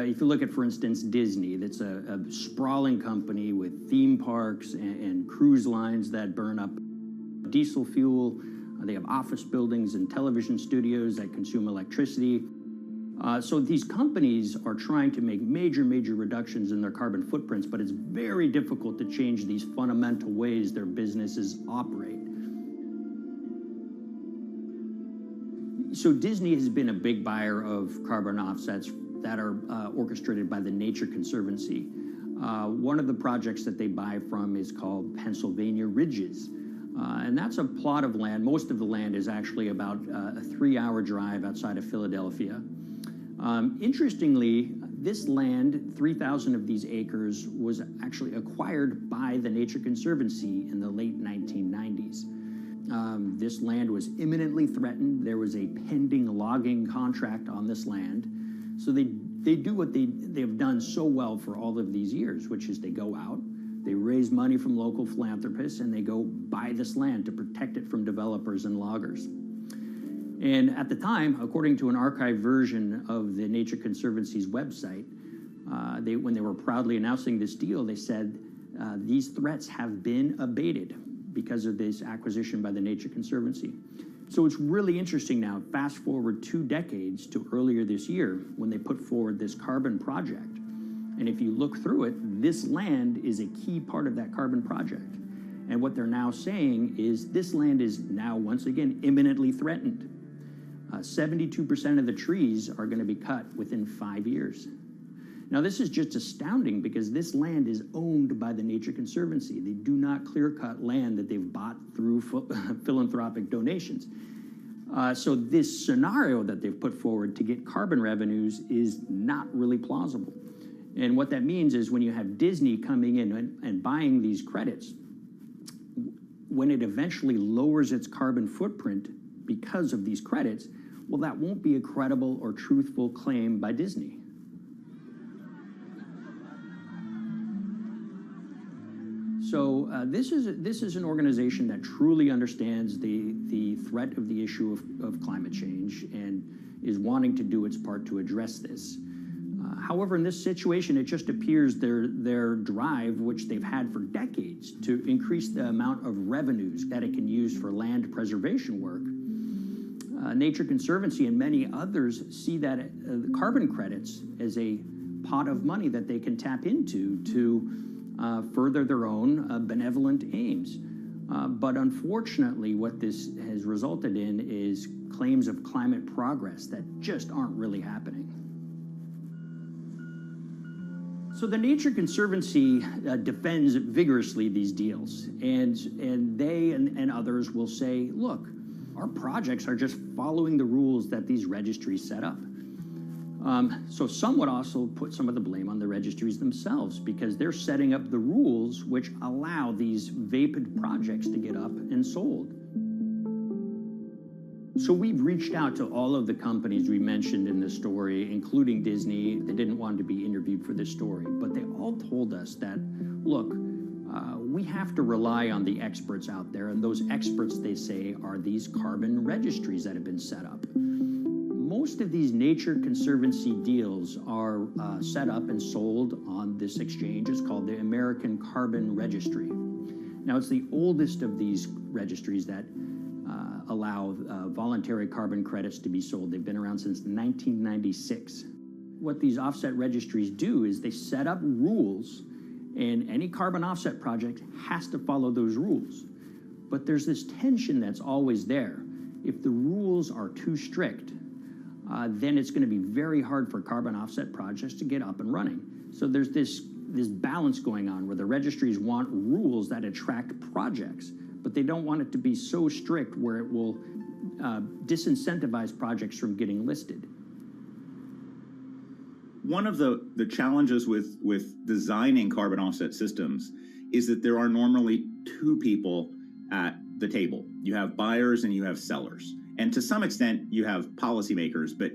if you look at, for instance, Disney, that's a sprawling company with theme parks and cruise lines that burn up diesel fuel. They have office buildings and television studios that consume electricity. So these companies are trying to make major reductions in their carbon footprints, but it's very difficult to change these fundamental ways their businesses operate. So Disney has been a big buyer of carbon offsets that are orchestrated by the Nature Conservancy. One of the projects that they buy from is called Pennsylvania Ridges. And that's a plot of land. Most of the land is actually about a 3-hour drive outside of Philadelphia. Interestingly, this land, 3,000 of these acres, was actually acquired by the Nature Conservancy in the late 1990s. This land was imminently threatened. There was a pending logging contract on this land. So they do what they've done so well for all of these years, which is they go out, they raise money from local philanthropists, and they go buy this land to protect it from developers and loggers. And at the time, according to an archived version of the Nature Conservancy's website, when they were proudly announcing this deal, they said, these threats have been abated because of this acquisition by the Nature Conservancy. So it's really interesting now, fast forward 2 decades to earlier this year when they put forward this carbon project. And if you look through it, this land is a key part of that carbon project. And what they're now saying is this land is now, once again, imminently threatened. 72% of the trees are going to be cut within 5 years. Now, this is just astounding because this land is owned by the Nature Conservancy. They do not clear-cut land that they've bought through philanthropic donations. So this scenario that they've put forward to get carbon revenues is not really plausible. And what that means is when you have Disney coming in and buying these credits, when it eventually lowers its carbon footprint because of these credits, well, that won't be a credible or truthful claim by Disney. So this is an organization that truly understands the threat of the issue of climate change and is wanting to do its part to address this. However, in this situation, it just appears their drive, which they've had for decades, to increase the amount of revenues that it can use for land preservation work, Nature Conservancy and many others see that carbon credits as a pot of money that they can tap into to further their own benevolent aims. But unfortunately, what this has resulted in is claims of climate progress that just aren't really happening. So the Nature Conservancy defends vigorously these deals, and they and others will say, look, our projects are just following the rules that these registries set up. So some would also put some of the blame on the registries themselves because they're setting up the rules which allow these vapid projects to get up and sold. So we've reached out to all of the companies we mentioned in this story, including Disney. They didn't want to be interviewed for this story, but they all told us that, look, we have to rely on the experts out there, and those experts, they say, are these carbon registries that have been set up. Most of these Nature Conservancy deals are set up and sold on this exchange. It's called the American Carbon Registry. Now, it's the oldest of these registries that allow voluntary carbon credits to be sold. They've been around since 1996. What these offset registries do is they set up rules, and any carbon offset project has to follow those rules. But there's this tension that's always there. If the rules are too strict, then it's going to be very hard for carbon offset projects to get up and running. So there's this balance going on where the registries want rules that attract projects, but they don't want it to be so strict where it will disincentivize projects from getting listed. One of the challenges with designing carbon offset systems is that there are normally two people at the table. You have buyers and you have sellers. And to some extent, you have policymakers, but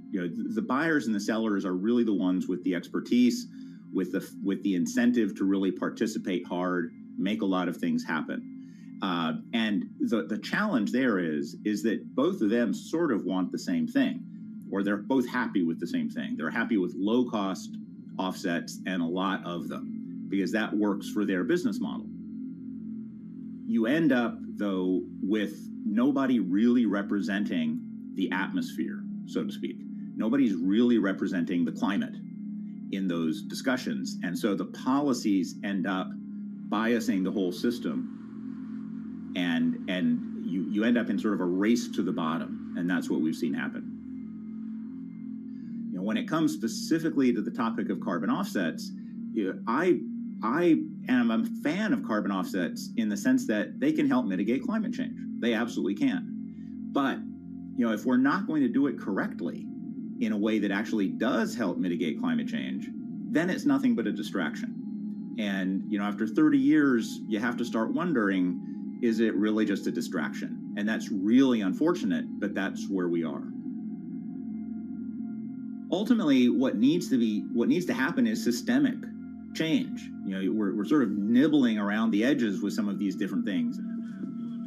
you know, the buyers and the sellers are really the ones with the expertise, with the incentive to really participate hard, make a lot of things happen. And the challenge there is that both of them sort of want the same thing, or they're both happy with the same thing. They're happy with low-cost offsets and a lot of them, because that works for their business model. You end up, though, with nobody really representing the atmosphere, so to speak. Nobody's really representing the climate in those discussions. And so the policies end up biasing the whole system, and you end up in sort of a race to the bottom, and that's what we've seen happen. You know, when it comes specifically to the topic of carbon offsets, you know, I am a fan of carbon offsets in the sense that they can help mitigate climate change. They absolutely can. But, you know, if we're not going to do it correctly in a way that actually does help mitigate climate change, then it's nothing but a distraction. And, you know, after 30 years, you have to start wondering, is it really just a distraction? And that's really unfortunate, but that's where we are. Ultimately, what needs to happen is systemic change. You know, we're sort of nibbling around the edges with some of these different things.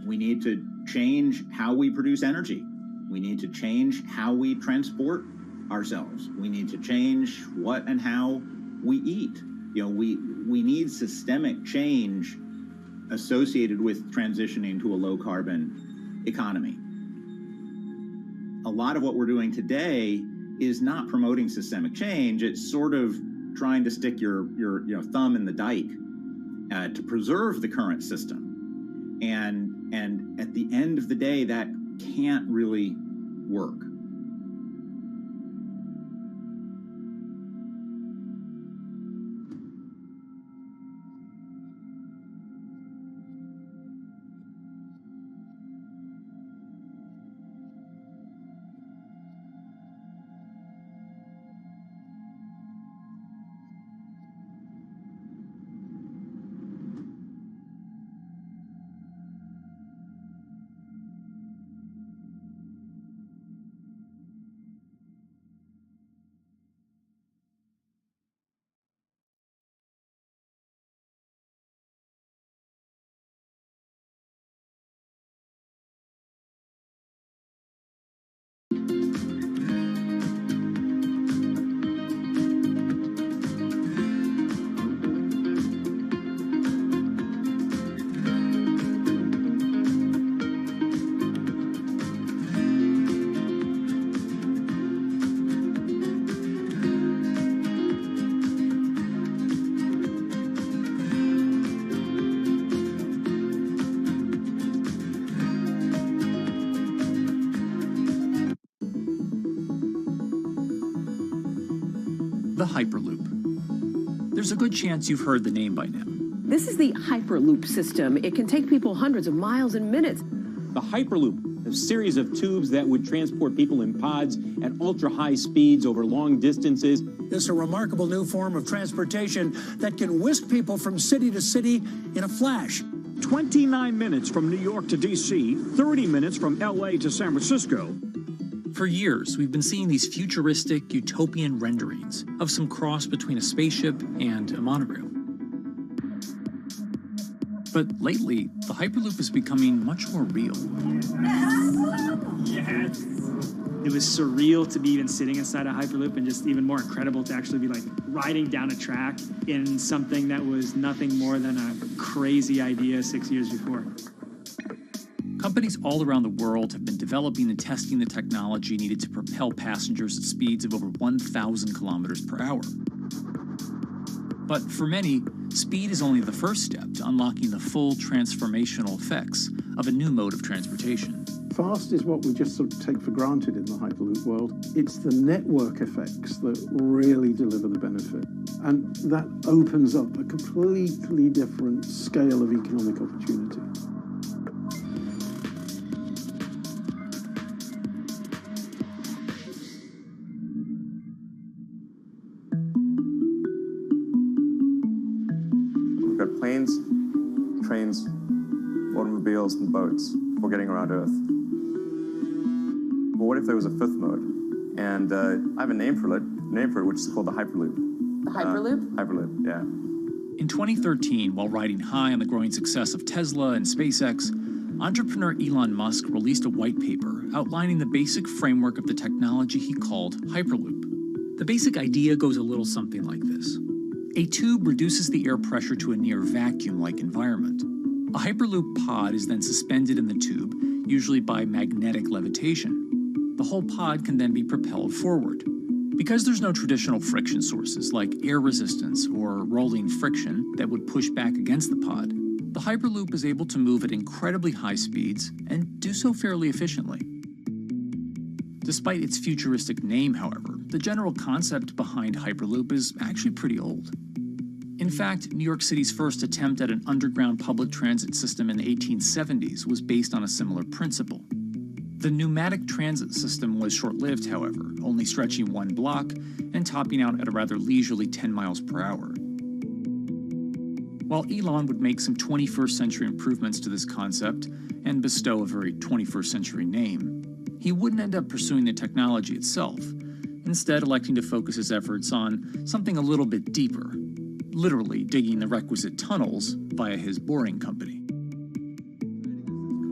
We need to change how we produce energy. We need to change how we transport ourselves. We need to change what and how we eat. You know, we need systemic change associated with transitioning to a low carbon economy. A lot of what we're doing today is not promoting systemic change. It's sort of trying to stick your thumb in the dike to preserve the current system. And at the end of the day, that can't really work. the Hyperloop. There's a good chance you've heard the name by now. This is the Hyperloop system. It can take people hundreds of miles in minutes. The Hyperloop, a series of tubes that would transport people in pods at ultra-high speeds over long distances. It's a remarkable new form of transportation that can whisk people from city to city in a flash. 29 minutes from New York to D.C., 30 minutes from L.A. to San Francisco. For years, we've been seeing these futuristic, utopian renderings of some cross between a spaceship and a monorail. But lately, the Hyperloop is becoming much more real. Yes! It was surreal to be even sitting inside a Hyperloop, and just even more incredible to actually be like riding down a track in something that was nothing more than a crazy idea 6 years before. Companies all around the world have been developing and testing the technology needed to propel passengers at speeds of over 1,000 kilometers per hour. But for many, speed is only the first step to unlocking the full transformational effects of a new mode of transportation. Fast is what we just sort of take for granted in the Hyperloop world. It's the network effects that really deliver the benefit. And that opens up a completely different scale of economic opportunity. We've got planes, trains, automobiles, and boats for getting around Earth. But what if there was a fifth mode? And I have a name for it, which is called the Hyperloop. The Hyperloop? Hyperloop, yeah. In 2013, while riding high on the growing success of Tesla and SpaceX, entrepreneur Elon Musk released a white paper outlining the basic framework of the technology he called Hyperloop. The basic idea goes a little something like this. A tube reduces the air pressure to a near vacuum-like environment. A Hyperloop pod is then suspended in the tube, usually by magnetic levitation. The whole pod can then be propelled forward. Because there's no traditional friction sources like air resistance or rolling friction that would push back against the pod, the Hyperloop is able to move at incredibly high speeds and do so fairly efficiently. Despite its futuristic name, however, the general concept behind Hyperloop is actually pretty old. In fact, New York City's first attempt at an underground public transit system in the 1870s was based on a similar principle. The pneumatic transit system was short-lived, however, only stretching one block and topping out at a rather leisurely 10 miles per hour. While Elon would make some 21st century improvements to this concept and bestow a very 21st century name, he wouldn't end up pursuing the technology itself, instead electing to focus his efforts on something a little bit deeper, literally digging the requisite tunnels via his boring company.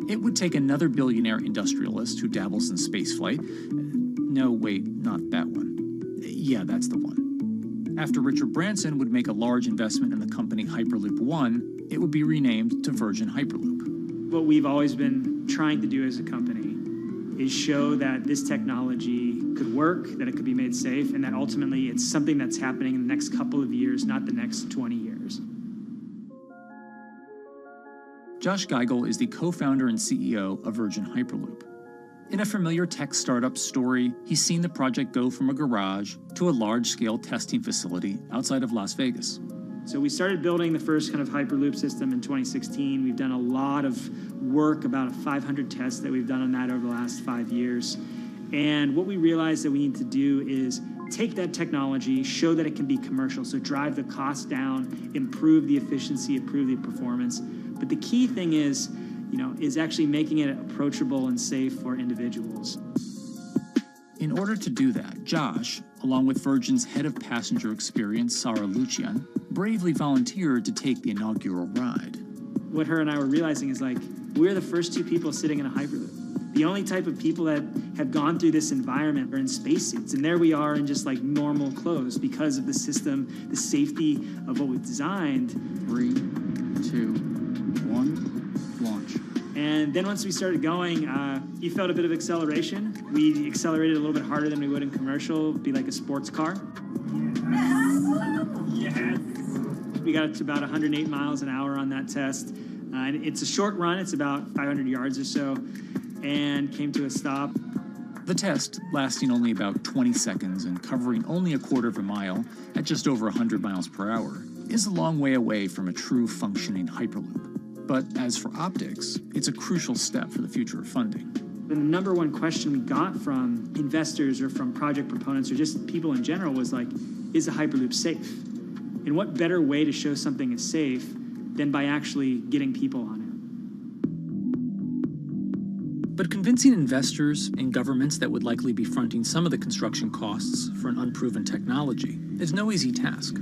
It would take another billionaire industrialist who dabbles in spaceflight. No, wait, not that one. Yeah, that's the one. After Richard Branson would make a large investment in the company Hyperloop One, it would be renamed to Virgin Hyperloop. What we've always been trying to do as a company is show that this technology could work, that it could be made safe, and that ultimately it's something that's happening in the next couple of years, not the next 20 years. Josh Geigel is the co-founder and CEO of Virgin Hyperloop. In a familiar tech startup story, he's seen the project go from a garage to a large-scale testing facility outside of Las Vegas. So we started building the first kind of Hyperloop system in 2016. We've done a lot of work, about 500 tests that we've done on that over the last 5 years. And what we realized that we need to do is take that technology, show that it can be commercial, so drive the cost down, improve the efficiency, improve the performance. But the key thing is actually making it approachable and safe for individuals. In order to do that, Josh, along with Virgin's head of passenger experience, Sarah Lucian, bravely volunteered to take the inaugural ride. What her and I were realizing is we're the first two people sitting in a Hyperloop. The only type of people that have gone through this environment are in spacesuits, and there we are in just normal clothes because of the system, the safety of what we've designed. 3, 2, 1, launch. And then once we started going, you felt a bit of acceleration. We accelerated a little bit harder than we would in commercial. It'd be like a sports car. Yes. We got to about 108 miles an hour on that test. And it's a short run. It's about 500 yards or so, and came to a stop. The The test, lasting only about 20 seconds and covering only a quarter of a mile at just over 100 miles per hour, is a long way away from a true functioning Hyperloop. But as for optics, it's a crucial step for the future of funding. The number one question we got from investors or from project proponents or just people in general was like, is a Hyperloop safe? And what better way to show something is safe than by actually getting people on it? But convincing investors and governments that would likely be fronting some of the construction costs for an unproven technology is no easy task.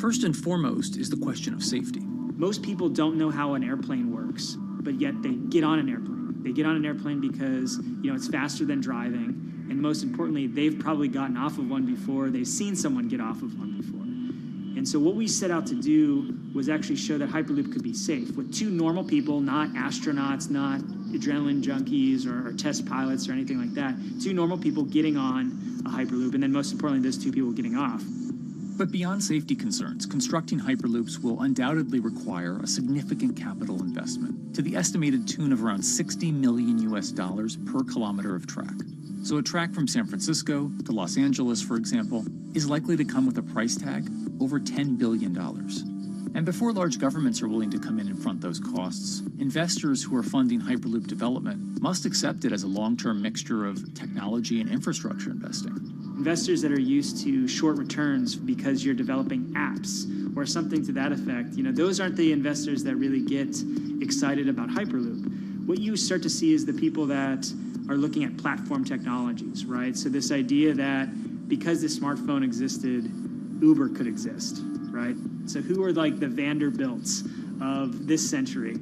First and foremost is the question of safety. Most people don't know how an airplane works, but yet they get on an airplane. They get on an airplane because, it's faster than driving, and most importantly, they've probably gotten off of one before, they've seen someone get off of one before. And so what we set out to do was actually show that Hyperloop could be safe with two normal people, not astronauts, not adrenaline junkies or test pilots or anything like that. Two normal people getting on a Hyperloop, and then most importantly, those two people getting off. But beyond safety concerns, constructing Hyperloops will undoubtedly require a significant capital investment to the estimated tune of around $60 million per kilometer of track. So a track from San Francisco to Los Angeles, for example, is likely to come with a price tag over $10 billion. And before large governments are willing to come in and front those costs, investors who are funding Hyperloop development must accept it as a long-term mixture of technology and infrastructure investing. Investors that are used to short returns because you're developing apps or something to that effect, those aren't the investors that really get excited about Hyperloop. What you start to see is the people that are looking at platform technologies, right? So this idea that because the smartphone existed, Uber could exist, right? So who are like the Vanderbilts of this century?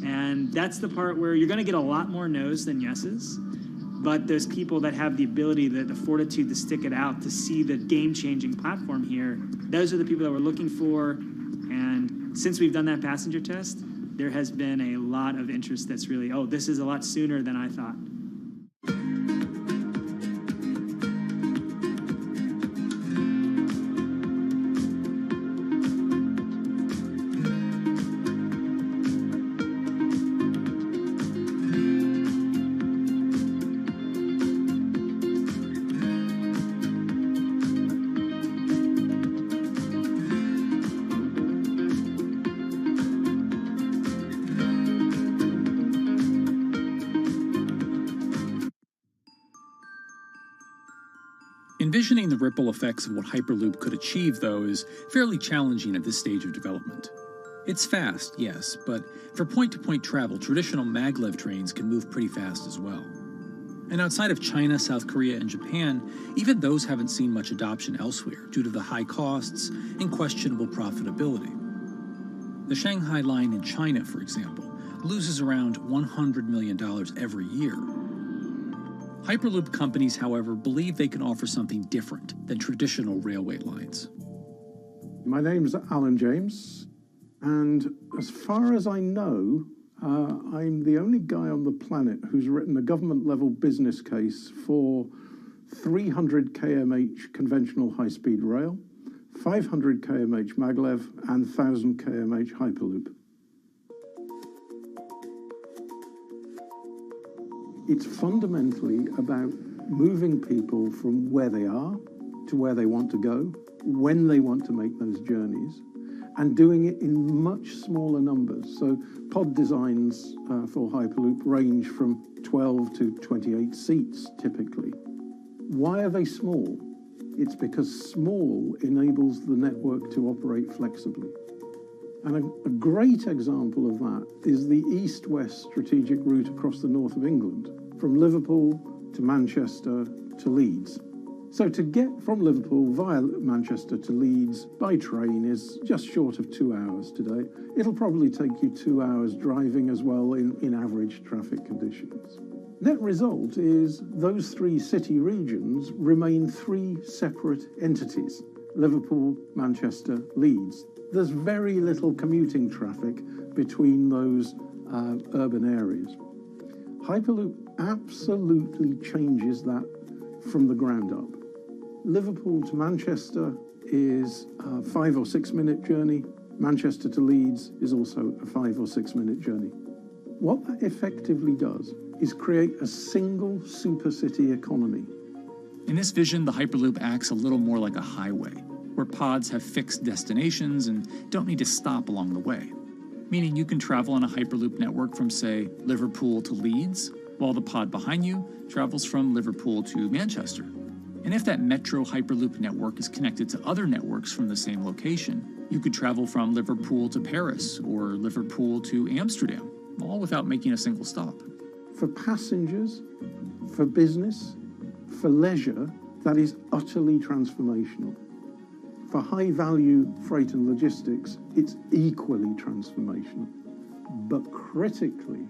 And that's the part where you're going to get a lot more no's than yeses. But those people that have the ability, the fortitude to stick it out, to see the game-changing platform here, those are the people that we're looking for. And since we've done that passenger test, there has been a lot of interest that's really, this is a lot sooner than I thought. Envisioning the ripple effects of what Hyperloop could achieve, though, is fairly challenging at this stage of development. It's fast, yes, but for point-to-point travel, traditional maglev trains can move pretty fast as well. And outside of China, South Korea, and Japan, even those haven't seen much adoption elsewhere due to the high costs and questionable profitability. The Shanghai line in China, for example, loses around $100 million every year. Hyperloop companies, however, believe they can offer something different than traditional railway lines. My name's Alan James, and as far as I know, I'm the only guy on the planet who's written a government-level business case for 300 kmh conventional high-speed rail, 500 kmh maglev, and 1,000 kmh Hyperloop. It's fundamentally about moving people from where they are to where they want to go, when they want to make those journeys, and doing it in much smaller numbers. So pod designs for Hyperloop range from 12 to 28 seats, typically. Why are they small? It's because small enables the network to operate flexibly. And a great example of that is the east-west strategic route across the north of England, from Liverpool to Manchester to Leeds. So to get from Liverpool via Manchester to Leeds by train is just short of 2 hours today. It'll probably take you 2 hours driving as well in average traffic conditions. Net result is those three city regions remain three separate entities: Liverpool, Manchester, Leeds. There's very little commuting traffic between those urban areas. Hyperloop absolutely changes that from the ground up. Liverpool to Manchester is a 5 or 6 minute journey. Manchester to Leeds is also a 5 or 6 minute journey. What that effectively does is create a single supercity economy. In this vision, the Hyperloop acts a little more like a highway, where pods have fixed destinations and don't need to stop along the way. Meaning you can travel on a Hyperloop network from, say, Liverpool to Leeds, while the pod behind you travels from Liverpool to Manchester. And if that metro Hyperloop network is connected to other networks from the same location, you could travel from Liverpool to Paris or Liverpool to Amsterdam, all without making a single stop. For passengers, for business, for leisure, that is utterly transformational. For high-value freight and logistics, it's equally transformational. But critically,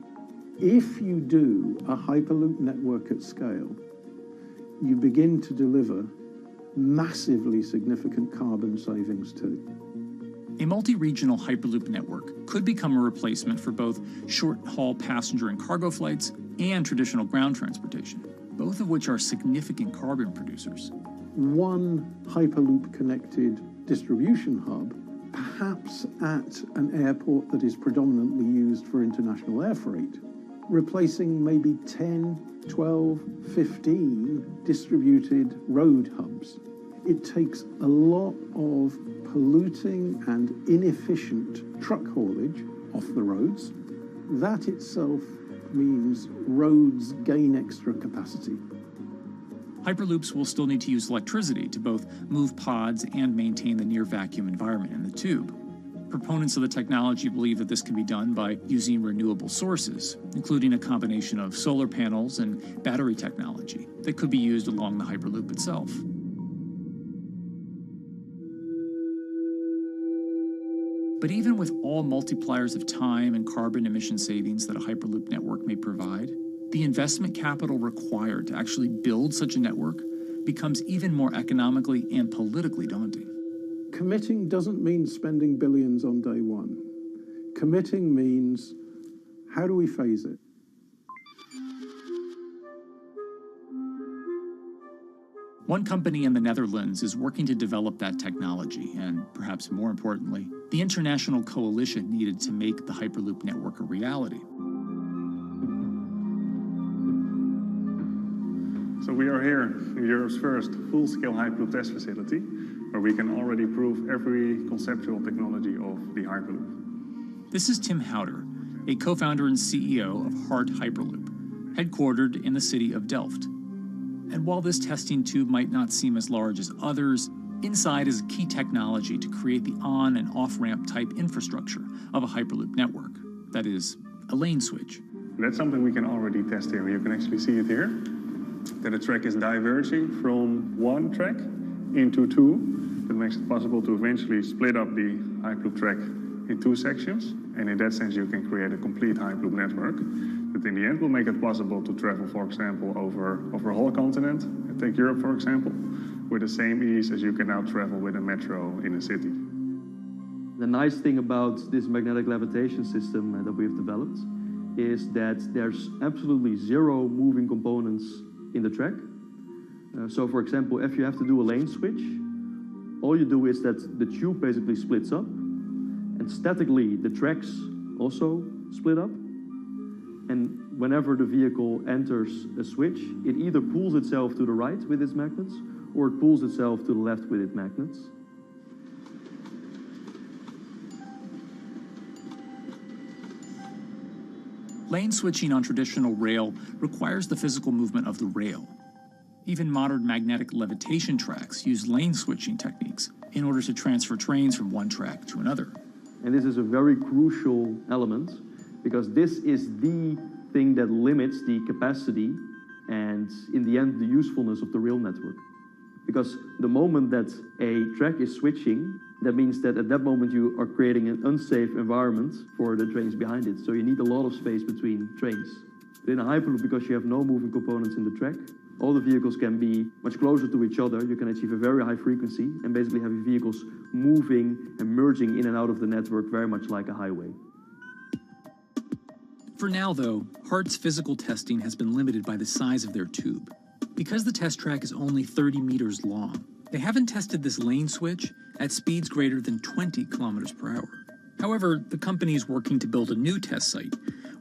if you do a Hyperloop network at scale, you begin to deliver massively significant carbon savings too. A multi-regional Hyperloop network could become a replacement for both short-haul passenger and cargo flights and traditional ground transportation, both of which are significant carbon producers. One Hyperloop-connected distribution hub, perhaps at an airport that is predominantly used for international air freight, replacing maybe 10, 12, 15 distributed road hubs. It takes a lot of polluting and inefficient truck haulage off the roads. That itself means roads gain extra capacity. Hyperloops will still need to use electricity to both move pods and maintain the near-vacuum environment in the tube. Proponents of the technology believe that this can be done by using renewable sources, including a combination of solar panels and battery technology that could be used along the Hyperloop itself. But even with all multipliers of time and carbon emission savings that a Hyperloop network may provide, the investment capital required to actually build such a network becomes even more economically and politically daunting. Committing doesn't mean spending billions on day one. Committing means, how do we phase it? One company in the Netherlands is working to develop that technology, and perhaps more importantly, the international coalition needed to make the Hyperloop network a reality. So we are here in Europe's first full-scale Hyperloop test facility, where we can already prove every conceptual technology of the Hyperloop. This is Tim Houter, a co-founder and CEO of Hart Hyperloop, headquartered in the city of Delft. And while this testing tube might not seem as large as others, inside is a key technology to create the on- and off-ramp type infrastructure of a Hyperloop network. That is, a lane switch. That's something we can already test here. You can actually see it here, that the track is diverging from one track into two. That makes it possible to eventually split up the Hyperloop track in two sections. And in that sense, you can create a complete Hyperloop network that in the end will make it possible to travel, for example, over a whole continent. Take Europe, for example, with the same ease as you can now travel with a metro in a city. The nice thing about this magnetic levitation system that we've developed is that there's absolutely zero moving components in the track. So for example, if you have to do a lane switch, all you do is that the tube basically splits up, and statically the tracks also split up. And whenever the vehicle enters a switch, it either pulls itself to the right with its magnets, or it pulls itself to the left with its magnets. Lane switching on traditional rail requires the physical movement of the rail. Even modern magnetic levitation tracks use lane switching techniques in order to transfer trains from one track to another. And this is a very crucial element, because this is the thing that limits the capacity and, in the end, the usefulness of the rail network. Because the moment that a track is switching, that means that at that moment you are creating an unsafe environment for the trains behind it. So you need a lot of space between trains. But in a Hyperloop, because you have no moving components in the track, all the vehicles can be much closer to each other. You can achieve a very high frequency and basically have your vehicles moving and merging in and out of the network very much like a highway. For now, though, Hart's physical testing has been limited by the size of their tube. Because the test track is only 30 meters long, they haven't tested this lane switch at speeds greater than 20 kilometers per hour. However, the company is working to build a new test site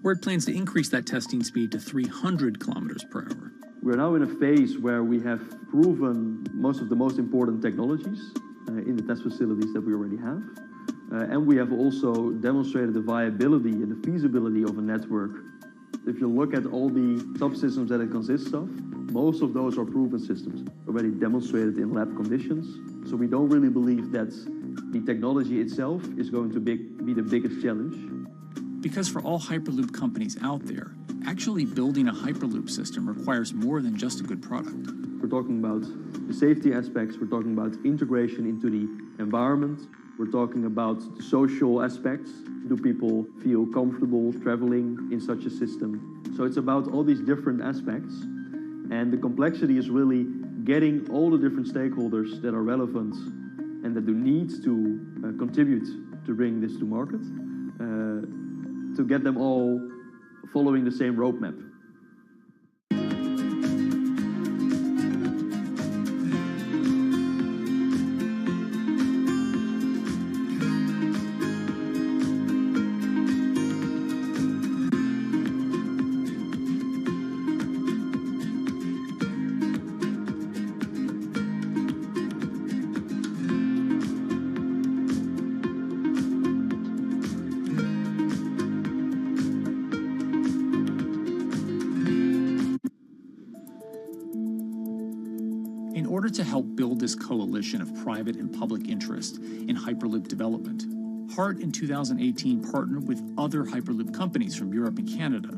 where it plans to increase that testing speed to 300 kilometers per hour. We're now in a phase where we have proven most of the most important technologies in the test facilities that we already have. And we have also demonstrated the viability and the feasibility of a network. If you look at all the subsystems that it consists of, most of those are proven systems, already demonstrated in lab conditions. So we don't really believe that the technology itself is going to be the biggest challenge. Because for all Hyperloop companies out there, actually building a Hyperloop system requires more than just a good product. We're talking about the safety aspects, we're talking about integration into the environment, we're talking about the social aspects. Do people feel comfortable traveling in such a system? So it's about all these different aspects, and the complexity is really getting all the different stakeholders that are relevant and that do need to contribute to bring this to market, to get them all following the same roadmap. In order to help build this coalition of private and public interest in Hyperloop development, HART in 2018 partnered with other Hyperloop companies from Europe and Canada.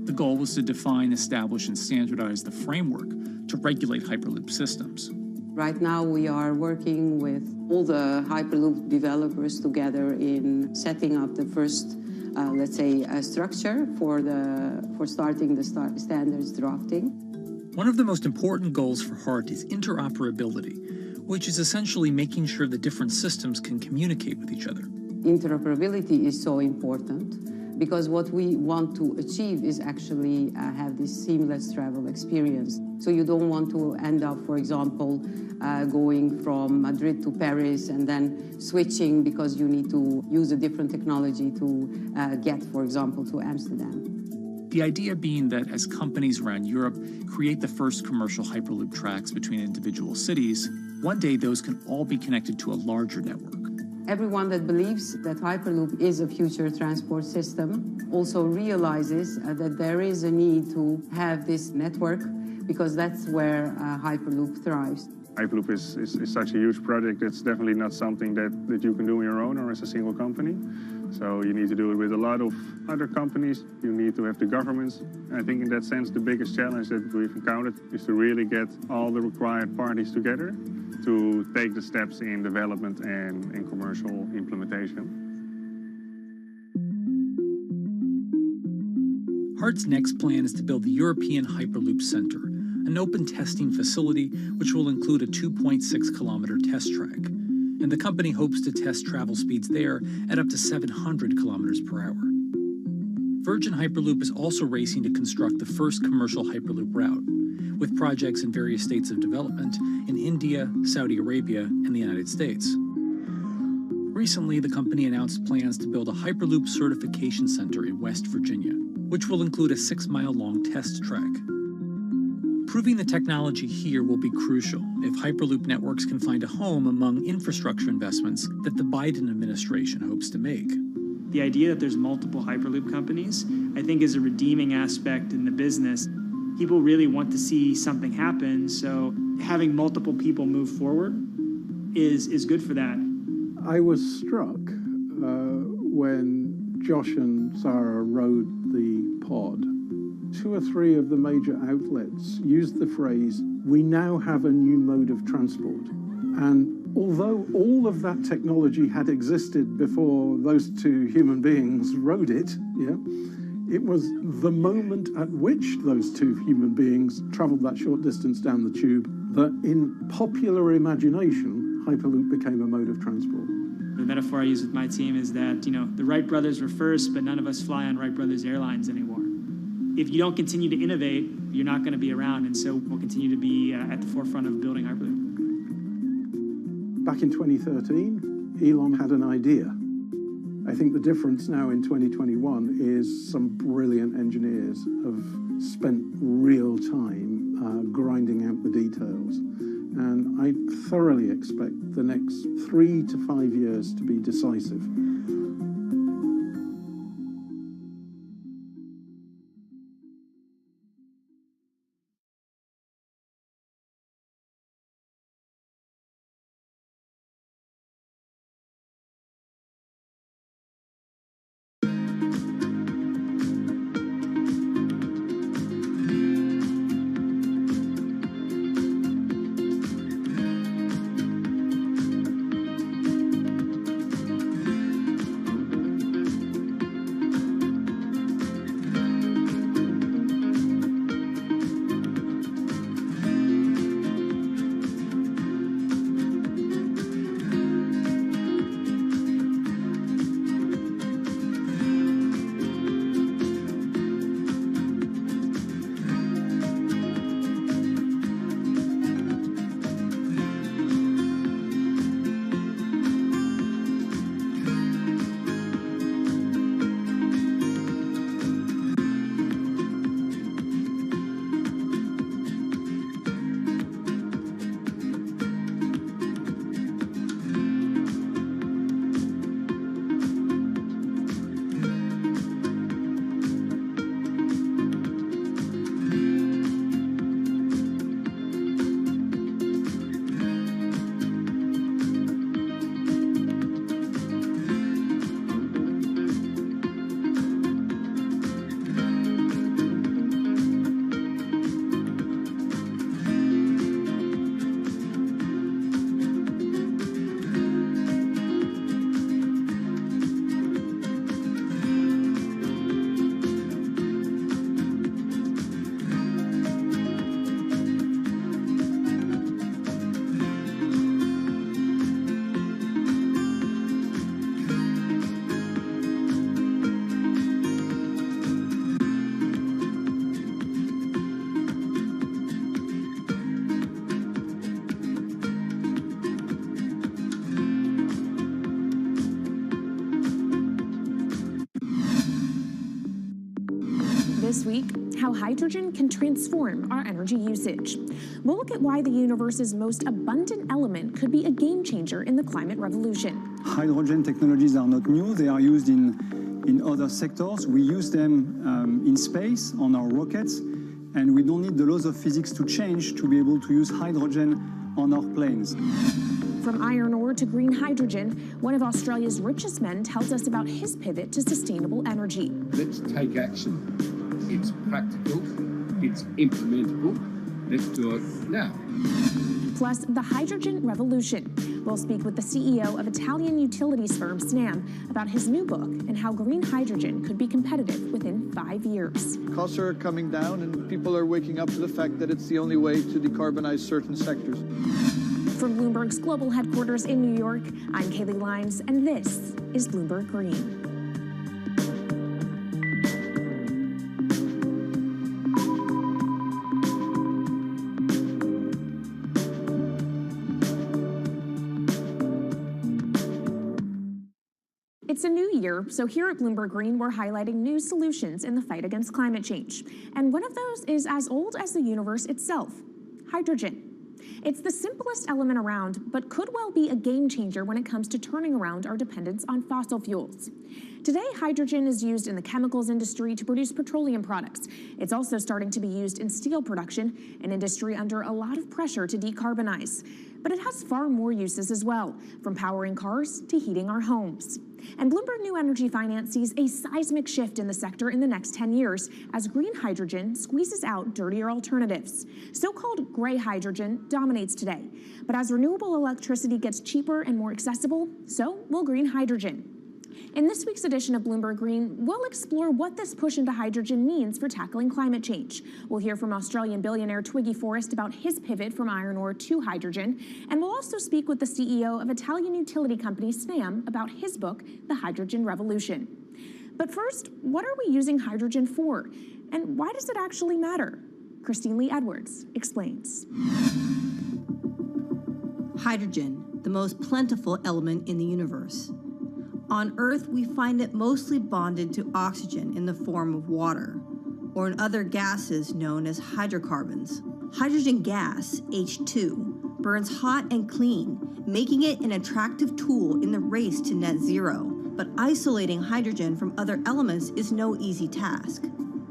The goal was to define, establish, and standardize the framework to regulate Hyperloop systems. Right now we are working with all the Hyperloop developers together in setting up the first, let's say, structure for starting the standards drafting. One of the most important goals for HART is interoperability, which is essentially making sure that different systems can communicate with each other. Interoperability is so important because what we want to achieve is actually have this seamless travel experience. So you don't want to end up, for example, going from Madrid to Paris and then switching because you need to use a different technology to get, for example, to Amsterdam. The idea being that as companies around Europe create the first commercial Hyperloop tracks between individual cities, one day those can all be connected to a larger network. Everyone that believes that Hyperloop is a future transport system also realizes that there is a need to have this network because that's where Hyperloop thrives. Hyperloop is such a huge project. It's definitely not something that you can do on your own or as a single company. So you need to do it with a lot of other companies. You need to have the governments. And I think in that sense, the biggest challenge that we've encountered is to really get all the required parties together to take the steps in development and in commercial implementation. HART's next plan is to build the European Hyperloop Center, an open testing facility which will include a 2.6-kilometer test track. And the company hopes to test travel speeds there at up to 700 kilometers per hour. Virgin Hyperloop is also racing to construct the first commercial Hyperloop route, with projects in various states of development in India, Saudi Arabia, and the United States. Recently, the company announced plans to build a Hyperloop certification center in West Virginia, which will include a 6-mile-long test track. Proving the technology here will be crucial if Hyperloop networks can find a home among infrastructure investments that the Biden administration hopes to make. The idea that there's multiple Hyperloop companies, I think, is a redeeming aspect in the business. People really want to see something happen, so having multiple people move forward is good for that. I was struck when Josh and Sarah rode the pod. 2 or 3 of the major outlets used the phrase, "We now have a new mode of transport." And although all of that technology had existed before those 2 human beings rode it, it was the moment at which those 2 human beings traveled that short distance down the tube that in popular imagination, Hyperloop became a mode of transport. The metaphor I use with my team is that, the Wright brothers were first, but none of us fly on Wright Brothers Airlines anymore. If you don't continue to innovate, you're not going to be around, and so we'll continue to be at the forefront of building Hyperloop. Back in 2013, Elon had an idea. I think the difference now in 2021 is some brilliant engineers have spent real time grinding out the details. And I thoroughly expect the next 3 to 5 years to be decisive. This week, how hydrogen can transform our energy usage. We'll look at why the universe's most abundant element could be a game changer in the climate revolution. Hydrogen technologies are not new. They are used in other sectors. We use them in space, on our rockets, and we don't need the laws of physics to change to be able to use hydrogen on our planes. From iron ore to green hydrogen, one of Australia's richest men tells us about his pivot to sustainable energy. Let's take action. It's practical, it's implementable. Let's do it now. Plus, the hydrogen revolution. We'll speak with the CEO of Italian utilities firm Snam about his new book and how green hydrogen could be competitive within 5 years. Costs are coming down and people are waking up to the fact that it's the only way to decarbonize certain sectors. From Bloomberg's global headquarters in New York, I'm Kaylee Lyons, and this is Bloomberg Green. It's a new year, so here at Bloomberg Green, we're highlighting new solutions in the fight against climate change. And one of those is as old as the universe itself, hydrogen. It's the simplest element around, but could well be a game changer when it comes to turning around our dependence on fossil fuels. Today, hydrogen is used in the chemicals industry to produce petroleum products. It's also starting to be used in steel production, an industry under a lot of pressure to decarbonize. But it has far more uses as well, from powering cars to heating our homes. And Bloomberg New Energy Finance sees a seismic shift in the sector in the next 10 years as green hydrogen squeezes out dirtier alternatives. So-called gray hydrogen dominates today. But as renewable electricity gets cheaper and more accessible, so will green hydrogen. In this week's edition of Bloomberg Green, we'll explore what this push into hydrogen means for tackling climate change. We'll hear from Australian billionaire Twiggy Forrest about his pivot from iron ore to hydrogen, and we'll also speak with the CEO of Italian utility company Snam about his book, The Hydrogen Revolution. But first, what are we using hydrogen for? And why does it actually matter? Christine Lee Edwards explains. Hydrogen, the most plentiful element in the universe. On Earth, we find it mostly bonded to oxygen in the form of water, or in other gases known as hydrocarbons. Hydrogen gas, H2, burns hot and clean, making it an attractive tool in the race to net zero. But isolating hydrogen from other elements is no easy task.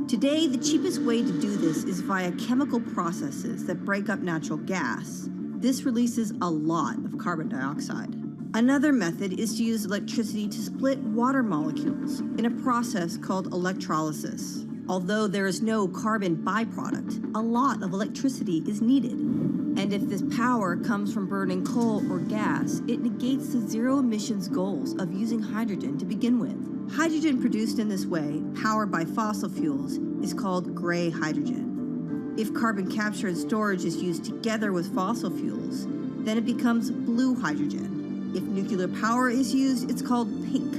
Today, the cheapest way to do this is via chemical processes that break up natural gas. This releases a lot of carbon dioxide. Another method is to use electricity to split water molecules in a process called electrolysis. Although there is no carbon byproduct, a lot of electricity is needed. And if this power comes from burning coal or gas, it negates the zero emissions goals of using hydrogen to begin with. Hydrogen produced in this way, powered by fossil fuels, is called gray hydrogen. If carbon capture and storage is used together with fossil fuels, then it becomes blue hydrogen. If nuclear power is used, it's called pink.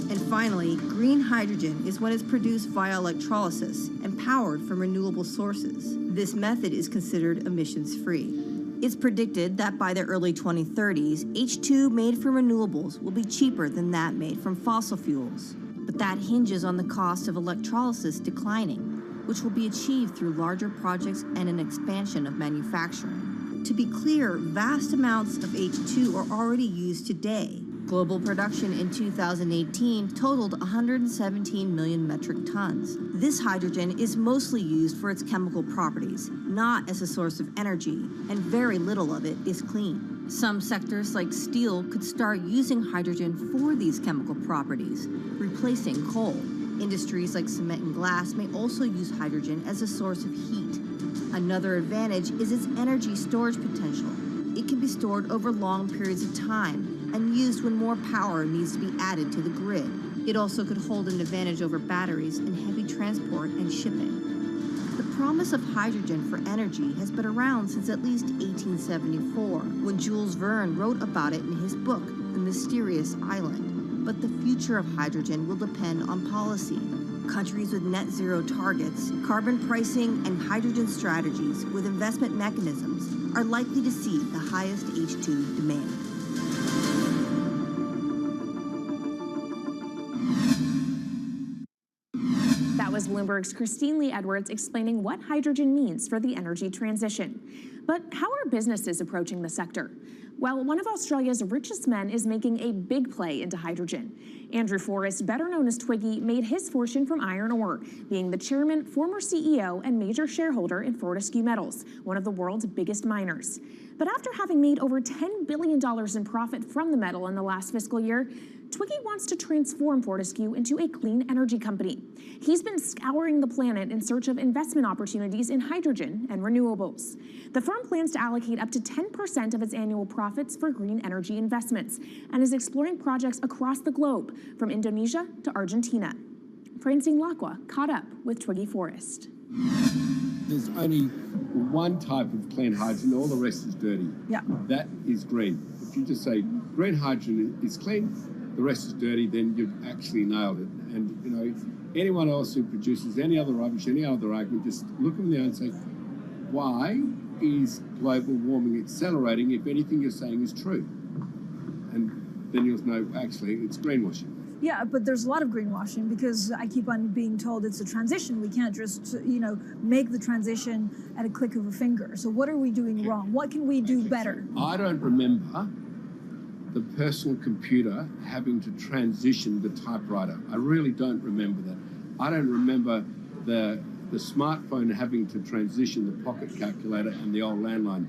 And finally, green hydrogen is when it's produced via electrolysis and powered from renewable sources. This method is considered emissions-free. It's predicted that by the early 2030s, H2 made from renewables will be cheaper than that made from fossil fuels. But that hinges on the cost of electrolysis declining, which will be achieved through larger projects and an expansion of manufacturing. To be clear, vast amounts of H2 are already used today. Global production in 2018 totaled 117 million metric tons. This hydrogen is mostly used for its chemical properties, not as a source of energy, and very little of it is clean. Some sectors like steel could start using hydrogen for these chemical properties, replacing coal. Industries like cement and glass may also use hydrogen as a source of heat. Another advantage is its energy storage potential. It can be stored over long periods of time and used when more power needs to be added to the grid. It also could hold an advantage over batteries in heavy transport and shipping. The promise of hydrogen for energy has been around since at least 1874, when Jules Verne wrote about it in his book, The Mysterious Island. But the future of hydrogen will depend on policy. Countries with net zero targets, carbon pricing, and hydrogen strategies with investment mechanisms are likely to see the highest H2 demand. That was Bloomberg's Christine Lee Edwards explaining what hydrogen means for the energy transition. But how are businesses approaching the sector? Well, one of Australia's richest men is making a big play into hydrogen. Andrew Forrest, better known as Twiggy, made his fortune from iron ore, being the chairman, former CEO, and major shareholder in Fortescue Metals, one of the world's biggest miners. But after having made over $10 billion in profit from the metal in the last fiscal year, Twiggy wants to transform Fortescue into a clean energy company. He's been scouring the planet in search of investment opportunities in hydrogen and renewables. The firm plans to allocate up to 10% of its annual profits for green energy investments and is exploring projects across the globe, from Indonesia to Argentina. Francine Lacqua caught up with Twiggy Forrest. There's only one type of clean hydrogen, all the rest is dirty. Yeah. That is green. If you just say green hydrogen is clean, the rest is dirty, then you've actually nailed it. And, you know, anyone else who produces any other rubbish, any other argument, just look them there and say, why is global warming accelerating if anything you're saying is true? And then you'll know, actually, it's greenwashing. Yeah, but there's a lot of greenwashing because I keep on being told it's a transition. We can't just, make the transition at a click of a finger. So what are we doing wrong? What can we do better? I don't remember the personal computer having to transition the typewriter. I really don't remember that. I don't remember the smartphone having to transition the pocket calculator and the old landline.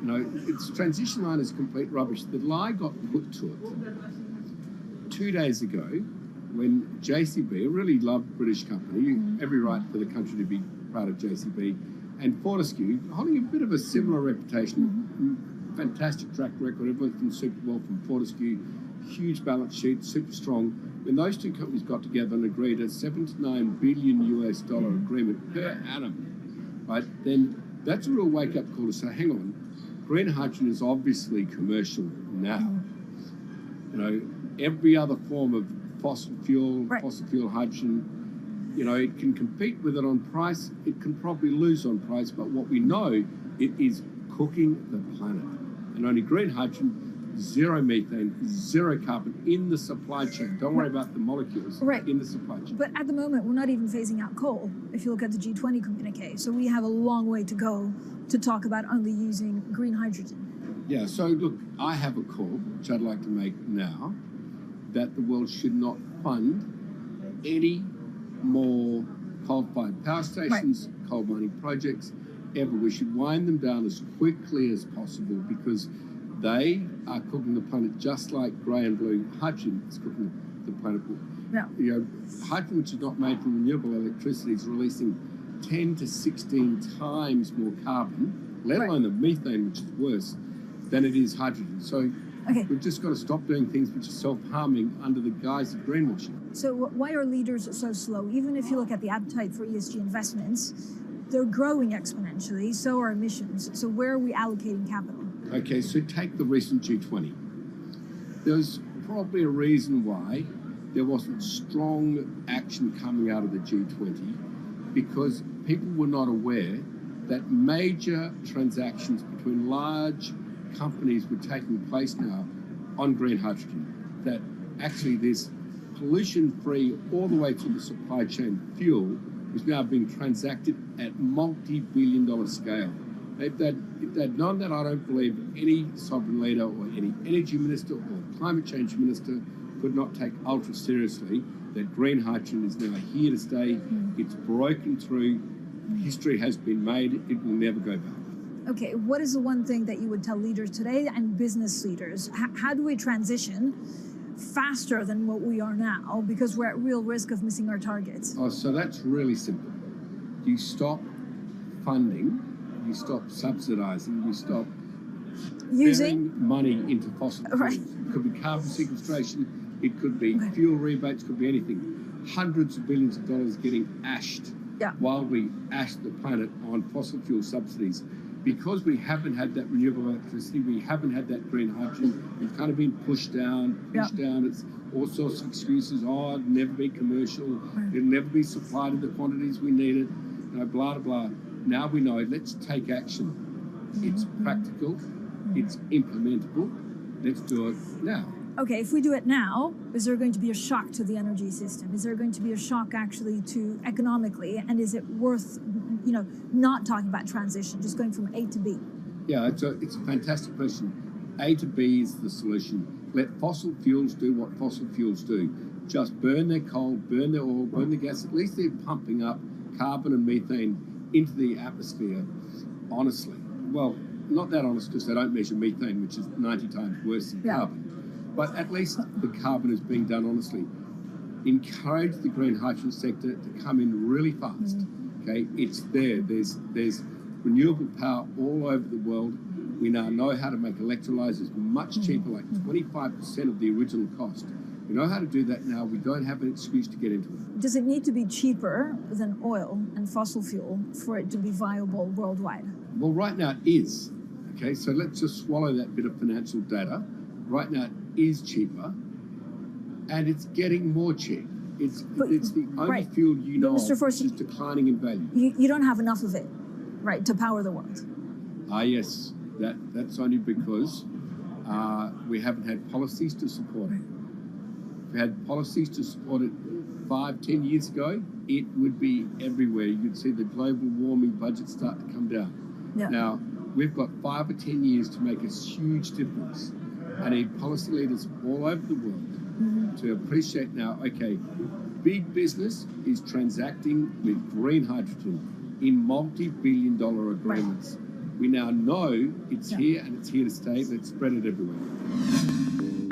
You know, its transition line is complete rubbish. The lie got put to it 2 days ago when JCB, a really loved British company, every right for the country to be part of JCB, and Fortescue, holding a bit of a similar reputation, fantastic track record, everyone's done super well from Fortescue, huge balance sheet, super strong. When those two companies got together and agreed a $7 to $9 billion agreement per annum, right, then that's a real wake-up call to say, hang on, green hydrogen is obviously commercial now. You know, every other form of fossil fuel hydrogen, you know, it can compete with it on price, it can probably lose on price, but what we know, it is cooking the planet. And only green hydrogen zero methane, zero carbon in the supply chain. Don't worry about the molecules in the supply chain. But at the moment, we're not even phasing out coal, if you look at the G20 communique. So we have a long way to go to talk about only using green hydrogen. Yeah, so look, I have a call, which I'd like to make now, that the world should not fund any more coal-fired power stations, coal mining projects, ever. We should wind them down as quickly as possible because they are cooking the planet just like grey and blue hydrogen is cooking the planet. Yeah. You know, hydrogen, which is not made from renewable electricity, is releasing 10 to 16 times more carbon, let alone the methane, which is worse, than it is hydrogen. So we've just got to stop doing things which are self-harming under the guise of greenwashing. So why are leaders so slow? Even if you look at the appetite for ESG investments, they're growing exponentially, so are emissions. So where are we allocating capital? Okay, so take the recent G20. There's probably a reason why there wasn't strong action coming out of the G20 because people were not aware that major transactions between large companies were taking place now on green hydrogen. That actually this pollution-free all the way through the supply chain fuel is now being transacted at multi-billion-dollar scale. If they'd known that, I don't believe any sovereign leader or any energy minister or climate change minister could not take ultra seriously that green hydrogen is now here to stay. It's broken through. History has been made. It will never go back. Okay, what is the one thing that you would tell leaders today and business leaders? How do we transition faster than what we are now because we're at real risk of missing our targets? Oh, so that's really simple. You stop funding, you stop subsidizing, you stop using money into fossil fuels. It could be carbon sequestration, it could be fuel rebates, could be anything. Hundreds of billions of dollars getting ashed while we ash the planet on fossil fuel subsidies. Because we haven't had that renewable electricity, we haven't had that green hydrogen, we've kind of been pushed down. It's all sorts of excuses. Oh, it'll never be commercial, it'll never be supplied in the quantities we need it, you know, blah, blah, blah. Now we know, let's take action. It's practical, it's implementable, let's do it now. Okay, if we do it now, is there going to be a shock to the energy system? Is there going to be a shock actually to economically? And is it worth, you know, not talking about transition, just going from A to B? Yeah, it's a fantastic question. A to B is the solution. Let fossil fuels do what fossil fuels do. Just burn their coal, burn their oil, burn the gas. At least they're pumping up carbon and methane into the atmosphere, honestly. Well, not that honest because they don't measure methane, which is 90 times worse than carbon. But at least the carbon is being done honestly. Encourage the green hydrogen sector to come in really fast. Okay, it's there. There's renewable power all over the world. We now know how to make electrolyzers much cheaper, like 25% of the original cost. We know how to do that now. We don't have an excuse to get into it. Does it need to be cheaper than oil and fossil fuel for it to be viable worldwide? Well, right now it is. Okay, so let's just swallow that bit of financial data. Right now it is cheaper, and it's getting more cheap. It's the only fuel you know of which is declining in value. You don't have enough of it, right, to power the world. Yes, that's only because we haven't had policies to support it. If we had policies to support it 5-10 years ago, it would be everywhere. You'd see the global warming budget start to come down. Now, we've got 5 or 10 years to make a huge difference. I need policy leaders all over the world to appreciate now, okay, big business is transacting with green hydrogen in multi-billion-dollar agreements. We now know it's here and it's here to stay. Let's spread it everywhere.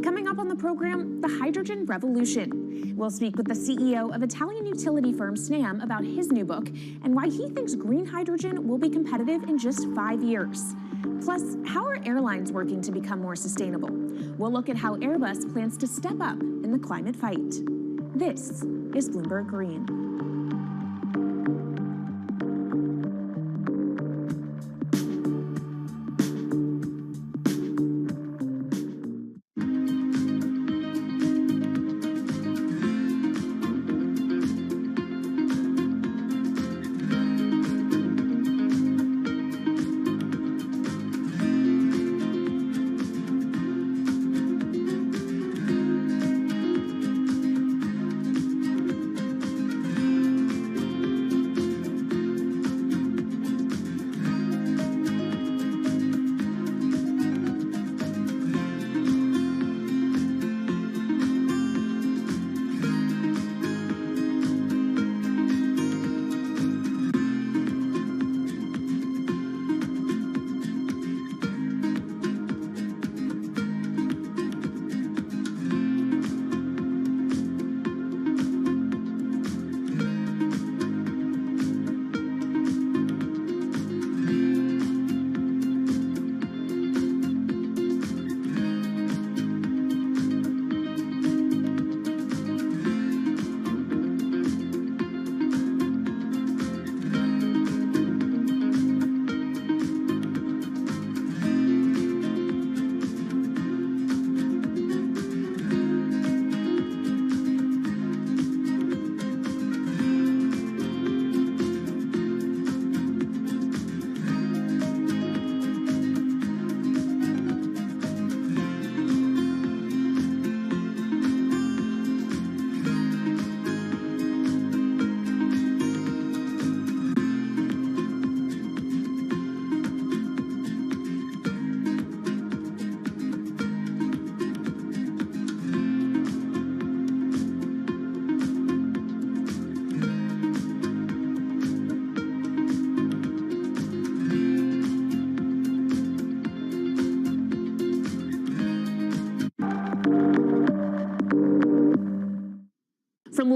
Coming up on the program, the hydrogen revolution. We'll speak with the CEO of Italian utility firm Snam about his new book and why he thinks green hydrogen will be competitive in just 5 years. Plus, how are airlines working to become more sustainable? We'll look at how Airbus plans to step up in the climate fight. This is Bloomberg Green.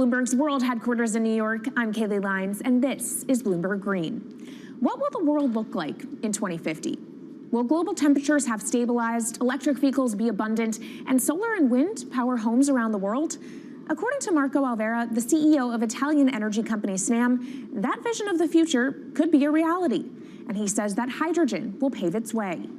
Bloomberg's World Headquarters in New York, I'm Kaylee Lyons, and this is Bloomberg Green. What will the world look like in 2050? Will global temperatures have stabilized, electric vehicles be abundant, and solar and wind power homes around the world? According to Marco Alvera, the CEO of Italian energy company Snam, that vision of the future could be a reality. And he says that hydrogen will pave its way.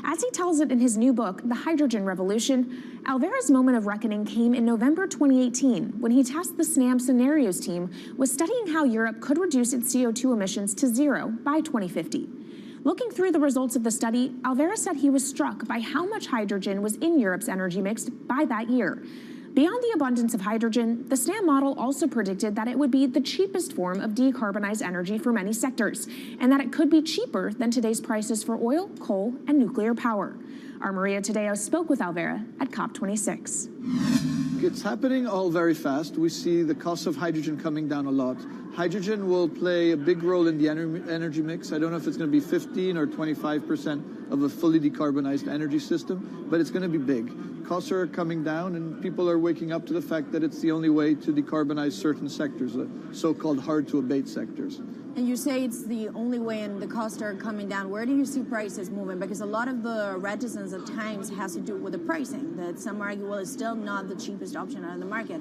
As he tells it in his new book, The Hydrogen Revolution, Alvera's moment of reckoning came in November 2018 when he tasked the Snam Scenarios team with studying how Europe could reduce its CO2 emissions to zero by 2050. Looking through the results of the study, Alvera said he was struck by how much hydrogen was in Europe's energy mix by that year. Beyond the abundance of hydrogen, the SNAM model also predicted that it would be the cheapest form of decarbonized energy for many sectors, and that it could be cheaper than today's prices for oil, coal, and nuclear power. Our Maria Tadeo spoke with Alvera at COP26. It's happening all very fast. We see the cost of hydrogen coming down a lot. Hydrogen will play a big role in the energy mix. I don't know if it's going to be 15 or 25% of a fully decarbonized energy system, but it's going to be big. Costs are coming down, and people are waking up to the fact that it's the only way to decarbonize certain sectors, the so-called hard-to-abate sectors. And you say it's the only way and the costs are coming down. Where do you see prices moving? Because a lot of the reticence at times has to do with the pricing, that some argue, well, it's still not the cheapest option on the market.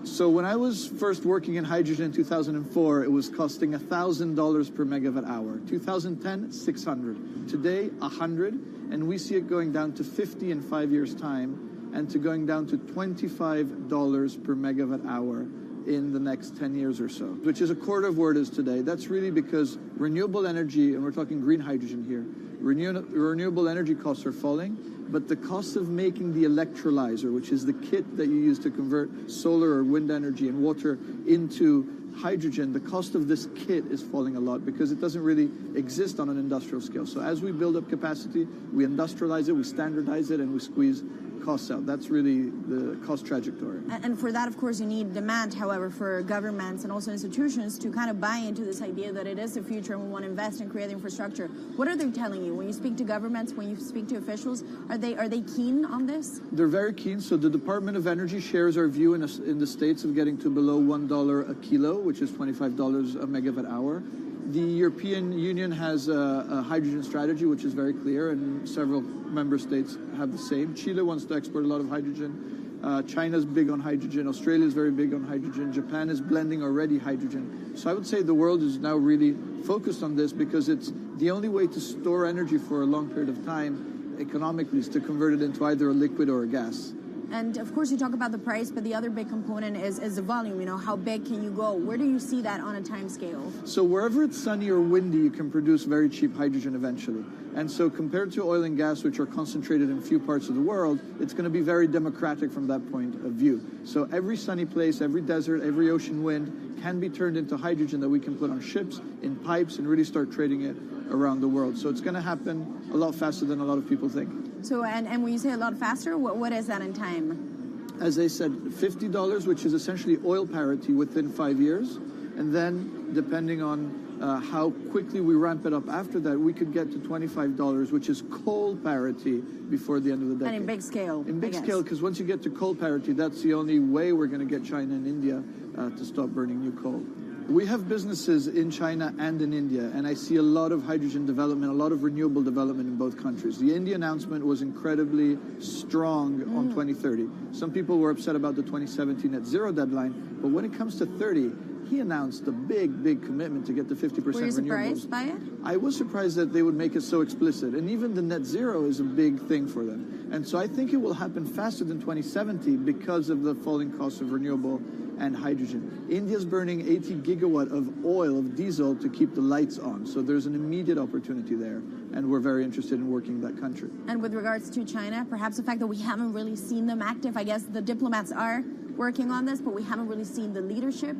So when I was first working in hydrogen in 2004, it was costing $1,000 per megawatt hour. 2010, $600. Today, $100, and we see it going down to $50 in 5 years' time, and to going down to $25 per megawatt hour in the next 10 years or so, which is a quarter of where it is today. That's really because renewable energy, and we're talking green hydrogen here, renewable energy costs are falling, but the cost of making the electrolyzer, which is the kit that you use to convert solar or wind energy and water into hydrogen, the cost of this kit is falling a lot because it doesn't really exist on an industrial scale. So as we build up capacity, we industrialize it, we standardize it, and we squeeze costs out. That's really the cost trajectory. And for that, of course, you need demand, however, for governments and also institutions to kind of buy into this idea that it is the future and we want to invest and create infrastructure. What are they telling you? When you speak to governments, when you speak to officials, are they keen on this? They're very keen. So the Department of Energy shares our view in the States of getting to below $1 a kilo, which is $25 a megawatt hour. The European Union has a hydrogen strategy, which is very clear, and several member states have the same. Chile wants to export a lot of hydrogen. China's big on hydrogen. Australia is very big on hydrogen. Japan is blending already hydrogen. So I would say the world is now really focused on this because it's the only way to store energy for a long period of time economically is to convert it into either a liquid or a gas. And of course, you talk about the price, but the other big component is the volume. You know, how big can you go? Where do you see that on a time scale? So wherever it's sunny or windy, you can produce very cheap hydrogen eventually. And so compared to oil and gas, which are concentrated in few parts of the world, it's going to be very democratic from that point of view. So every sunny place, every desert, every ocean wind can be turned into hydrogen that we can put on ships, in pipes, and really start trading it around the world. So it's going to happen a lot faster than a lot of people think. So, and when you say a lot faster, what is that in time? As I said, $50, which is essentially oil parity within 5 years. And then, depending on how quickly we ramp it up after that, we could get to $25, which is coal parity before the end of the decade. And in big scale. In big scale, because once you get to coal parity, that's the only way we're going to get China and India to stop burning new coal. We have businesses in China and in India, and I see a lot of hydrogen development, a lot of renewable development in both countries. The India announcement was incredibly strong on 2030. Some people were upset about the 2017 net zero deadline, but when it comes to 30, he announced a big, big commitment to get to 50% renewables. Were you surprised by it? I was surprised that they would make it so explicit, and even the net zero is a big thing for them. And so I think it will happen faster than 2070 because of the falling cost of renewable and hydrogen. India's burning 80 gigawatt of oil, of diesel, to keep the lights on. So there's an immediate opportunity there, and we're very interested in working that country. And with regards to China, perhaps the fact that we haven't really seen them active, I guess the diplomats are working on this, but we haven't really seen the leadership.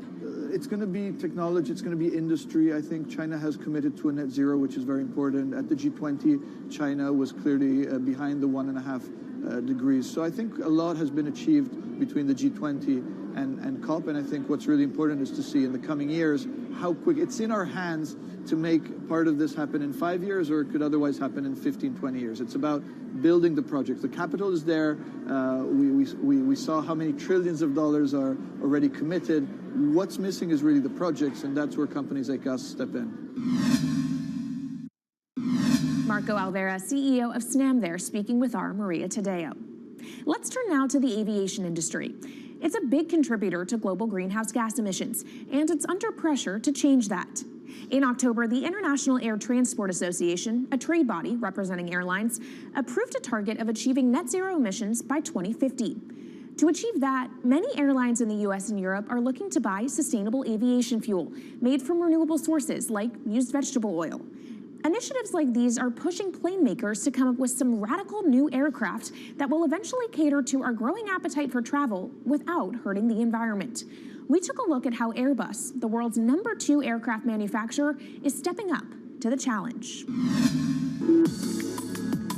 It's going to be technology, it's going to be industry. I think China has committed to a net zero, which is very important. At the G20, China was clearly behind the 1.5 degrees. So I think a lot has been achieved between the G20 and COP. And I think what's really important is to see in the coming years how quick it's in our hands to make part of this happen in 5 years, or it could otherwise happen in 15, 20 years. It's about building the projects. The capital is there. We saw how many trillions of dollars are already committed. What's missing is really the projects, and that's where companies like us step in. Marco Alvera, CEO of SNAM there, speaking with our Maria Tadeo. Let's turn now to the aviation industry. It's a big contributor to global greenhouse gas emissions, and it's under pressure to change that. In October, the International Air Transport Association, a trade body representing airlines, approved a target of achieving net zero emissions by 2050. To achieve that, many airlines in the US and Europe are looking to buy sustainable aviation fuel made from renewable sources like used vegetable oil. Initiatives like these are pushing plane makers to come up with some radical new aircraft that will eventually cater to our growing appetite for travel without hurting the environment. We took a look at how Airbus, the world's #2 aircraft manufacturer, is stepping up to the challenge.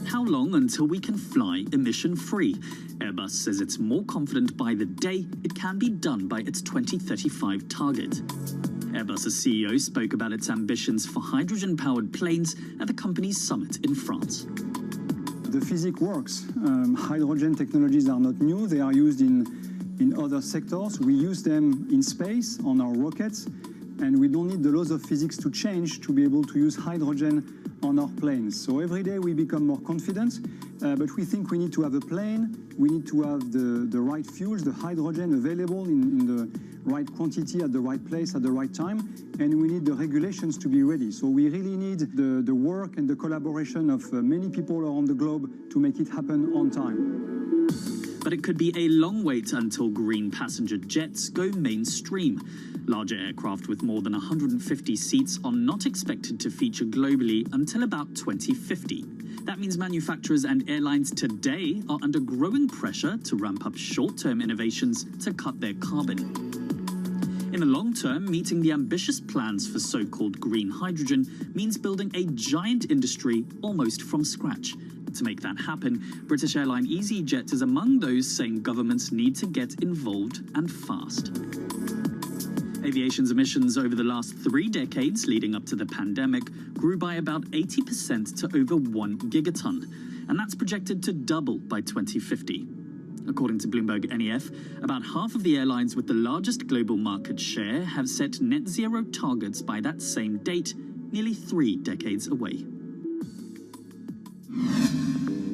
How long until we can fly emission-free? Airbus says it's more confident by the day it can be done by its 2035 target. Airbus's CEO spoke about its ambitions for hydrogen-powered planes at the company's summit in France. The physics works. Hydrogen technologies are not new. They are used in other sectors. We use them in space on our rockets, and we don't need the laws of physics to change to be able to use hydrogen on our planes. So every day we become more confident, but we think we need to have a plane, we need to have the right fuels, the hydrogen available in the right quantity at the right place at the right time, and we need the regulations to be ready. So we really need the work and the collaboration of many people around the globe to make it happen on time. But it could be a long wait until green passenger jets go mainstream. Larger aircraft with more than 150 seats are not expected to feature globally until about 2050. That means manufacturers and airlines today are under growing pressure to ramp up short-term innovations to cut their carbon. In the long term, meeting the ambitious plans for so-called green hydrogen means building a giant industry almost from scratch. To make that happen, British airline EasyJet is among those saying governments need to get involved and fast. Aviation's emissions over the last 3 decades leading up to the pandemic grew by about 80% to over 1 gigaton, and that's projected to double by 2050. According to Bloomberg NEF, about half of the airlines with the largest global market share have set net zero targets by that same date, nearly 3 decades away.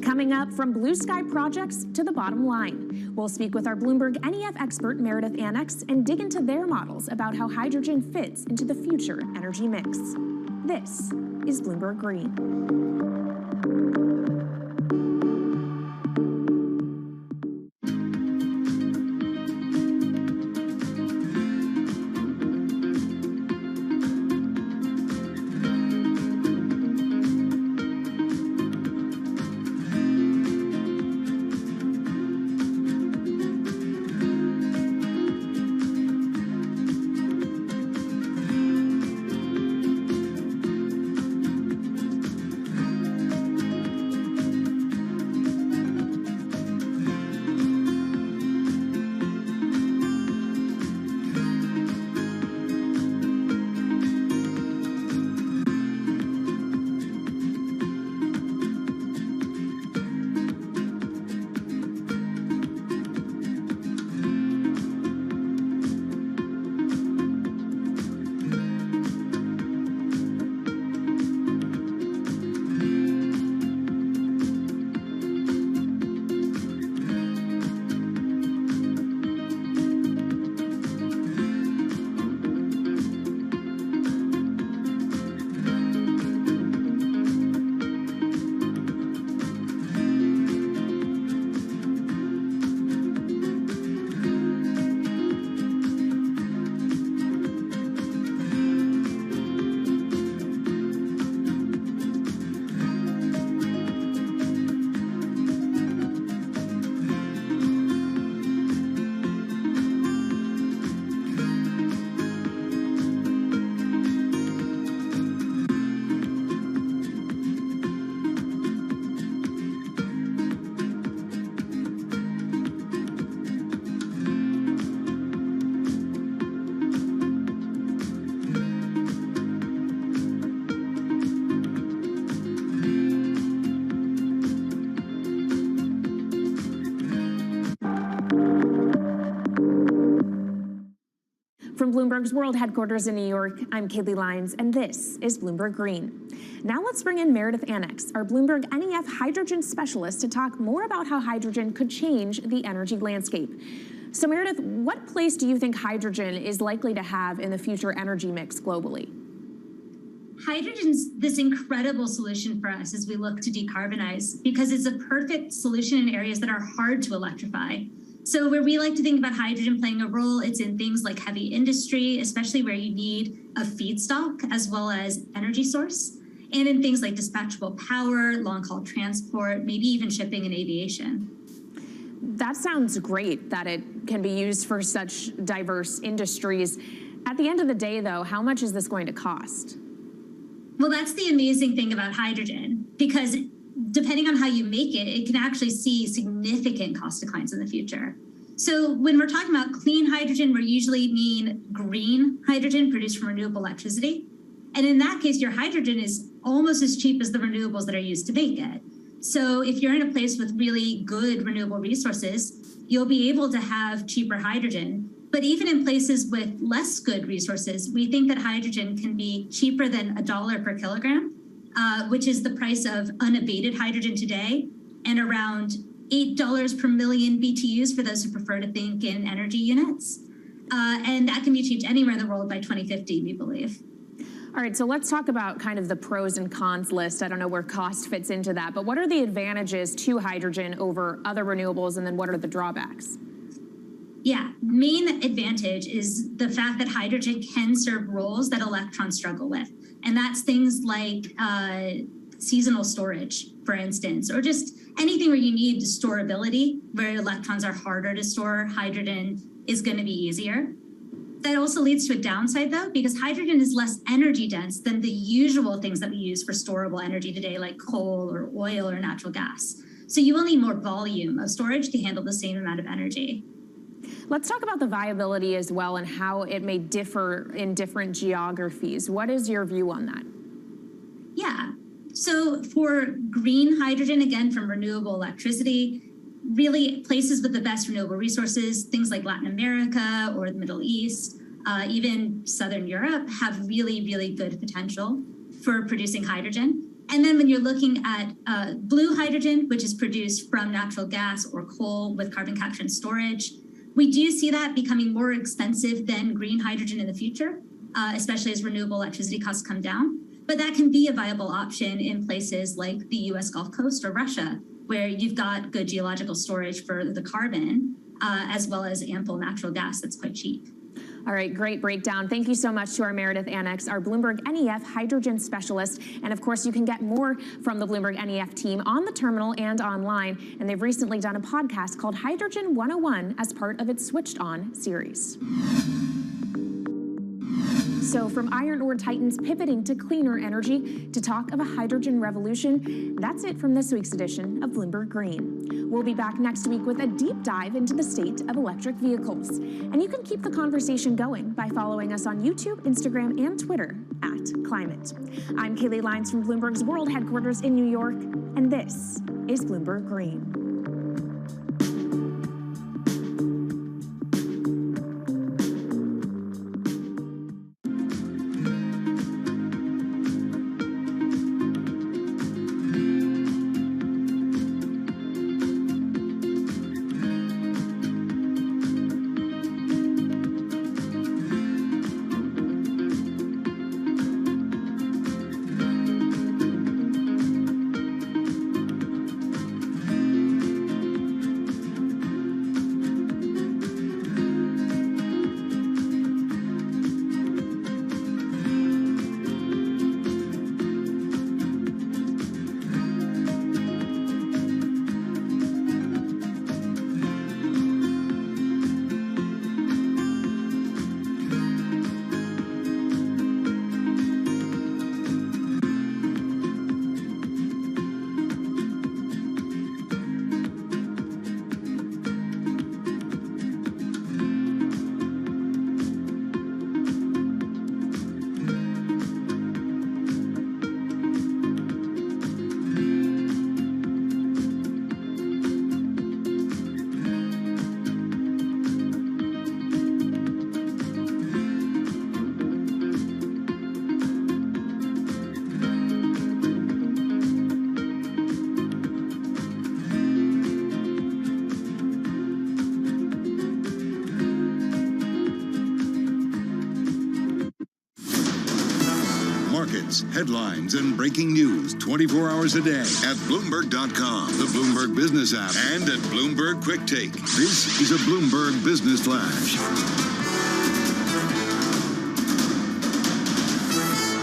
Coming up, from blue sky projects to the bottom line. We'll speak with our Bloomberg NEF expert Meredith Annex and dig into their models about how hydrogen fits into the future energy mix. This is Bloomberg Green. From Bloomberg's World Headquarters in New York, I'm Kaylee Lyons, and this is Bloomberg Green. Now let's bring in Meredith Annex, our Bloomberg NEF hydrogen specialist, to talk more about how hydrogen could change the energy landscape. So Meredith, what place do you think hydrogen is likely to have in the future energy mix globally? Hydrogen's this incredible solution for us as we look to decarbonize because it's a perfect solution in areas that are hard to electrify. So where we like to think about hydrogen playing a role, it's in things like heavy industry, especially where you need a feedstock as well as energy source, and in things like dispatchable power, long-haul transport, maybe even shipping and aviation. That sounds great that it can be used for such diverse industries. At the end of the day, though, how much is this going to cost? Well, that's the amazing thing about hydrogen, because depending on how you make it, it can actually see significant cost declines in the future. So when we're talking about clean hydrogen, we usually mean green hydrogen produced from renewable electricity. And in that case, your hydrogen is almost as cheap as the renewables that are used to make it. So if you're in a place with really good renewable resources, you'll be able to have cheaper hydrogen. But even in places with less good resources, we think that hydrogen can be cheaper than $1 per kilogram, which is the price of unabated hydrogen today, and around $8 per million BTUs for those who prefer to think in energy units. And that can be achieved anywhere in the world by 2050, we believe. All right, so let's talk about kind of the pros and cons list. I don't know where cost fits into that, but what are the advantages to hydrogen over other renewables, and then what are the drawbacks? Yeah, main advantage is the fact that hydrogen can serve roles that electrons struggle with. And that's things like seasonal storage, for instance, or just anything where you need storability, where electrons are harder to store, hydrogen is going to be easier. That also leads to a downside, though, because hydrogen is less energy dense than the usual things that we use for storable energy today, like coal or oil or natural gas. So you will need more volume of storage to handle the same amount of energy. Let's talk about the viability as well and how it may differ in different geographies. What is your view on that? Yeah, so for green hydrogen, again, from renewable electricity, really places with the best renewable resources, things like Latin America or the Middle East, even Southern Europe, have really, really good potential for producing hydrogen. And then when you're looking at blue hydrogen, which is produced from natural gas or coal with carbon capture and storage, we do see that becoming more expensive than green hydrogen in the future, especially as renewable electricity costs come down. But that can be a viable option in places like the US Gulf Coast or Russia, where you've got good geological storage for the carbon, as well as ample natural gas that's quite cheap. All right, great breakdown. Thank you so much to our Meredith Annex, our Bloomberg NEF hydrogen specialist. And of course, you can get more from the Bloomberg NEF team on the terminal and online. And they've recently done a podcast called Hydrogen 101 as part of its Switched On series. So from iron ore titans pivoting to cleaner energy to talk of a hydrogen revolution, that's it from this week's edition of Bloomberg Green. We'll be back next week with a deep dive into the state of electric vehicles. And you can keep the conversation going by following us on YouTube, Instagram, and Twitter @Climate. I'm Kaylee Lyons from Bloomberg's World Headquarters in New York, and this is Bloomberg Green. events, headlines, and breaking news 24 hours a day at Bloomberg.com, the Bloomberg Business app, and at Bloomberg Quick Take. This is a Bloomberg Business Flash.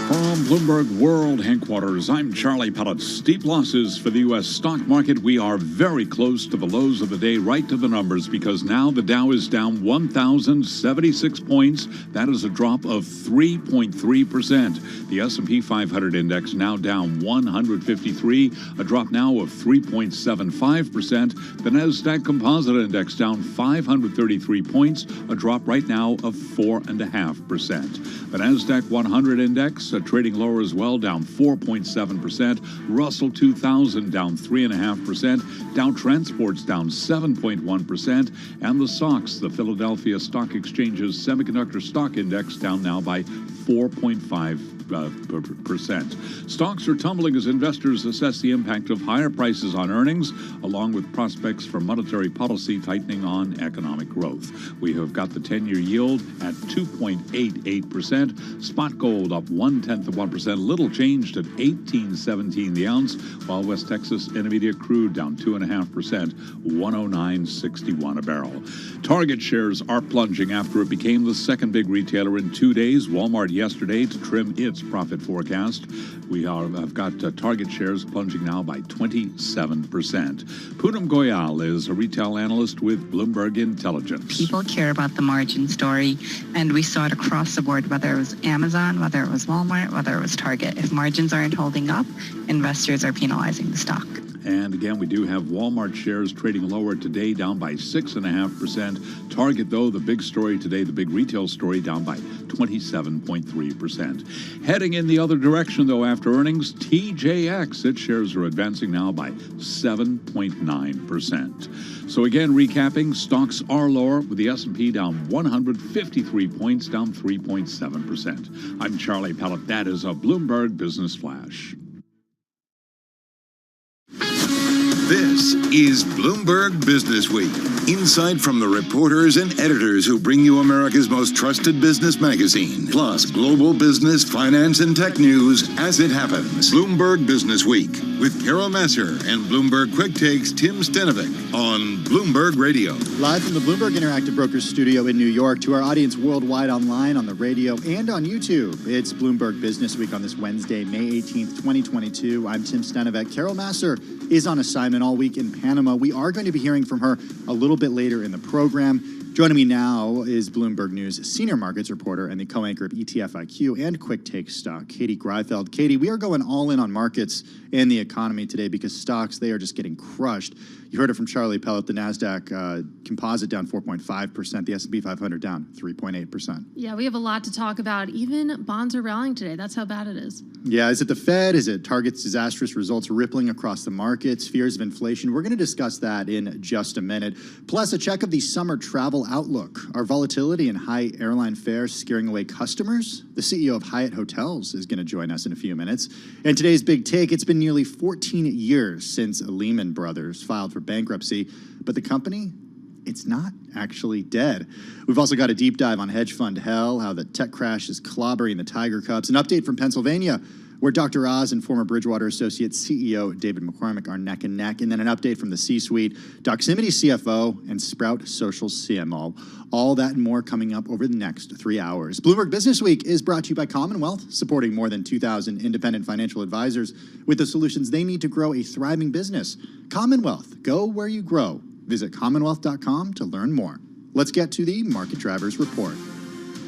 From Bloomberg World Headquarters, I'm Charlie Pellet. Steep losses for the U.S. stock market. We are very close to the lows of the day, right to the numbers, because now the Dow is down 1,076 points. That is a drop of 3.3%. The S&P 500 index now down 153, a drop now of 3.75%. The Nasdaq Composite Index down 533 points, a drop right now of 4.5%. The Nasdaq 100 Index trading lower as well, down 4.7%. Russell 2000 down 3.5%. Dow Transport's down 7.1%. And the SOX, the Philadelphia Stock Exchange's Semiconductor Stock Index, down now by 4.5%. Stocks are tumbling as investors assess the impact of higher prices on earnings, along with prospects for monetary policy tightening on economic growth. We have got the 10-year yield at 2.88%. Spot gold up 0.1%, little changed at $18.17 the ounce, while West Texas Intermediate crude down 2.5%, $109.61 a barrel. Target shares are plunging after it became the second big retailer in 2 days. Walmart yesterday to trim its profit forecast. We have got Target shares plunging now by 27%. Poonam Goyal is a retail analyst with Bloomberg Intelligence. People care about the margin story, and we saw it across the board, whether it was Amazon, whether it was Walmart, whether it was Target. If margins aren't holding up, investors are penalizing the stock. And again, we do have Walmart shares trading lower today, down by 6.5%. Target, though, the big story today, the big retail story, down by 27.3%. Heading in the other direction, though, after earnings, TJX, its shares are advancing now by 7.9%. So again, recapping, stocks are lower, with the S&P down 153 points, down 3.7%. I'm Charlie Pellet. That is a Bloomberg Business Flash. This is Bloomberg Business Week. Insight from the reporters and editors who bring you America's most trusted business magazine, plus global business, finance, and tech news as it happens. Bloomberg Business Week with Carol Masser and Bloomberg Quick Takes Tim Stenovic on Bloomberg Radio. Live from the Bloomberg Interactive Brokers studio in New York to our audience worldwide online on the radio and on YouTube. It's Bloomberg Business Week on this Wednesday, May 18th, 2022. I'm Tim Stenovic. Carol Masser is on assignment all week in Panama. We are going to be hearing from her a little bit later in the program. Joining me now is Bloomberg News senior markets reporter and the co-anchor of ETF IQ and Quick Take Stock, Katie Greifeld. Katie, we are going all in on markets and the economy today because stocks, they are just getting crushed. You heard it from Charlie Pellet, the NASDAQ composite down 4.5%, the S&P 500 down 3.8%. Yeah, we have a lot to talk about. Even bonds are rallying today. That's how bad it is. Yeah, is it the Fed? Is it Target's disastrous results rippling across the markets? Fears of inflation? We're going to discuss that in just a minute. Plus, a check of the summer travel outlook. Are volatility and high airline fares scaring away customers? The CEO of Hyatt Hotels is going to join us in a few minutes. And today's big take, it's been nearly 14 years since Lehman Brothers filed for bankruptcy, but the company, it's not actually dead. We've also got a deep dive on hedge fund hell, how the tech crash is clobbering the Tiger Cubs, an update from Pennsylvania, where Dr. Oz and former Bridgewater Associate CEO David McCormick are neck and neck, and then an update from the C-suite, Doximity CFO and Sprout Social CMO. All that and more coming up over the next 3 hours. Bloomberg Business Week is brought to you by Commonwealth, supporting more than 2,000 independent financial advisors with the solutions they need to grow a thriving business. Commonwealth, go where you grow. Visit commonwealth.com to learn more. Let's get to the Market Drivers Report.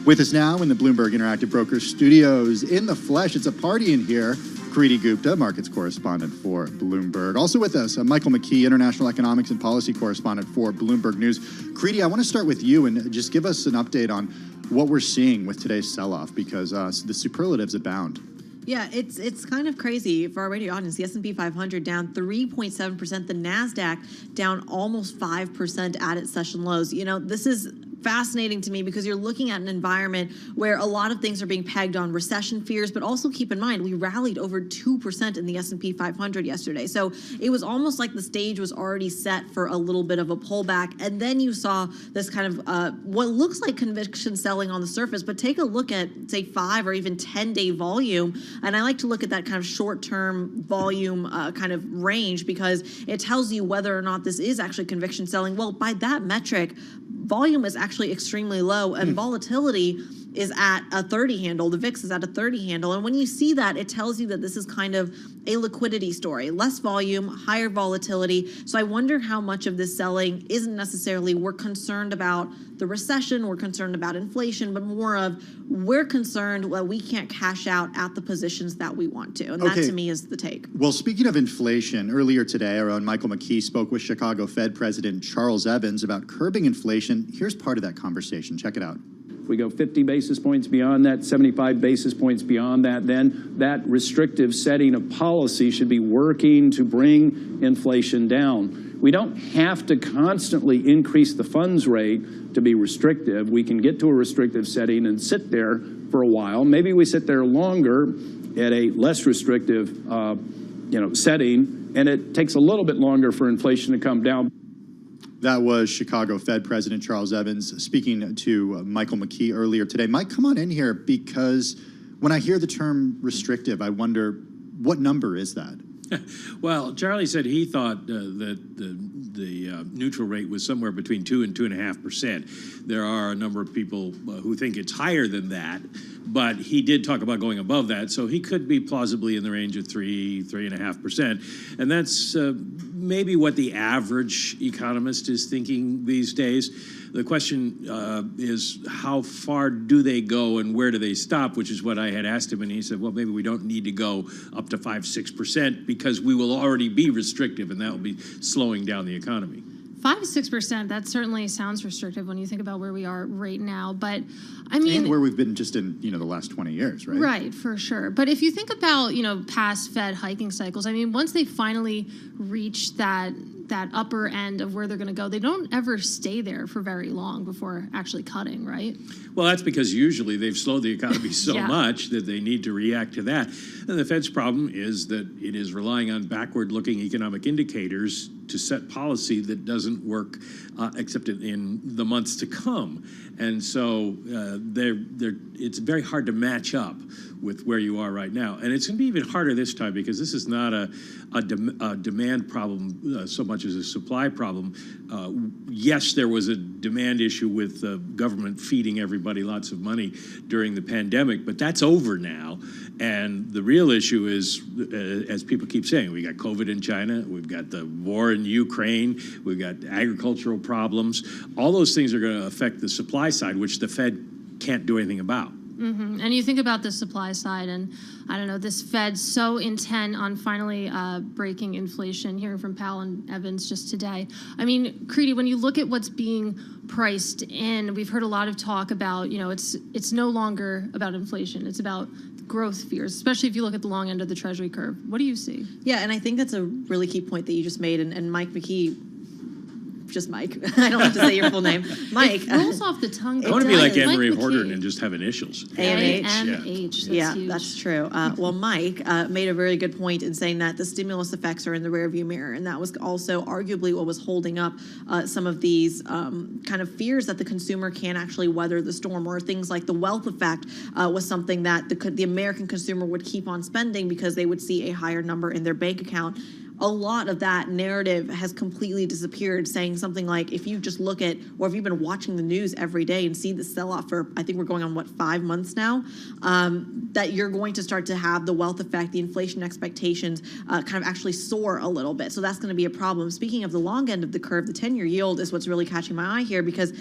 With us now in the Bloomberg Interactive Brokers studios, in the flesh, it's a party in here. Kriti Gupta, markets correspondent for Bloomberg. Also with us, Michael McKee, international economics and policy correspondent for Bloomberg News. Kriti, I want to start with you and just give us an update on what we're seeing with today's sell-off, because the superlatives abound. Yeah, it's kind of crazy for our radio audience. The S&P 500 down 3.7%. The NASDAQ down almost 5% at its session lows. You know, this is fascinating to me because you're looking at an environment where a lot of things are being pegged on recession fears, but also keep in mind we rallied over 2% in the S&P 500 yesterday. So it was almost like the stage was already set for a little bit of a pullback. And then you saw this kind of what looks like conviction selling on the surface, but take a look at, say, 5 or even 10-day volume. And I like to look at that kind of short-term volume kind of range because it tells you whether or not this is actually conviction selling. Well, by that metric, volume is actually extremely low and volatility is at a 30 handle. The VIX is at a 30 handle. And when you see that, it tells you that this is kind of a liquidity story. Less volume, higher volatility. So I wonder how much of this selling isn't necessarily we're concerned about the recession, we're concerned about inflation, but more of we're concerned, well, we can't cash out at the positions that we want to. And that to me is the take. Well, speaking of inflation, earlier today, our own Michael McKee spoke with Chicago Fed President Charles Evans about curbing inflation. Here's part of that conversation. Check it out. If we go 50 basis points beyond that, 75 basis points beyond that, then that restrictive setting of policy should be working to bring inflation down. We don't have to constantly increase the funds rate to be restrictive. We can get to a restrictive setting and sit there for a while. Maybe we sit there longer at a less restrictive setting, and it takes a little bit longer for inflation to come down. That was Chicago Fed President Charles Evans speaking to Michael McKee earlier today. Mike, come on in here, because when I hear the term restrictive, I wonder, what number is that? Well, Charlie said he thought that the neutral rate was somewhere between 2 and 2.5%. There are a number of people who think it's higher than that, but he did talk about going above that, so he could be plausibly in the range of 3.5%. And that's maybe what the average economist is thinking these days. The question is, how far do they go and where do they stop, which is what I had asked him, and he said, well, maybe we don't need to go up to 5-6% because we will already be restrictive, and that will be slowing down the economy. 5-6%, that certainly sounds restrictive when you think about where we are right now. But I mean, and where we've been just in, the last 20 years, right? Right, for sure. But if you think about, past Fed hiking cycles, I mean, once they finally reach that upper end of where they're going to go, they don't ever stay there for very long before actually cutting, right? Well, that's because usually they've slowed the economy so much that they need to react to that. And the Fed's problem is that it is relying on backward-looking economic indicators to set policy that doesn't work except in the months to come. And so it's very hard to match up with where you are right now. And it's going to be even harder this time because this is not a demand problem so much as a supply problem. Yes, there was a demand issue with the government feeding everybody lots of money during the pandemic, but that's over now. And the real issue is, as people keep saying, we got COVID in China, we've got the war in Ukraine, we've got agricultural problems. All those things are going to affect the supply side, which the Fed can't do anything about. Mm-hmm. And you think about the supply side, and I don't know, this Fed so intent on finally breaking inflation, hearing from Powell and Evans just today. I mean, Creedy, when you look at what's being priced in, we've heard a lot of talk about, it's no longer about inflation, it's about growth fears, especially if you look at the long end of the Treasury curve. What do you see? Yeah, and I think that's a really key point that you just made, and Mike McKee, just Mike. I don't have to say your full name. Mike. It rolls off the tongue. I want to be like Anne-Marie Horton and just have initials. AMH. AMH. Yeah, that's true. Well, Mike made a very good point in saying that the stimulus effects are in the rearview mirror, and that was also arguably what was holding up some of these kind of fears that the consumer can't actually weather the storm, or things like the wealth effect was something that the American consumer would keep on spending because they would see a higher number in their bank account. A lot of that narrative has completely disappeared, saying something like, if you just look at, or if you've been watching the news every day and see the sell-off for, I think we're going on, 5 months now, that you're going to start to have the wealth effect, the inflation expectations kind of actually soar a little bit. So that's going to be a problem. Speaking of the long end of the curve, the 10-year yield is what's really catching my eye here, because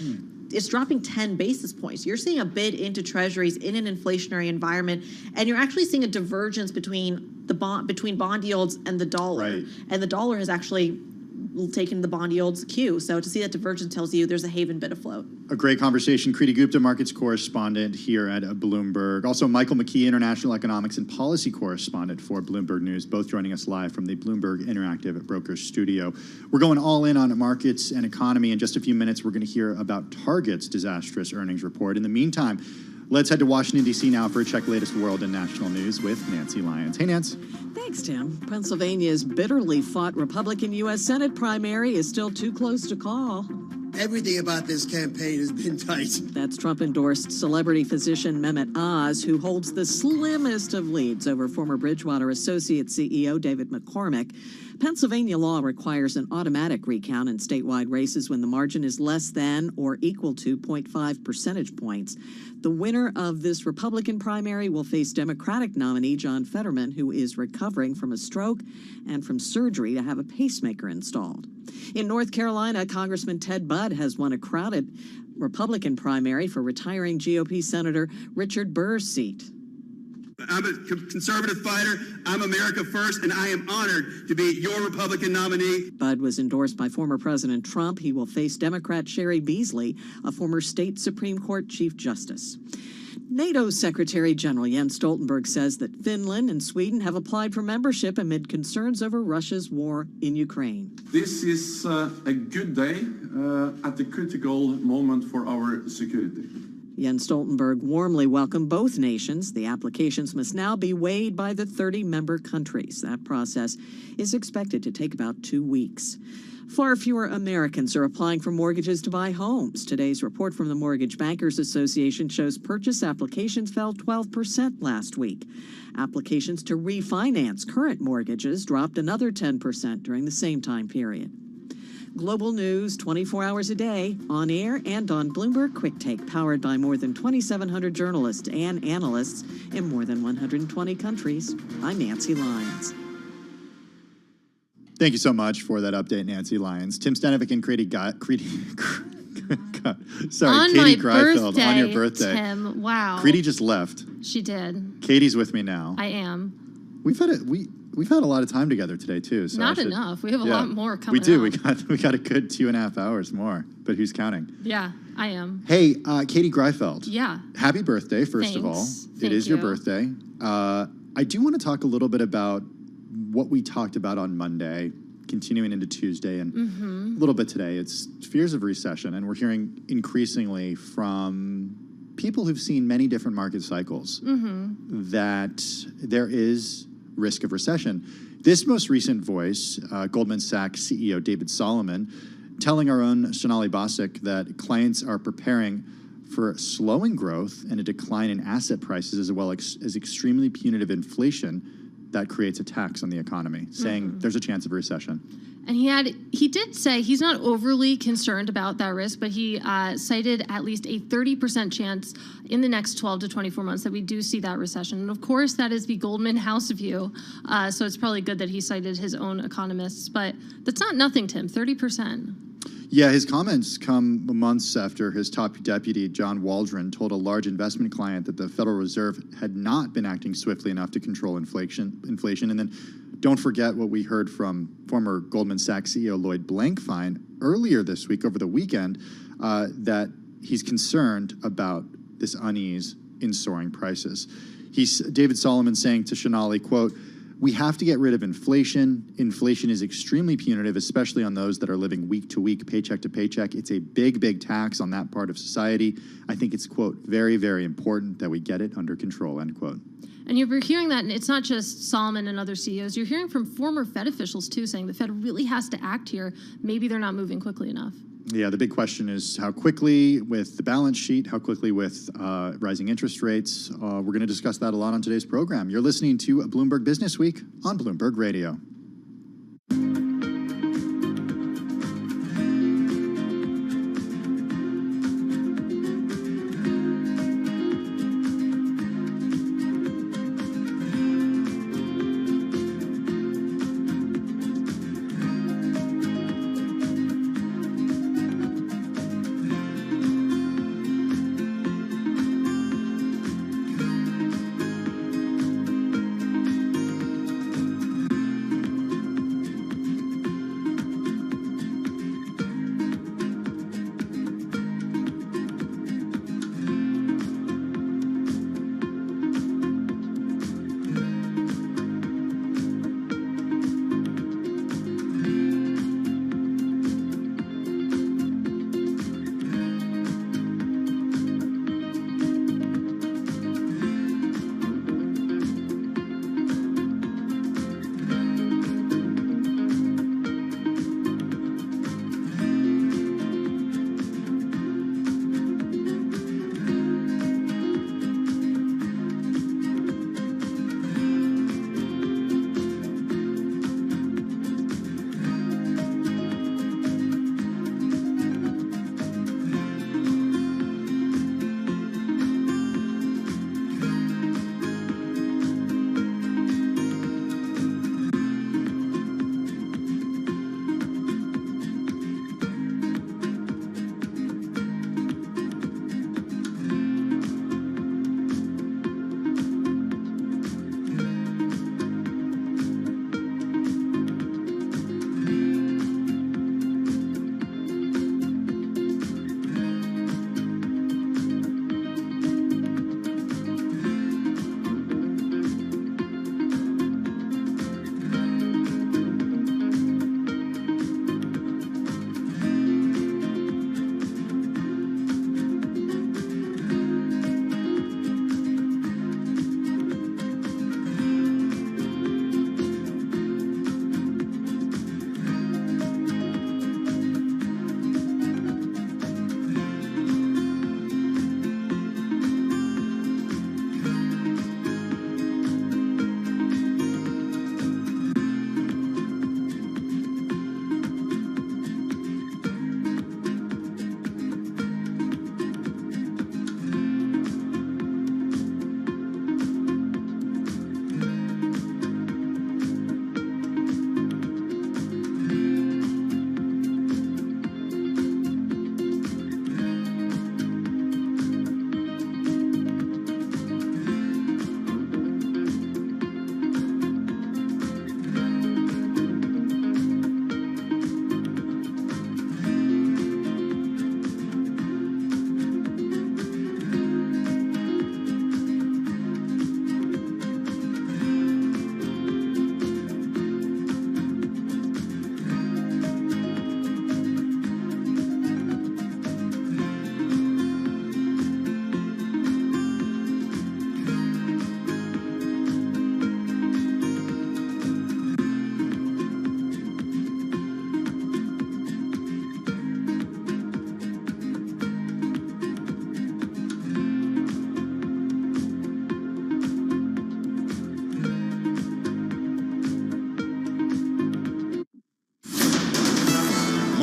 it's dropping 10 basis points. You're seeing a bid into treasuries in an inflationary environment, and you're actually seeing a divergence between bond yields and the dollar. Right. And the dollar has actually taking the bond yields cue. So to see that divergence tells you there's a haven bid afloat. A great conversation. Kriti Gupta, markets correspondent here at Bloomberg. Also, Michael McKee, international economics and policy correspondent for Bloomberg News, both joining us live from the Bloomberg Interactive Brokers studio. We're going all in on markets and economy. In just a few minutes, we're going to hear about Target's disastrous earnings report. In the meantime, let's head to Washington, D.C. now for a check latest world and national news with Nancy Lyons. Hey, Nance. Thanks, Tim. Pennsylvania's bitterly fought Republican U.S. Senate primary is still too close to call. Everything about this campaign has been tight. That's Trump-endorsed celebrity physician Mehmet Oz, who holds the slimmest of leads over former Bridgewater Associate CEO David McCormick. Pennsylvania law requires an automatic recount in statewide races when the margin is less than or equal to 0.5 percentage points. The winner of this Republican primary will face Democratic nominee John Fetterman, who is recovering from a stroke and from surgery to have a pacemaker installed. In North Carolina, Congressman Ted Budd has won a crowded Republican primary for retiring GOP Senator Richard Burr's seat. I'm a conservative fighter. I'm America first, and I am honored to be your Republican nominee. Budd was endorsed by former President Trump. He will face Democrat Sherry Beasley, a former state Supreme Court Chief Justice. NATO Secretary General Jens Stoltenberg says that Finland and Sweden have applied for membership amid concerns over Russia's war in Ukraine. This is a good day at a critical moment for our security. Jens Stoltenberg warmly welcomed both nations. The applications must now be weighed by the 30-member countries. That process is expected to take about 2 weeks. Far fewer Americans are applying for mortgages to buy homes. Today's report from the Mortgage Bankers Association shows purchase applications fell 12% last week. Applications to refinance current mortgages dropped another 10% during the same time period. Global news 24 hours a day, on air and on Bloomberg Quick Take, powered by more than 2,700 journalists and analysts in more than 120 countries. I'm Nancy Lyons. Thank you so much for that update, Nancy Lyons. Tim Stanovic and Katie Greifeld on your birthday. Tim, wow. Katie just left. She did. Katie's with me now. I am. We've had a lot of time together today too. So Not enough. We have a lot more coming We do. up. We got a good 2.5 hours more. But who's counting? Yeah, I am. Hey, Katie Greifeld. Yeah. Happy birthday, first of all. Thanks. It is your birthday. I do want to talk a little bit about what we talked about on Monday, continuing into Tuesday, and a little bit today. It's fears of recession, and we're hearing increasingly from people who've seen many different market cycles that there is risk of recession. This most recent voice, Goldman Sachs CEO David Solomon, telling our own Sonali Basak that clients are preparing for slowing growth and a decline in asset prices, as well as extremely punitive inflation that creates a tax on the economy, saying there's a chance of a recession. And he did say he's not overly concerned about that risk, but he cited at least a 30% chance in the next 12 to 24 months that we do see that recession. And of course, that is the Goldman House view. So it's probably good that he cited his own economists, but that's not nothing, Tim, 30%. Yeah, his comments come months after his top deputy, John Waldron, told a large investment client that the Federal Reserve had not been acting swiftly enough to control inflation. And then don't forget what we heard from former Goldman Sachs CEO Lloyd Blankfein earlier this week, over the weekend, that he's concerned about this unease in soaring prices. David Solomon saying to Sonali, quote, "We have to get rid of inflation. Inflation is extremely punitive, especially on those that are living week to week, paycheck to paycheck. It's a big, big tax on that part of society. I think it's, quote, very, very important that we get it under control," end quote. And you're hearing that, and it's not just Solomon and other CEOs. You're hearing from former Fed officials, too, saying the Fed really has to act here. Maybe they're not moving quickly enough. Yeah, the big question is how quickly with the balance sheet, how quickly with rising interest rates. We're going to discuss that a lot on today's program. You're listening to Bloomberg Business Week on Bloomberg Radio.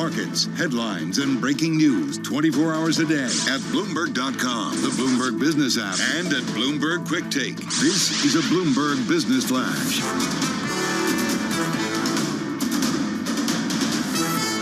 markets, headlines, and breaking news 24 hours a day at Bloomberg.com, the Bloomberg Business app, and at Bloomberg Quick Take. This is a Bloomberg Business Flash.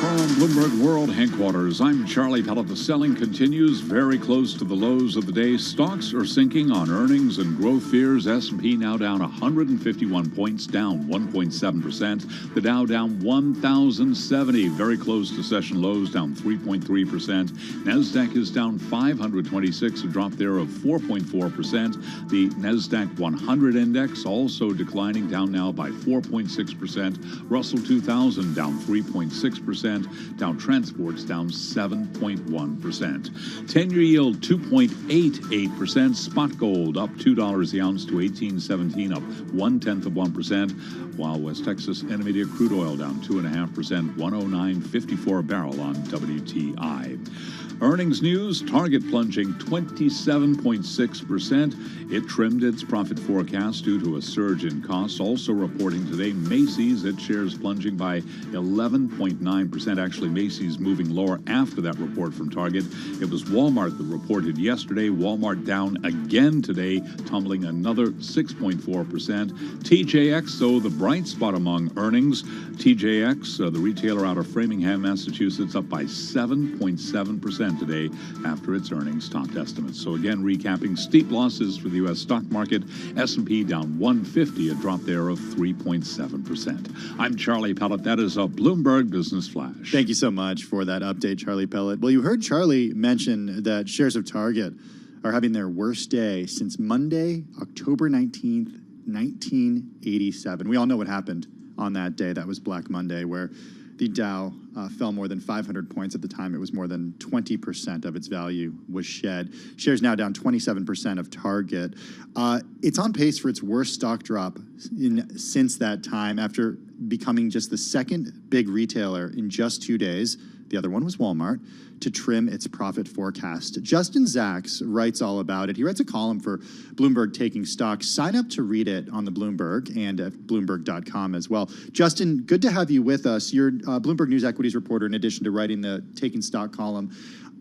From Bloomberg World Headquarters, I'm Charlie Pellet. The selling continues very close to the lows of the day. Stocks are sinking on earnings and growth fears. S&P now down 151 points, down 1.7%. The Dow down 1,070, very close to session lows, down 3.3%. NASDAQ is down 526, a drop there of 4.4%. The NASDAQ 100 index also declining, down now by 4.6%. Russell 2000 down 3.6%. Dow Transport's down 7.1%. 10-year yield 2.88%. Spot gold up $2 the ounce to $18.17, up 0.1%. While West Texas Intermediate crude oil down 2.5%, 109.54 a barrel on WTI. Earnings news, Target plunging 27.6%. It trimmed its profit forecast due to a surge in costs. Also reporting today, Macy's, its shares plunging by 11.9%. Actually, Macy's moving lower after that report from Target. It was Walmart that reported yesterday. Walmart down again today, tumbling another 6.4%. TJX, though, the bright spot among earnings. TJX, the retailer out of Framingham, Massachusetts, up by 7.7%. today after its earnings topped estimates. So again, recapping steep losses for the U.S. stock market. S&P down 150, a drop there of 3.7%. I'm Charlie Pellet. That is a Bloomberg Business Flash. Thank you so much for that update, Charlie Pellet. Well, you heard Charlie mention that shares of Target are having their worst day since Monday, October 19th, 1987. We all know what happened on that day. That was Black Monday, where the Dow fell more than 500 points. At the time, it was more than 20% of its value was shed. Shares now down 27% of Target. It's on pace for its worst stock drop since that time, after becoming just the second big retailer in just 2 days. The other one was Walmart, to trim its profit forecast. Justin Zaks writes all about it. He writes a column for Bloomberg Taking Stock. Sign up to read it on the Bloomberg and at Bloomberg.com as well. Justin, good to have you with us. You're Bloomberg News Equities reporter in addition to writing the Taking Stock column.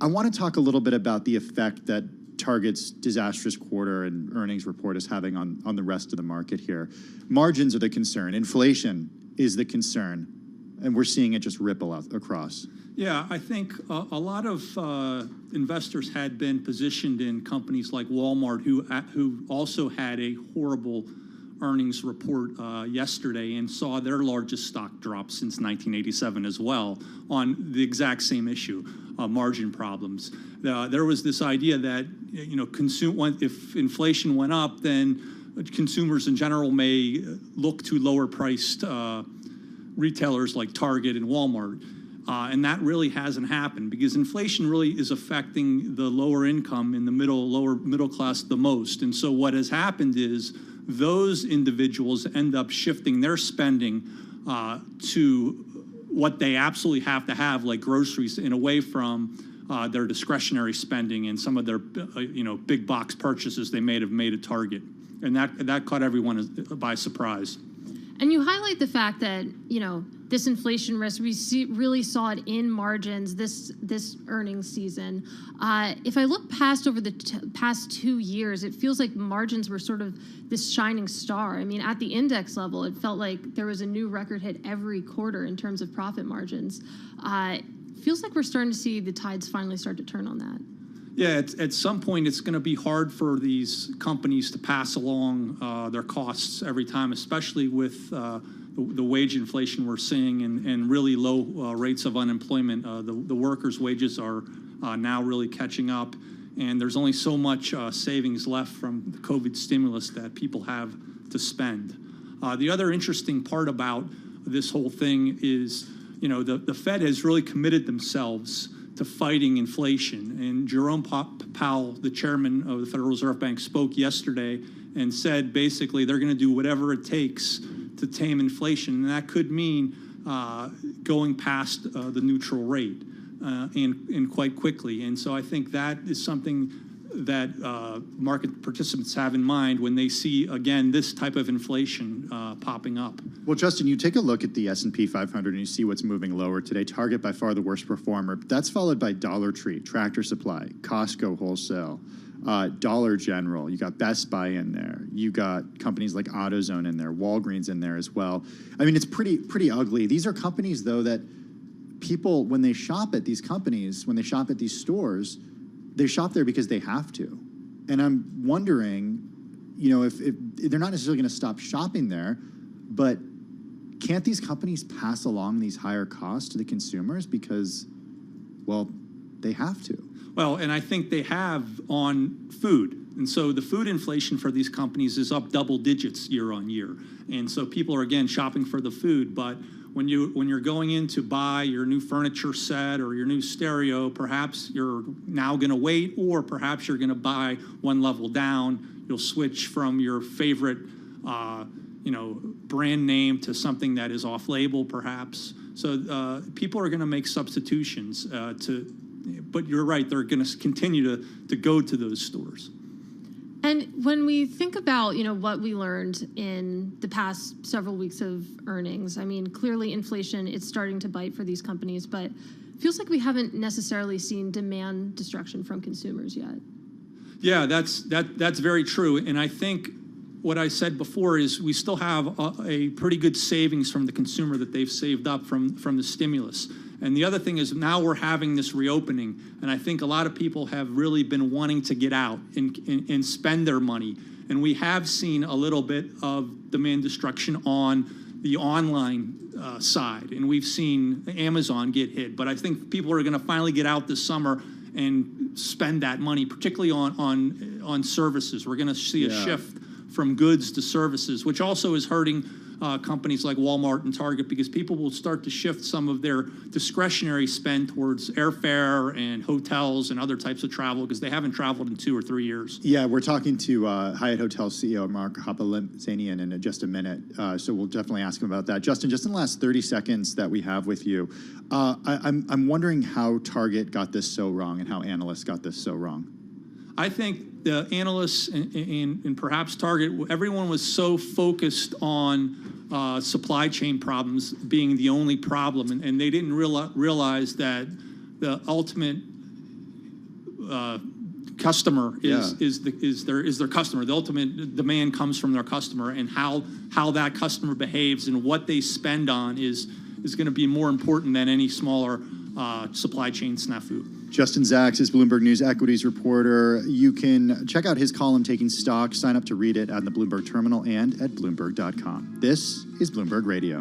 I want to talk a little bit about the effect that Target's disastrous quarter and earnings report is having on the rest of the market here. Margins are the concern. Inflation is the concern. And we're seeing it just ripple out across. Yeah, I think a lot of investors had been positioned in companies like Walmart, who also had a horrible earnings report yesterday and saw their largest stock drop since 1987 as well on the exact same issue, margin problems. There was this idea that if inflation went up, then consumers in general may look to lower priced retailers like Target and Walmart. And that really hasn't happened, because inflation really is affecting the lower income and the lower middle class the most. And so what has happened is those individuals end up shifting their spending to what they absolutely have to have, like groceries, and away from their discretionary spending and some of their big box purchases they may have made at Target. And that caught everyone by surprise. And you highlight the fact that, this inflation risk, we really saw it in margins this earnings season. If I look past over the past 2 years, it feels like margins were sort of this shining star. I mean, at the index level, it felt like there was a new record hit every quarter in terms of profit margins. Feels like we're starting to see the tides finally start to turn on that. Yeah, at some point, it's going to be hard for these companies to pass along their costs every time, especially with the wage inflation we're seeing and really low rates of unemployment. The workers' wages are now really catching up, and there's only so much savings left from the COVID stimulus that people have to spend. The other interesting part about this whole thing is, the Fed has really committed themselves to fighting inflation. And Jerome Powell, the chairman of the Federal Reserve Bank, spoke yesterday and said basically they're going to do whatever it takes to tame inflation. And that could mean going past the neutral rate and quite quickly. And so I think that is something market participants have in mind when they see, again, this type of inflation popping up. Well, Justin, you take a look at the S&P 500 and you see what's moving lower today. Target by far the worst performer. That's followed by Dollar Tree, Tractor Supply, Costco Wholesale, Dollar General. You got Best Buy in there. You got companies like AutoZone in there, Walgreens in there as well. I mean, it's pretty ugly. These are companies, though, that people, when they shop at these companies, when they shop at these stores, they shop there because they have to. And I'm wondering, if they're not necessarily going to stop shopping there, but can't these companies pass along these higher costs to the consumers because, well, they have to? Well, and I think they have on food. And so the food inflation for these companies is up double digits year on year. And so people are, again, shopping for the food. But when you're going in to buy your new furniture set or your new stereo, perhaps you're now going to wait, or perhaps you're going to buy one level down. You'll switch from your favorite, brand name to something that is off-label, perhaps. So people are going to make substitutions but you're right, they're going to continue to go to those stores. And when we think about, what we learned in the past several weeks of earnings, I mean, clearly inflation is starting to bite for these companies, but it feels like we haven't necessarily seen demand destruction from consumers yet. Yeah, that's very true. And I think what I said before is we still have a pretty good savings from the consumer that they've saved up from the stimulus. And the other thing is now we're having this reopening, and I think a lot of people have really been wanting to get out and spend their money. And we have seen a little bit of demand destruction on the online side, and we've seen Amazon get hit. But I think people are going to finally get out this summer and spend that money, particularly on services. We're going to see a shift from goods to services, which also is hurting companies like Walmart and Target, because people will start to shift some of their discretionary spend towards airfare and hotels and other types of travel because they haven't traveled in 2 or 3 years. Yeah, we're talking to Hyatt Hotel CEO Mark Hapalzanian in just a minute, so we'll definitely ask him about that. Justin, just in the last 30 seconds that we have with you, I'm wondering how Target got this so wrong and how analysts got this so wrong. I think the analysts and perhaps Target, everyone was so focused on supply chain problems being the only problem, and they didn't realize that the ultimate customer is their customer. The ultimate demand comes from their customer, and how that customer behaves and what they spend on is going to be more important than any smaller supply chain snafu. Justin Zaks is Bloomberg News equities reporter. You can check out his column, Taking Stock. Sign up to read it on the Bloomberg Terminal and at Bloomberg.com. This is Bloomberg Radio.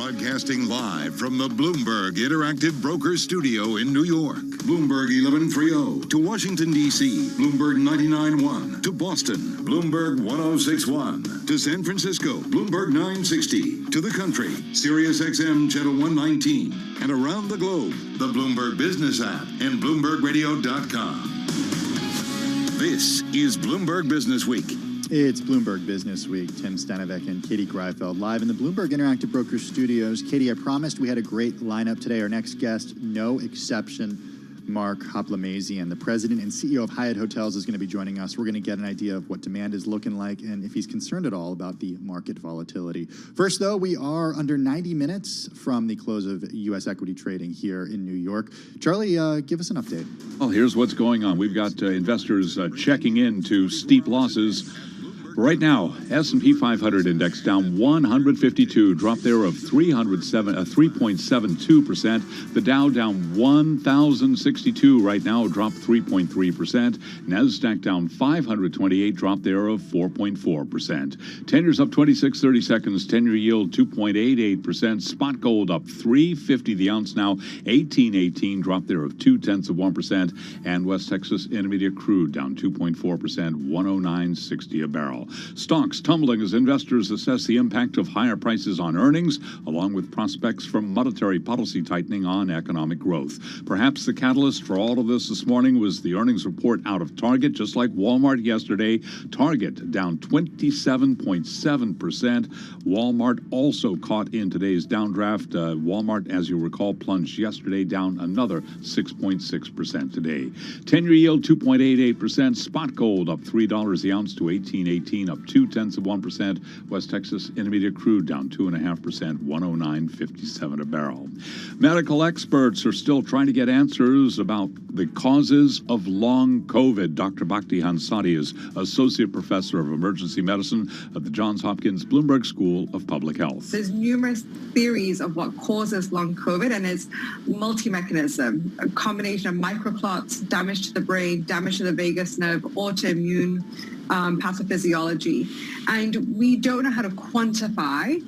Broadcasting live from the Bloomberg Interactive Brokers Studio in New York. Bloomberg 1130 to Washington, D.C. Bloomberg 99.1 to Boston. Bloomberg 106.1 to San Francisco. Bloomberg 960 to the country. Sirius XM Channel 119. And around the globe, the Bloomberg Business app and BloombergRadio.com. This is Bloomberg Business Week. It's Bloomberg Business Week. Tim Stenovec and Katie Greifeld live in the Bloomberg Interactive Brokers Studios. Katie, I promised we had a great lineup today. Our next guest, no exception, Mark Hoplamazian, the president and CEO of Hyatt Hotels, is going to be joining us. We're going to get an idea of what demand is looking like and if he's concerned at all about the market volatility. First, though, we are under 90 minutes from the close of U.S. equity trading here in New York. Charlie, give us an update. Well, here's what's going on. We've got investors checking into steep losses. Right now, S&P 500 index down 152, drop there of 3.72%. The Dow down 1,062 right now, drop 3.3%. Nasdaq down 528, drop there of 4.4%. 10-years up 26 30 seconds, 10-year yield 2.88%. Spot gold up 350 the ounce now, 18.18, drop there of 0.2%. And West Texas Intermediate crude down 2.4%, 109.60 a barrel. Stocks tumbling as investors assess the impact of higher prices on earnings, along with prospects from monetary policy tightening on economic growth. Perhaps the catalyst for all of this morning was the earnings report out of Target, just like Walmart yesterday. Target down 27.7%. Walmart also caught in today's downdraft. Walmart, as you recall, plunged yesterday, down another 6.6% today. 10-year yield 2.88%. Spot gold up $3 the ounce to 18.18, up 0.2%. West Texas Intermediate crude down 2.5%, 109.57 a barrel. Medical experts are still trying to get answers about the causes of long COVID. Dr. Bhakti Hansadi is Associate Professor of Emergency Medicine at the Johns Hopkins Bloomberg School of Public Health. There's numerous theories of what causes long COVID, and it's multi-mechanism, a combination of microclots, damage to the brain, damage to the vagus nerve, autoimmune pathophysiology. And we don't know how to quantify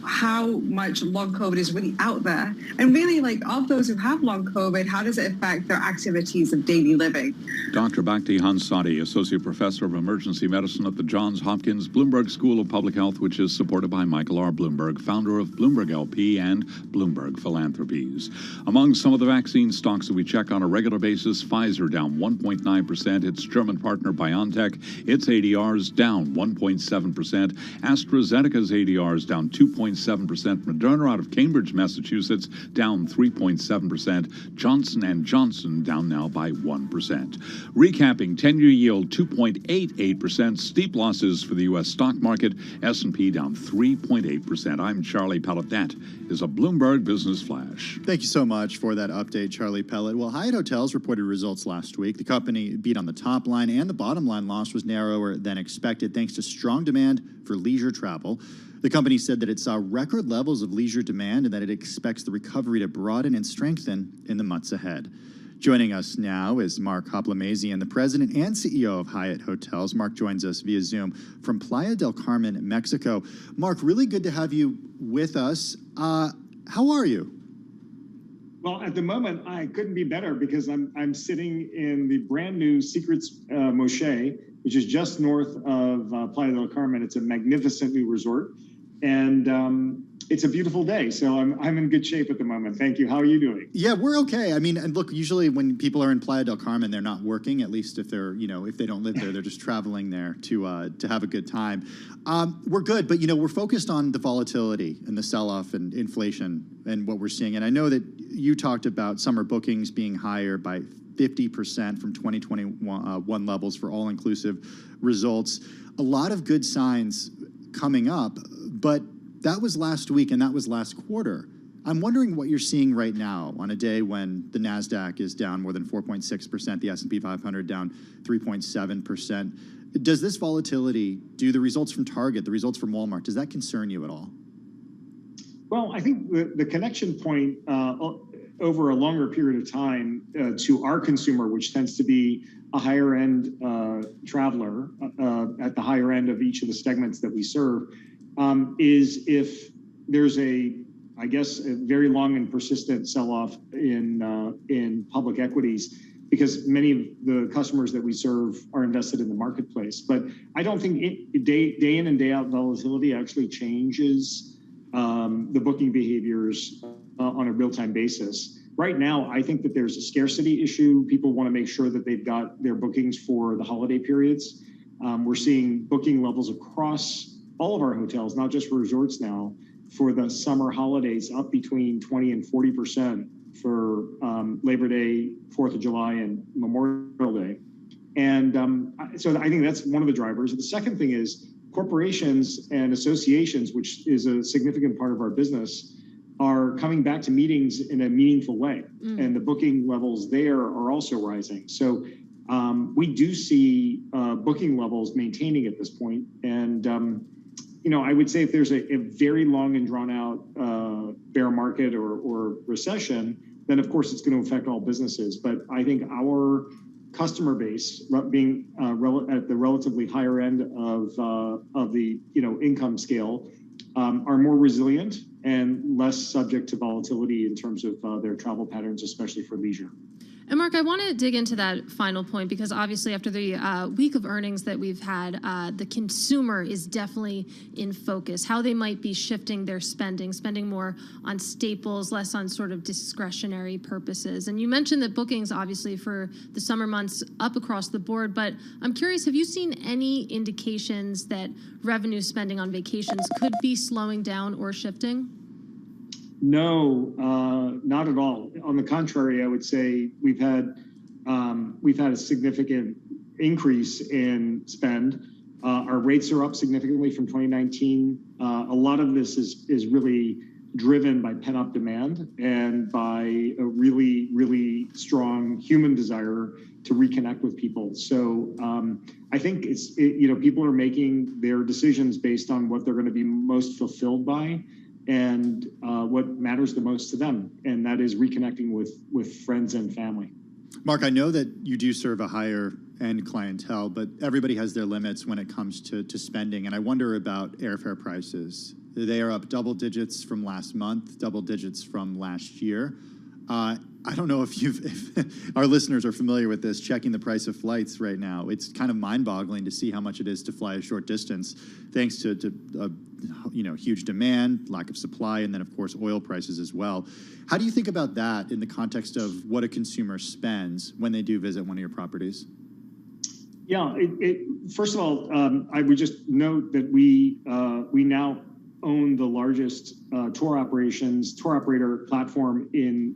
how much long COVID is really out there. And really, like, of those who have long COVID, how does it affect their activities of daily living? Dr. Bhakti Hansadi, Associate Professor of Emergency Medicine at the Johns Hopkins Bloomberg School of Public Health, which is supported by Michael R. Bloomberg, founder of Bloomberg LP and Bloomberg Philanthropies. Among some of the vaccine stocks that we check on a regular basis, Pfizer down 1.9%. Its German partner BioNTech, its ADRs down 1.7%. AstraZeneca's ADRs down 2.7%. Moderna out of Cambridge, Massachusetts, down 3.7%. Johnson & Johnson down now by 1%. Recapping, 10-year yield 2.88%. Steep losses for the U.S. stock market. S&P down 3.8%. I'm Charlie Pellet. That is a Bloomberg Business Flash. Thank you so much for that update, Charlie Pellet. Well, Hyatt Hotels reported results last week. The company beat on the top line, and the bottom line loss was narrower than expected thanks to strong demand for leisure travel. The company said that it saw record levels of leisure demand and that it expects the recovery to broaden and strengthen in the months ahead. Joining us now is Mark Hoplamazian, the president and CEO of Hyatt Hotels. Mark joins us via Zoom from Playa del Carmen, Mexico. Mark, really good to have you with us. How are you? Well, at the moment, I couldn't be better because I'm sitting in the brand new Secrets Moschee, which is just north of Playa del Carmen. It's a magnificent new resort, and it's a beautiful day. So I'm in good shape at the moment. Thank you. How are you doing? Yeah, we're okay. I mean, and look, usually when people are in Playa del Carmen, they're not working. At least if they're, if they don't live there, they're just traveling there to have a good time. We're good, but we're focused on the volatility and the sell-off and inflation and what we're seeing. And I know that you talked about summer bookings being higher by 50% from 2021 levels for all-inclusive results. A lot of good signs coming up, but that was last week and that was last quarter. I'm wondering what you're seeing right now on a day when the NASDAQ is down more than 4.6%, the S&P 500 down 3.7%. Does this volatility, do the results from Target, the results from Walmart, does that concern you at all? Well, I think the connection point over a longer period of time to our consumer, which tends to be a higher end traveler at the higher end of each of the segments that we serve, is if there's a I guess, a very long and persistent sell-off in public equities, because many of the customers that we serve are invested in the marketplace. But I don't think day in and day out volatility actually changes the booking behaviors on a real-time basis. Right now, I think that there's a scarcity issue. People want to make sure that they've got their bookings for the holiday periods. We're seeing booking levels across all of our hotels, not just for resorts now, for the summer holidays up between 20 and 40% for Labor Day, 4th of July, and Memorial Day. And so I think that's one of the drivers. The second thing is corporations and associations, which is a significant part of our business, are coming back to meetings in a meaningful way. And the booking levels there are also rising. So we do see booking levels maintaining at this point. And I would say if there's a very long and drawn out bear market or recession, then of course it's going to affect all businesses. But I think our customer base, being at the relatively higher end of the income scale, are more resilient and less subject to volatility in terms of their travel patterns, especially for leisure. And Mark, I want to dig into that final point because obviously after the week of earnings that we've had, the consumer is definitely in focus, how they might be shifting their spending more on staples, less on sort of discretionary purposes. And you mentioned that bookings obviously for the summer months up across the board, but I'm curious, have you seen any indications that revenue spending on vacations could be slowing down or shifting? No, not at all. On the contrary, I would say we've had a significant increase in spend. Our rates are up significantly from 2019. A lot of this is really driven by pent-up demand and by a really, really strong human desire to reconnect with people. So I think people are making their decisions based on what they're going to be most fulfilled by and what matters the most to them, and that is reconnecting with friends and family. Mark, I know that you do serve a higher end clientele, but everybody has their limits when it comes to spending, and I wonder about airfare prices. They are up double digits from last month, double digits from last year. I don't know if our listeners are familiar with this, checking the price of flights right now. It's kind of mind-boggling to see how much it is to fly a short distance, thanks to huge demand, lack of supply, and then, of course, oil prices as well. How do you think about that in the context of what a consumer spends when they do visit one of your properties? Yeah, first of all, I would just note that we now own the largest tour operator platform in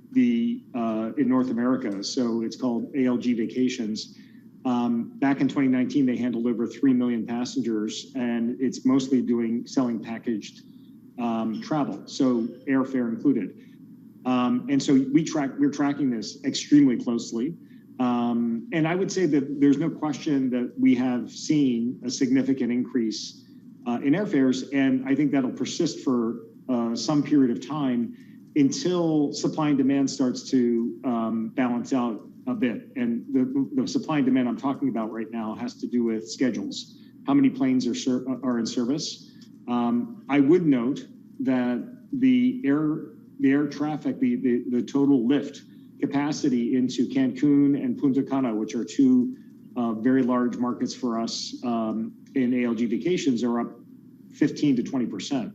North America. So it's called ALG Vacations. Back in 2019, they handled over 3 million passengers, and it's mostly selling packaged travel, so airfare included. And so we're tracking this extremely closely. And I would say that there's no question that we have seen a significant increase in airfares, and I think that'll persist for some period of time until supply and demand starts to balance out a bit. And the supply and demand I'm talking about right now has to do with schedules. How many planes are in service? I would note that the air traffic, the total lift capacity into Cancun and Punta Cana, which are two very large markets for us in ALG Vacations, are up 15 to 20%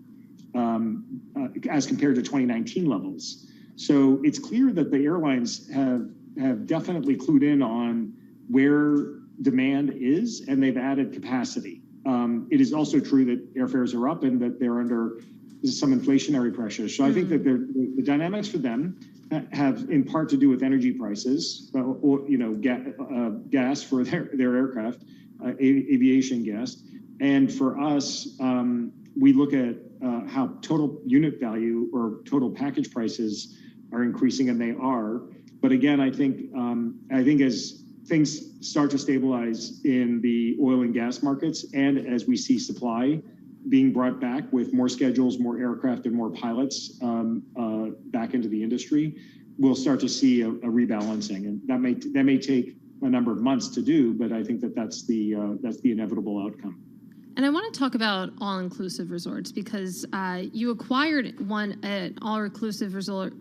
as compared to 2019 levels. So it's clear that the airlines have definitely clued in on where demand is, and they've added capacity. It is also true that airfares are up and that they're under some inflationary pressure. So I think that the dynamics for them have in part to do with energy prices, or gas for their aircraft, aviation gas. And for us, we look at how total unit value or total package prices are increasing, and they are. But again, I think as things start to stabilize in the oil and gas markets, and as we see supply being brought back with more schedules, more aircraft, and more pilots back into the industry, we'll start to see a rebalancing, and that may take a number of months to do, but I think that's the inevitable outcome. And I want to talk about all-inclusive resorts because you acquired an all-inclusive resort.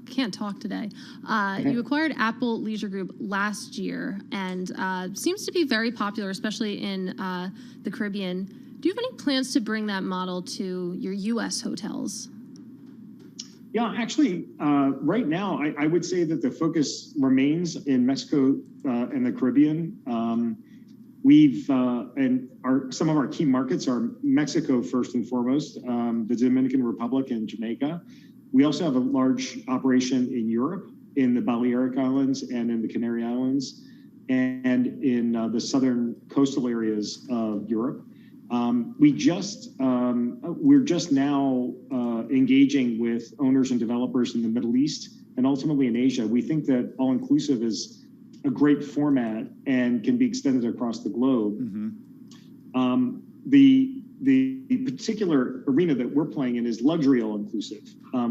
Can't talk today. You acquired Apple Leisure Group last year, and seems to be very popular, especially in the Caribbean. Do you have any plans to bring that model to your U.S. hotels? Yeah, actually, right now, I would say that the focus remains in Mexico and the Caribbean. Some of our key markets are Mexico first and foremost, the Dominican Republic and Jamaica. We also have a large operation in Europe, in the Balearic Islands and in the Canary Islands, and in the southern coastal areas of Europe. We're just now engaging with owners and developers in the Middle East and ultimately in Asia. We think that all-inclusive is a great format and can be extended across the globe. The particular arena that we're playing in is luxury all-inclusive,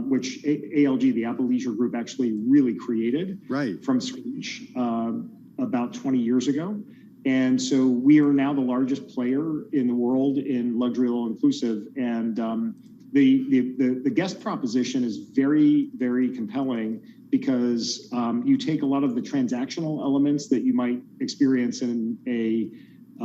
which ALG, the Apple Leisure Group, actually really created from scratch about 20 years ago. And so we are now the largest player in the world in luxury all-inclusive. And the guest proposition is very, very compelling because you take a lot of the transactional elements that you might experience in a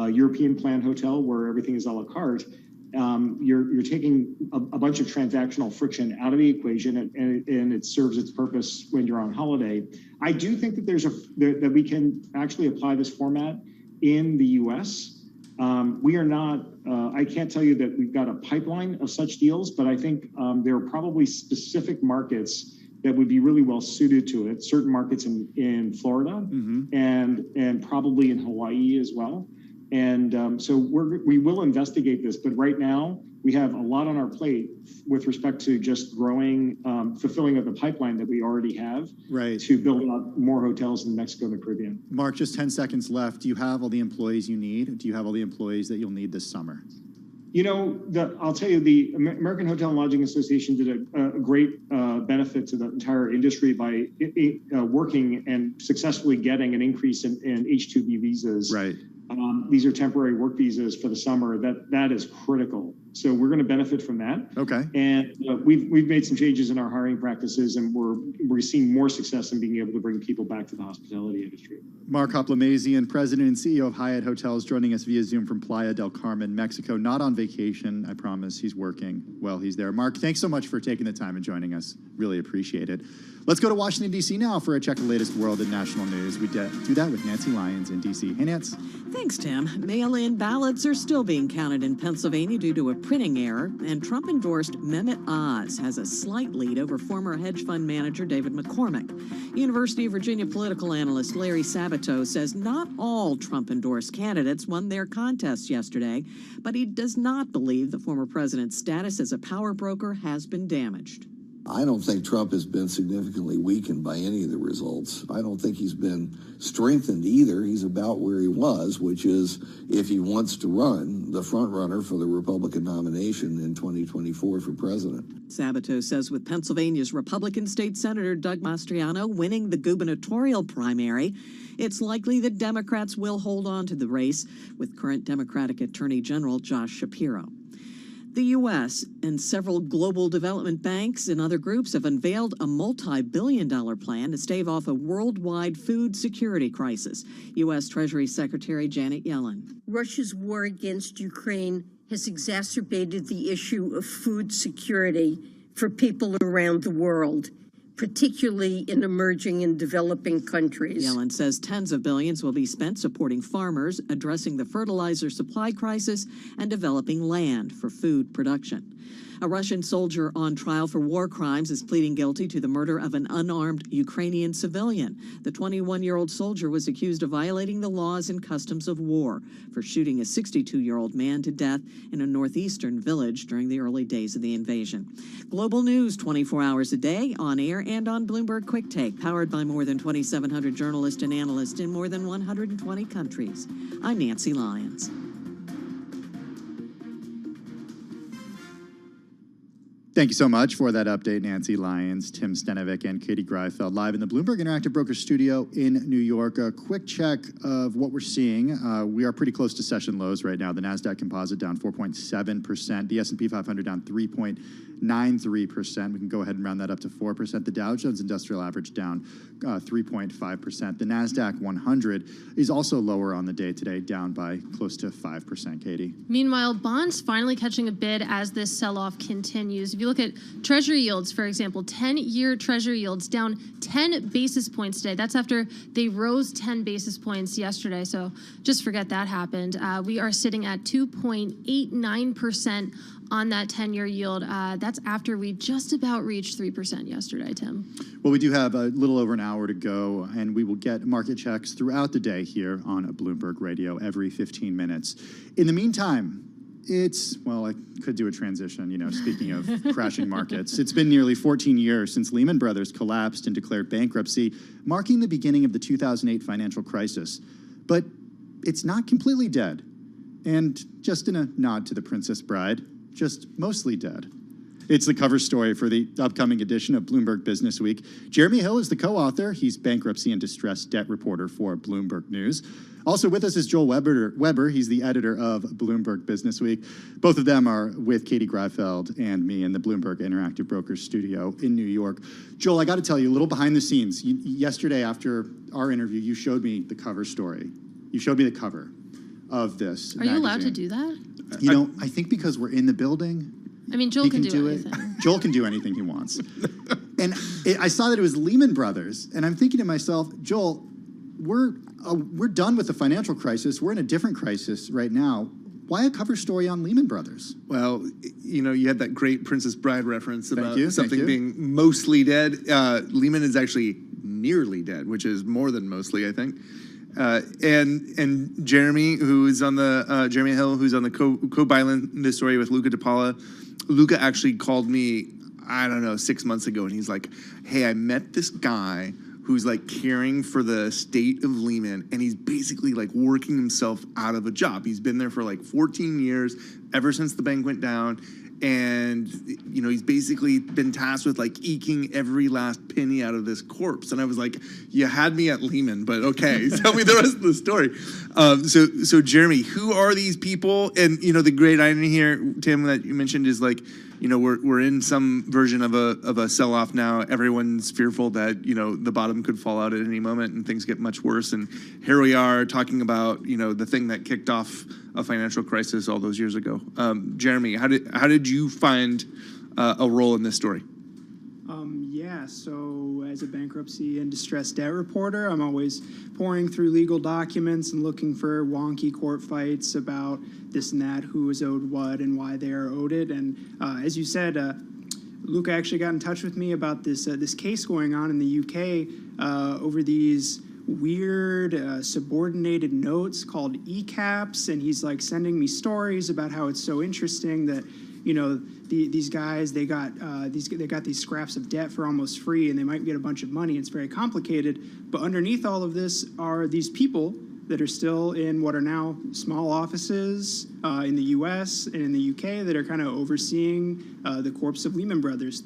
European plan hotel where everything is a la carte. You're taking a bunch of transactional friction out of the equation, and it serves its purpose when you're on holiday. I do think that that we can actually apply this format in the U.S. We are not, I can't tell you that we've got a pipeline of such deals, but I think there are probably specific markets that would be really well suited to it. Certain markets in Florida and probably in Hawaii as well. And so we will investigate this, but right now we have a lot on our plate with respect to just growing, fulfilling of the pipeline that we already have to build out more hotels in Mexico and the Caribbean. Mark, just 10 seconds left. Do you have all the employees you need? Do you have all the employees that you'll need this summer? You know, I'll tell you, the American Hotel and Lodging Association did a great benefit to the entire industry by working and successfully getting an increase in H-2B visas. These are temporary work visas for the summer. That is critical. So we're going to benefit from that. Okay. And we've made some changes in our hiring practices, and we're seeing more success in being able to bring people back to the hospitality industry. Mark Hoplamazian, President and CEO of Hyatt Hotels, joining us via Zoom from Playa del Carmen, Mexico. Not on vacation, I promise. He's working while he's there. Mark, thanks so much for taking the time and joining us. Really appreciate it. Let's go to Washington, D.C. now for a check of the latest world and national news. We do that with Nancy Lyons in D.C. Hey, Nance. Thanks, Tim. Mail-in ballots are still being counted in Pennsylvania due to a printing error, and Trump-endorsed Mehmet Oz has a slight lead over former hedge fund manager David McCormick. University of Virginia political analyst Larry Sabato says not all Trump-endorsed candidates won their contests yesterday, but he does not believe the former president's status as a power broker has been damaged. I don't think Trump has been significantly weakened by any of the results. I don't think he's been strengthened either. He's about where he was, which is if he wants to run, the front runner for the Republican nomination in 2024 for president. Sabato says with Pennsylvania's Republican State Senator Doug Mastriano winning the gubernatorial primary, it's likely that Democrats will hold on to the race with current Democratic Attorney General Josh Shapiro. The U.S. and several global development banks and other groups have unveiled a multi-billion-dollar plan to stave off a worldwide food security crisis. U.S. Treasury Secretary Janet Yellen. Russia's war against Ukraine has exacerbated the issue of food security for people around the world, particularly in emerging and developing countries. Yellen says tens of billions will be spent supporting farmers, addressing the fertilizer supply crisis, and developing land for food production. A Russian soldier on trial for war crimes is pleading guilty to the murder of an unarmed Ukrainian civilian. The 21-year-old soldier was accused of violating the laws and customs of war for shooting a 62-year-old man to death in a northeastern village during the early days of the invasion. Global news 24 hours a day, on air and on Bloomberg Quick Take, powered by more than 2,700 journalists and analysts in more than 120 countries. I'm Nancy Lyons. Thank you so much for that update, Nancy Lyons, Tim Stenovic, and Katie Greifeld, live in the Bloomberg Interactive Brokers studio in New York. A quick check of what we're seeing. We are pretty close to session lows right now. The NASDAQ Composite down 4.7%. The S&P 500 down 3.93%. We can go ahead and round that up to 4%. The Dow Jones Industrial Average down 3.5%. The NASDAQ 100 is also lower on the day today, down by close to 5%, Katie. Meanwhile, bonds finally catching a bid as this sell-off continues. If you look at Treasury yields, for example, 10-year Treasury yields down 10 basis points today. That's after they rose 10 basis points yesterday, so just forget that happened. We are sitting at 2.89% on that 10-year yield. That's after we just about reached 3% yesterday, Tim. Well, we do have a little over an hour to go, and we will get market checks throughout the day here on Bloomberg Radio every 15 minutes. In the meantime, well, I could do a transition, speaking of crashing markets. It's been nearly 14 years since Lehman Brothers collapsed and declared bankruptcy, marking the beginning of the 2008 financial crisis. But it's not completely dead. And just in a nod to The Princess Bride, just mostly dead. It's the cover story for the upcoming edition of Bloomberg Business Week. Jeremy Hill is the co-author. He's bankruptcy and distressed debt reporter for Bloomberg News. Also with us is Joel Weber. He's the editor of Bloomberg Business Week. Both of them are with Katie Greifeld and me in the Bloomberg Interactive Brokers studio in New York. Joel, I got to tell you a little behind the scenes. Yesterday after our interview, you showed me the cover story. You showed me the cover of this Are you allowed to do that? I think because we're in the building. I mean, Joel can do anything. Joel can do anything he wants. And I saw that it was Lehman Brothers, and I'm thinking to myself, Joel, we're done with the financial crisis. We're in a different crisis right now. Why a cover story on Lehman Brothers? Well, you had that great Princess Bride reference about something Thank you. being mostly dead. Lehman is actually nearly dead, which is more than mostly, I think. And Jeremy, who's on the Jeremy Hill, who's on the co-byline this story with Luca DePaula. Luca actually called me, I don't know, 6 months ago, and he's like, "Hey, I met this guy who's like caring for the state of Lehman, and he's basically like working himself out of a job. He's been there for like 14 years, ever since the bank went down." And, he's basically been tasked with like eking every last penny out of this corpse. And I was like, you had me at Lehman, but okay, tell me the rest of the story. So Jeremy, who are these people? And, the great irony here, Tim, that you mentioned is like, we're in some version of a sell-off now. Everyone's fearful that, the bottom could fall out at any moment and things get much worse. And here we are talking about, the thing that kicked off a financial crisis all those years ago. Jeremy, how did you find a role in this story? So as a bankruptcy and distressed debt reporter, I'm always pouring through legal documents and looking for wonky court fights about this and that, who is owed what and why they are owed it. And as you said, Luca actually got in touch with me about this case going on in the UK over these weird subordinated notes called ECAPs, and he's like sending me stories about how it's so interesting that these guys they got these scraps of debt for almost free, and they might get a bunch of money. It's very complicated, but underneath all of this are these people that are still in what are now small offices in the U.S. and in the UK that are kind of overseeing the corpse of Lehman Brothers.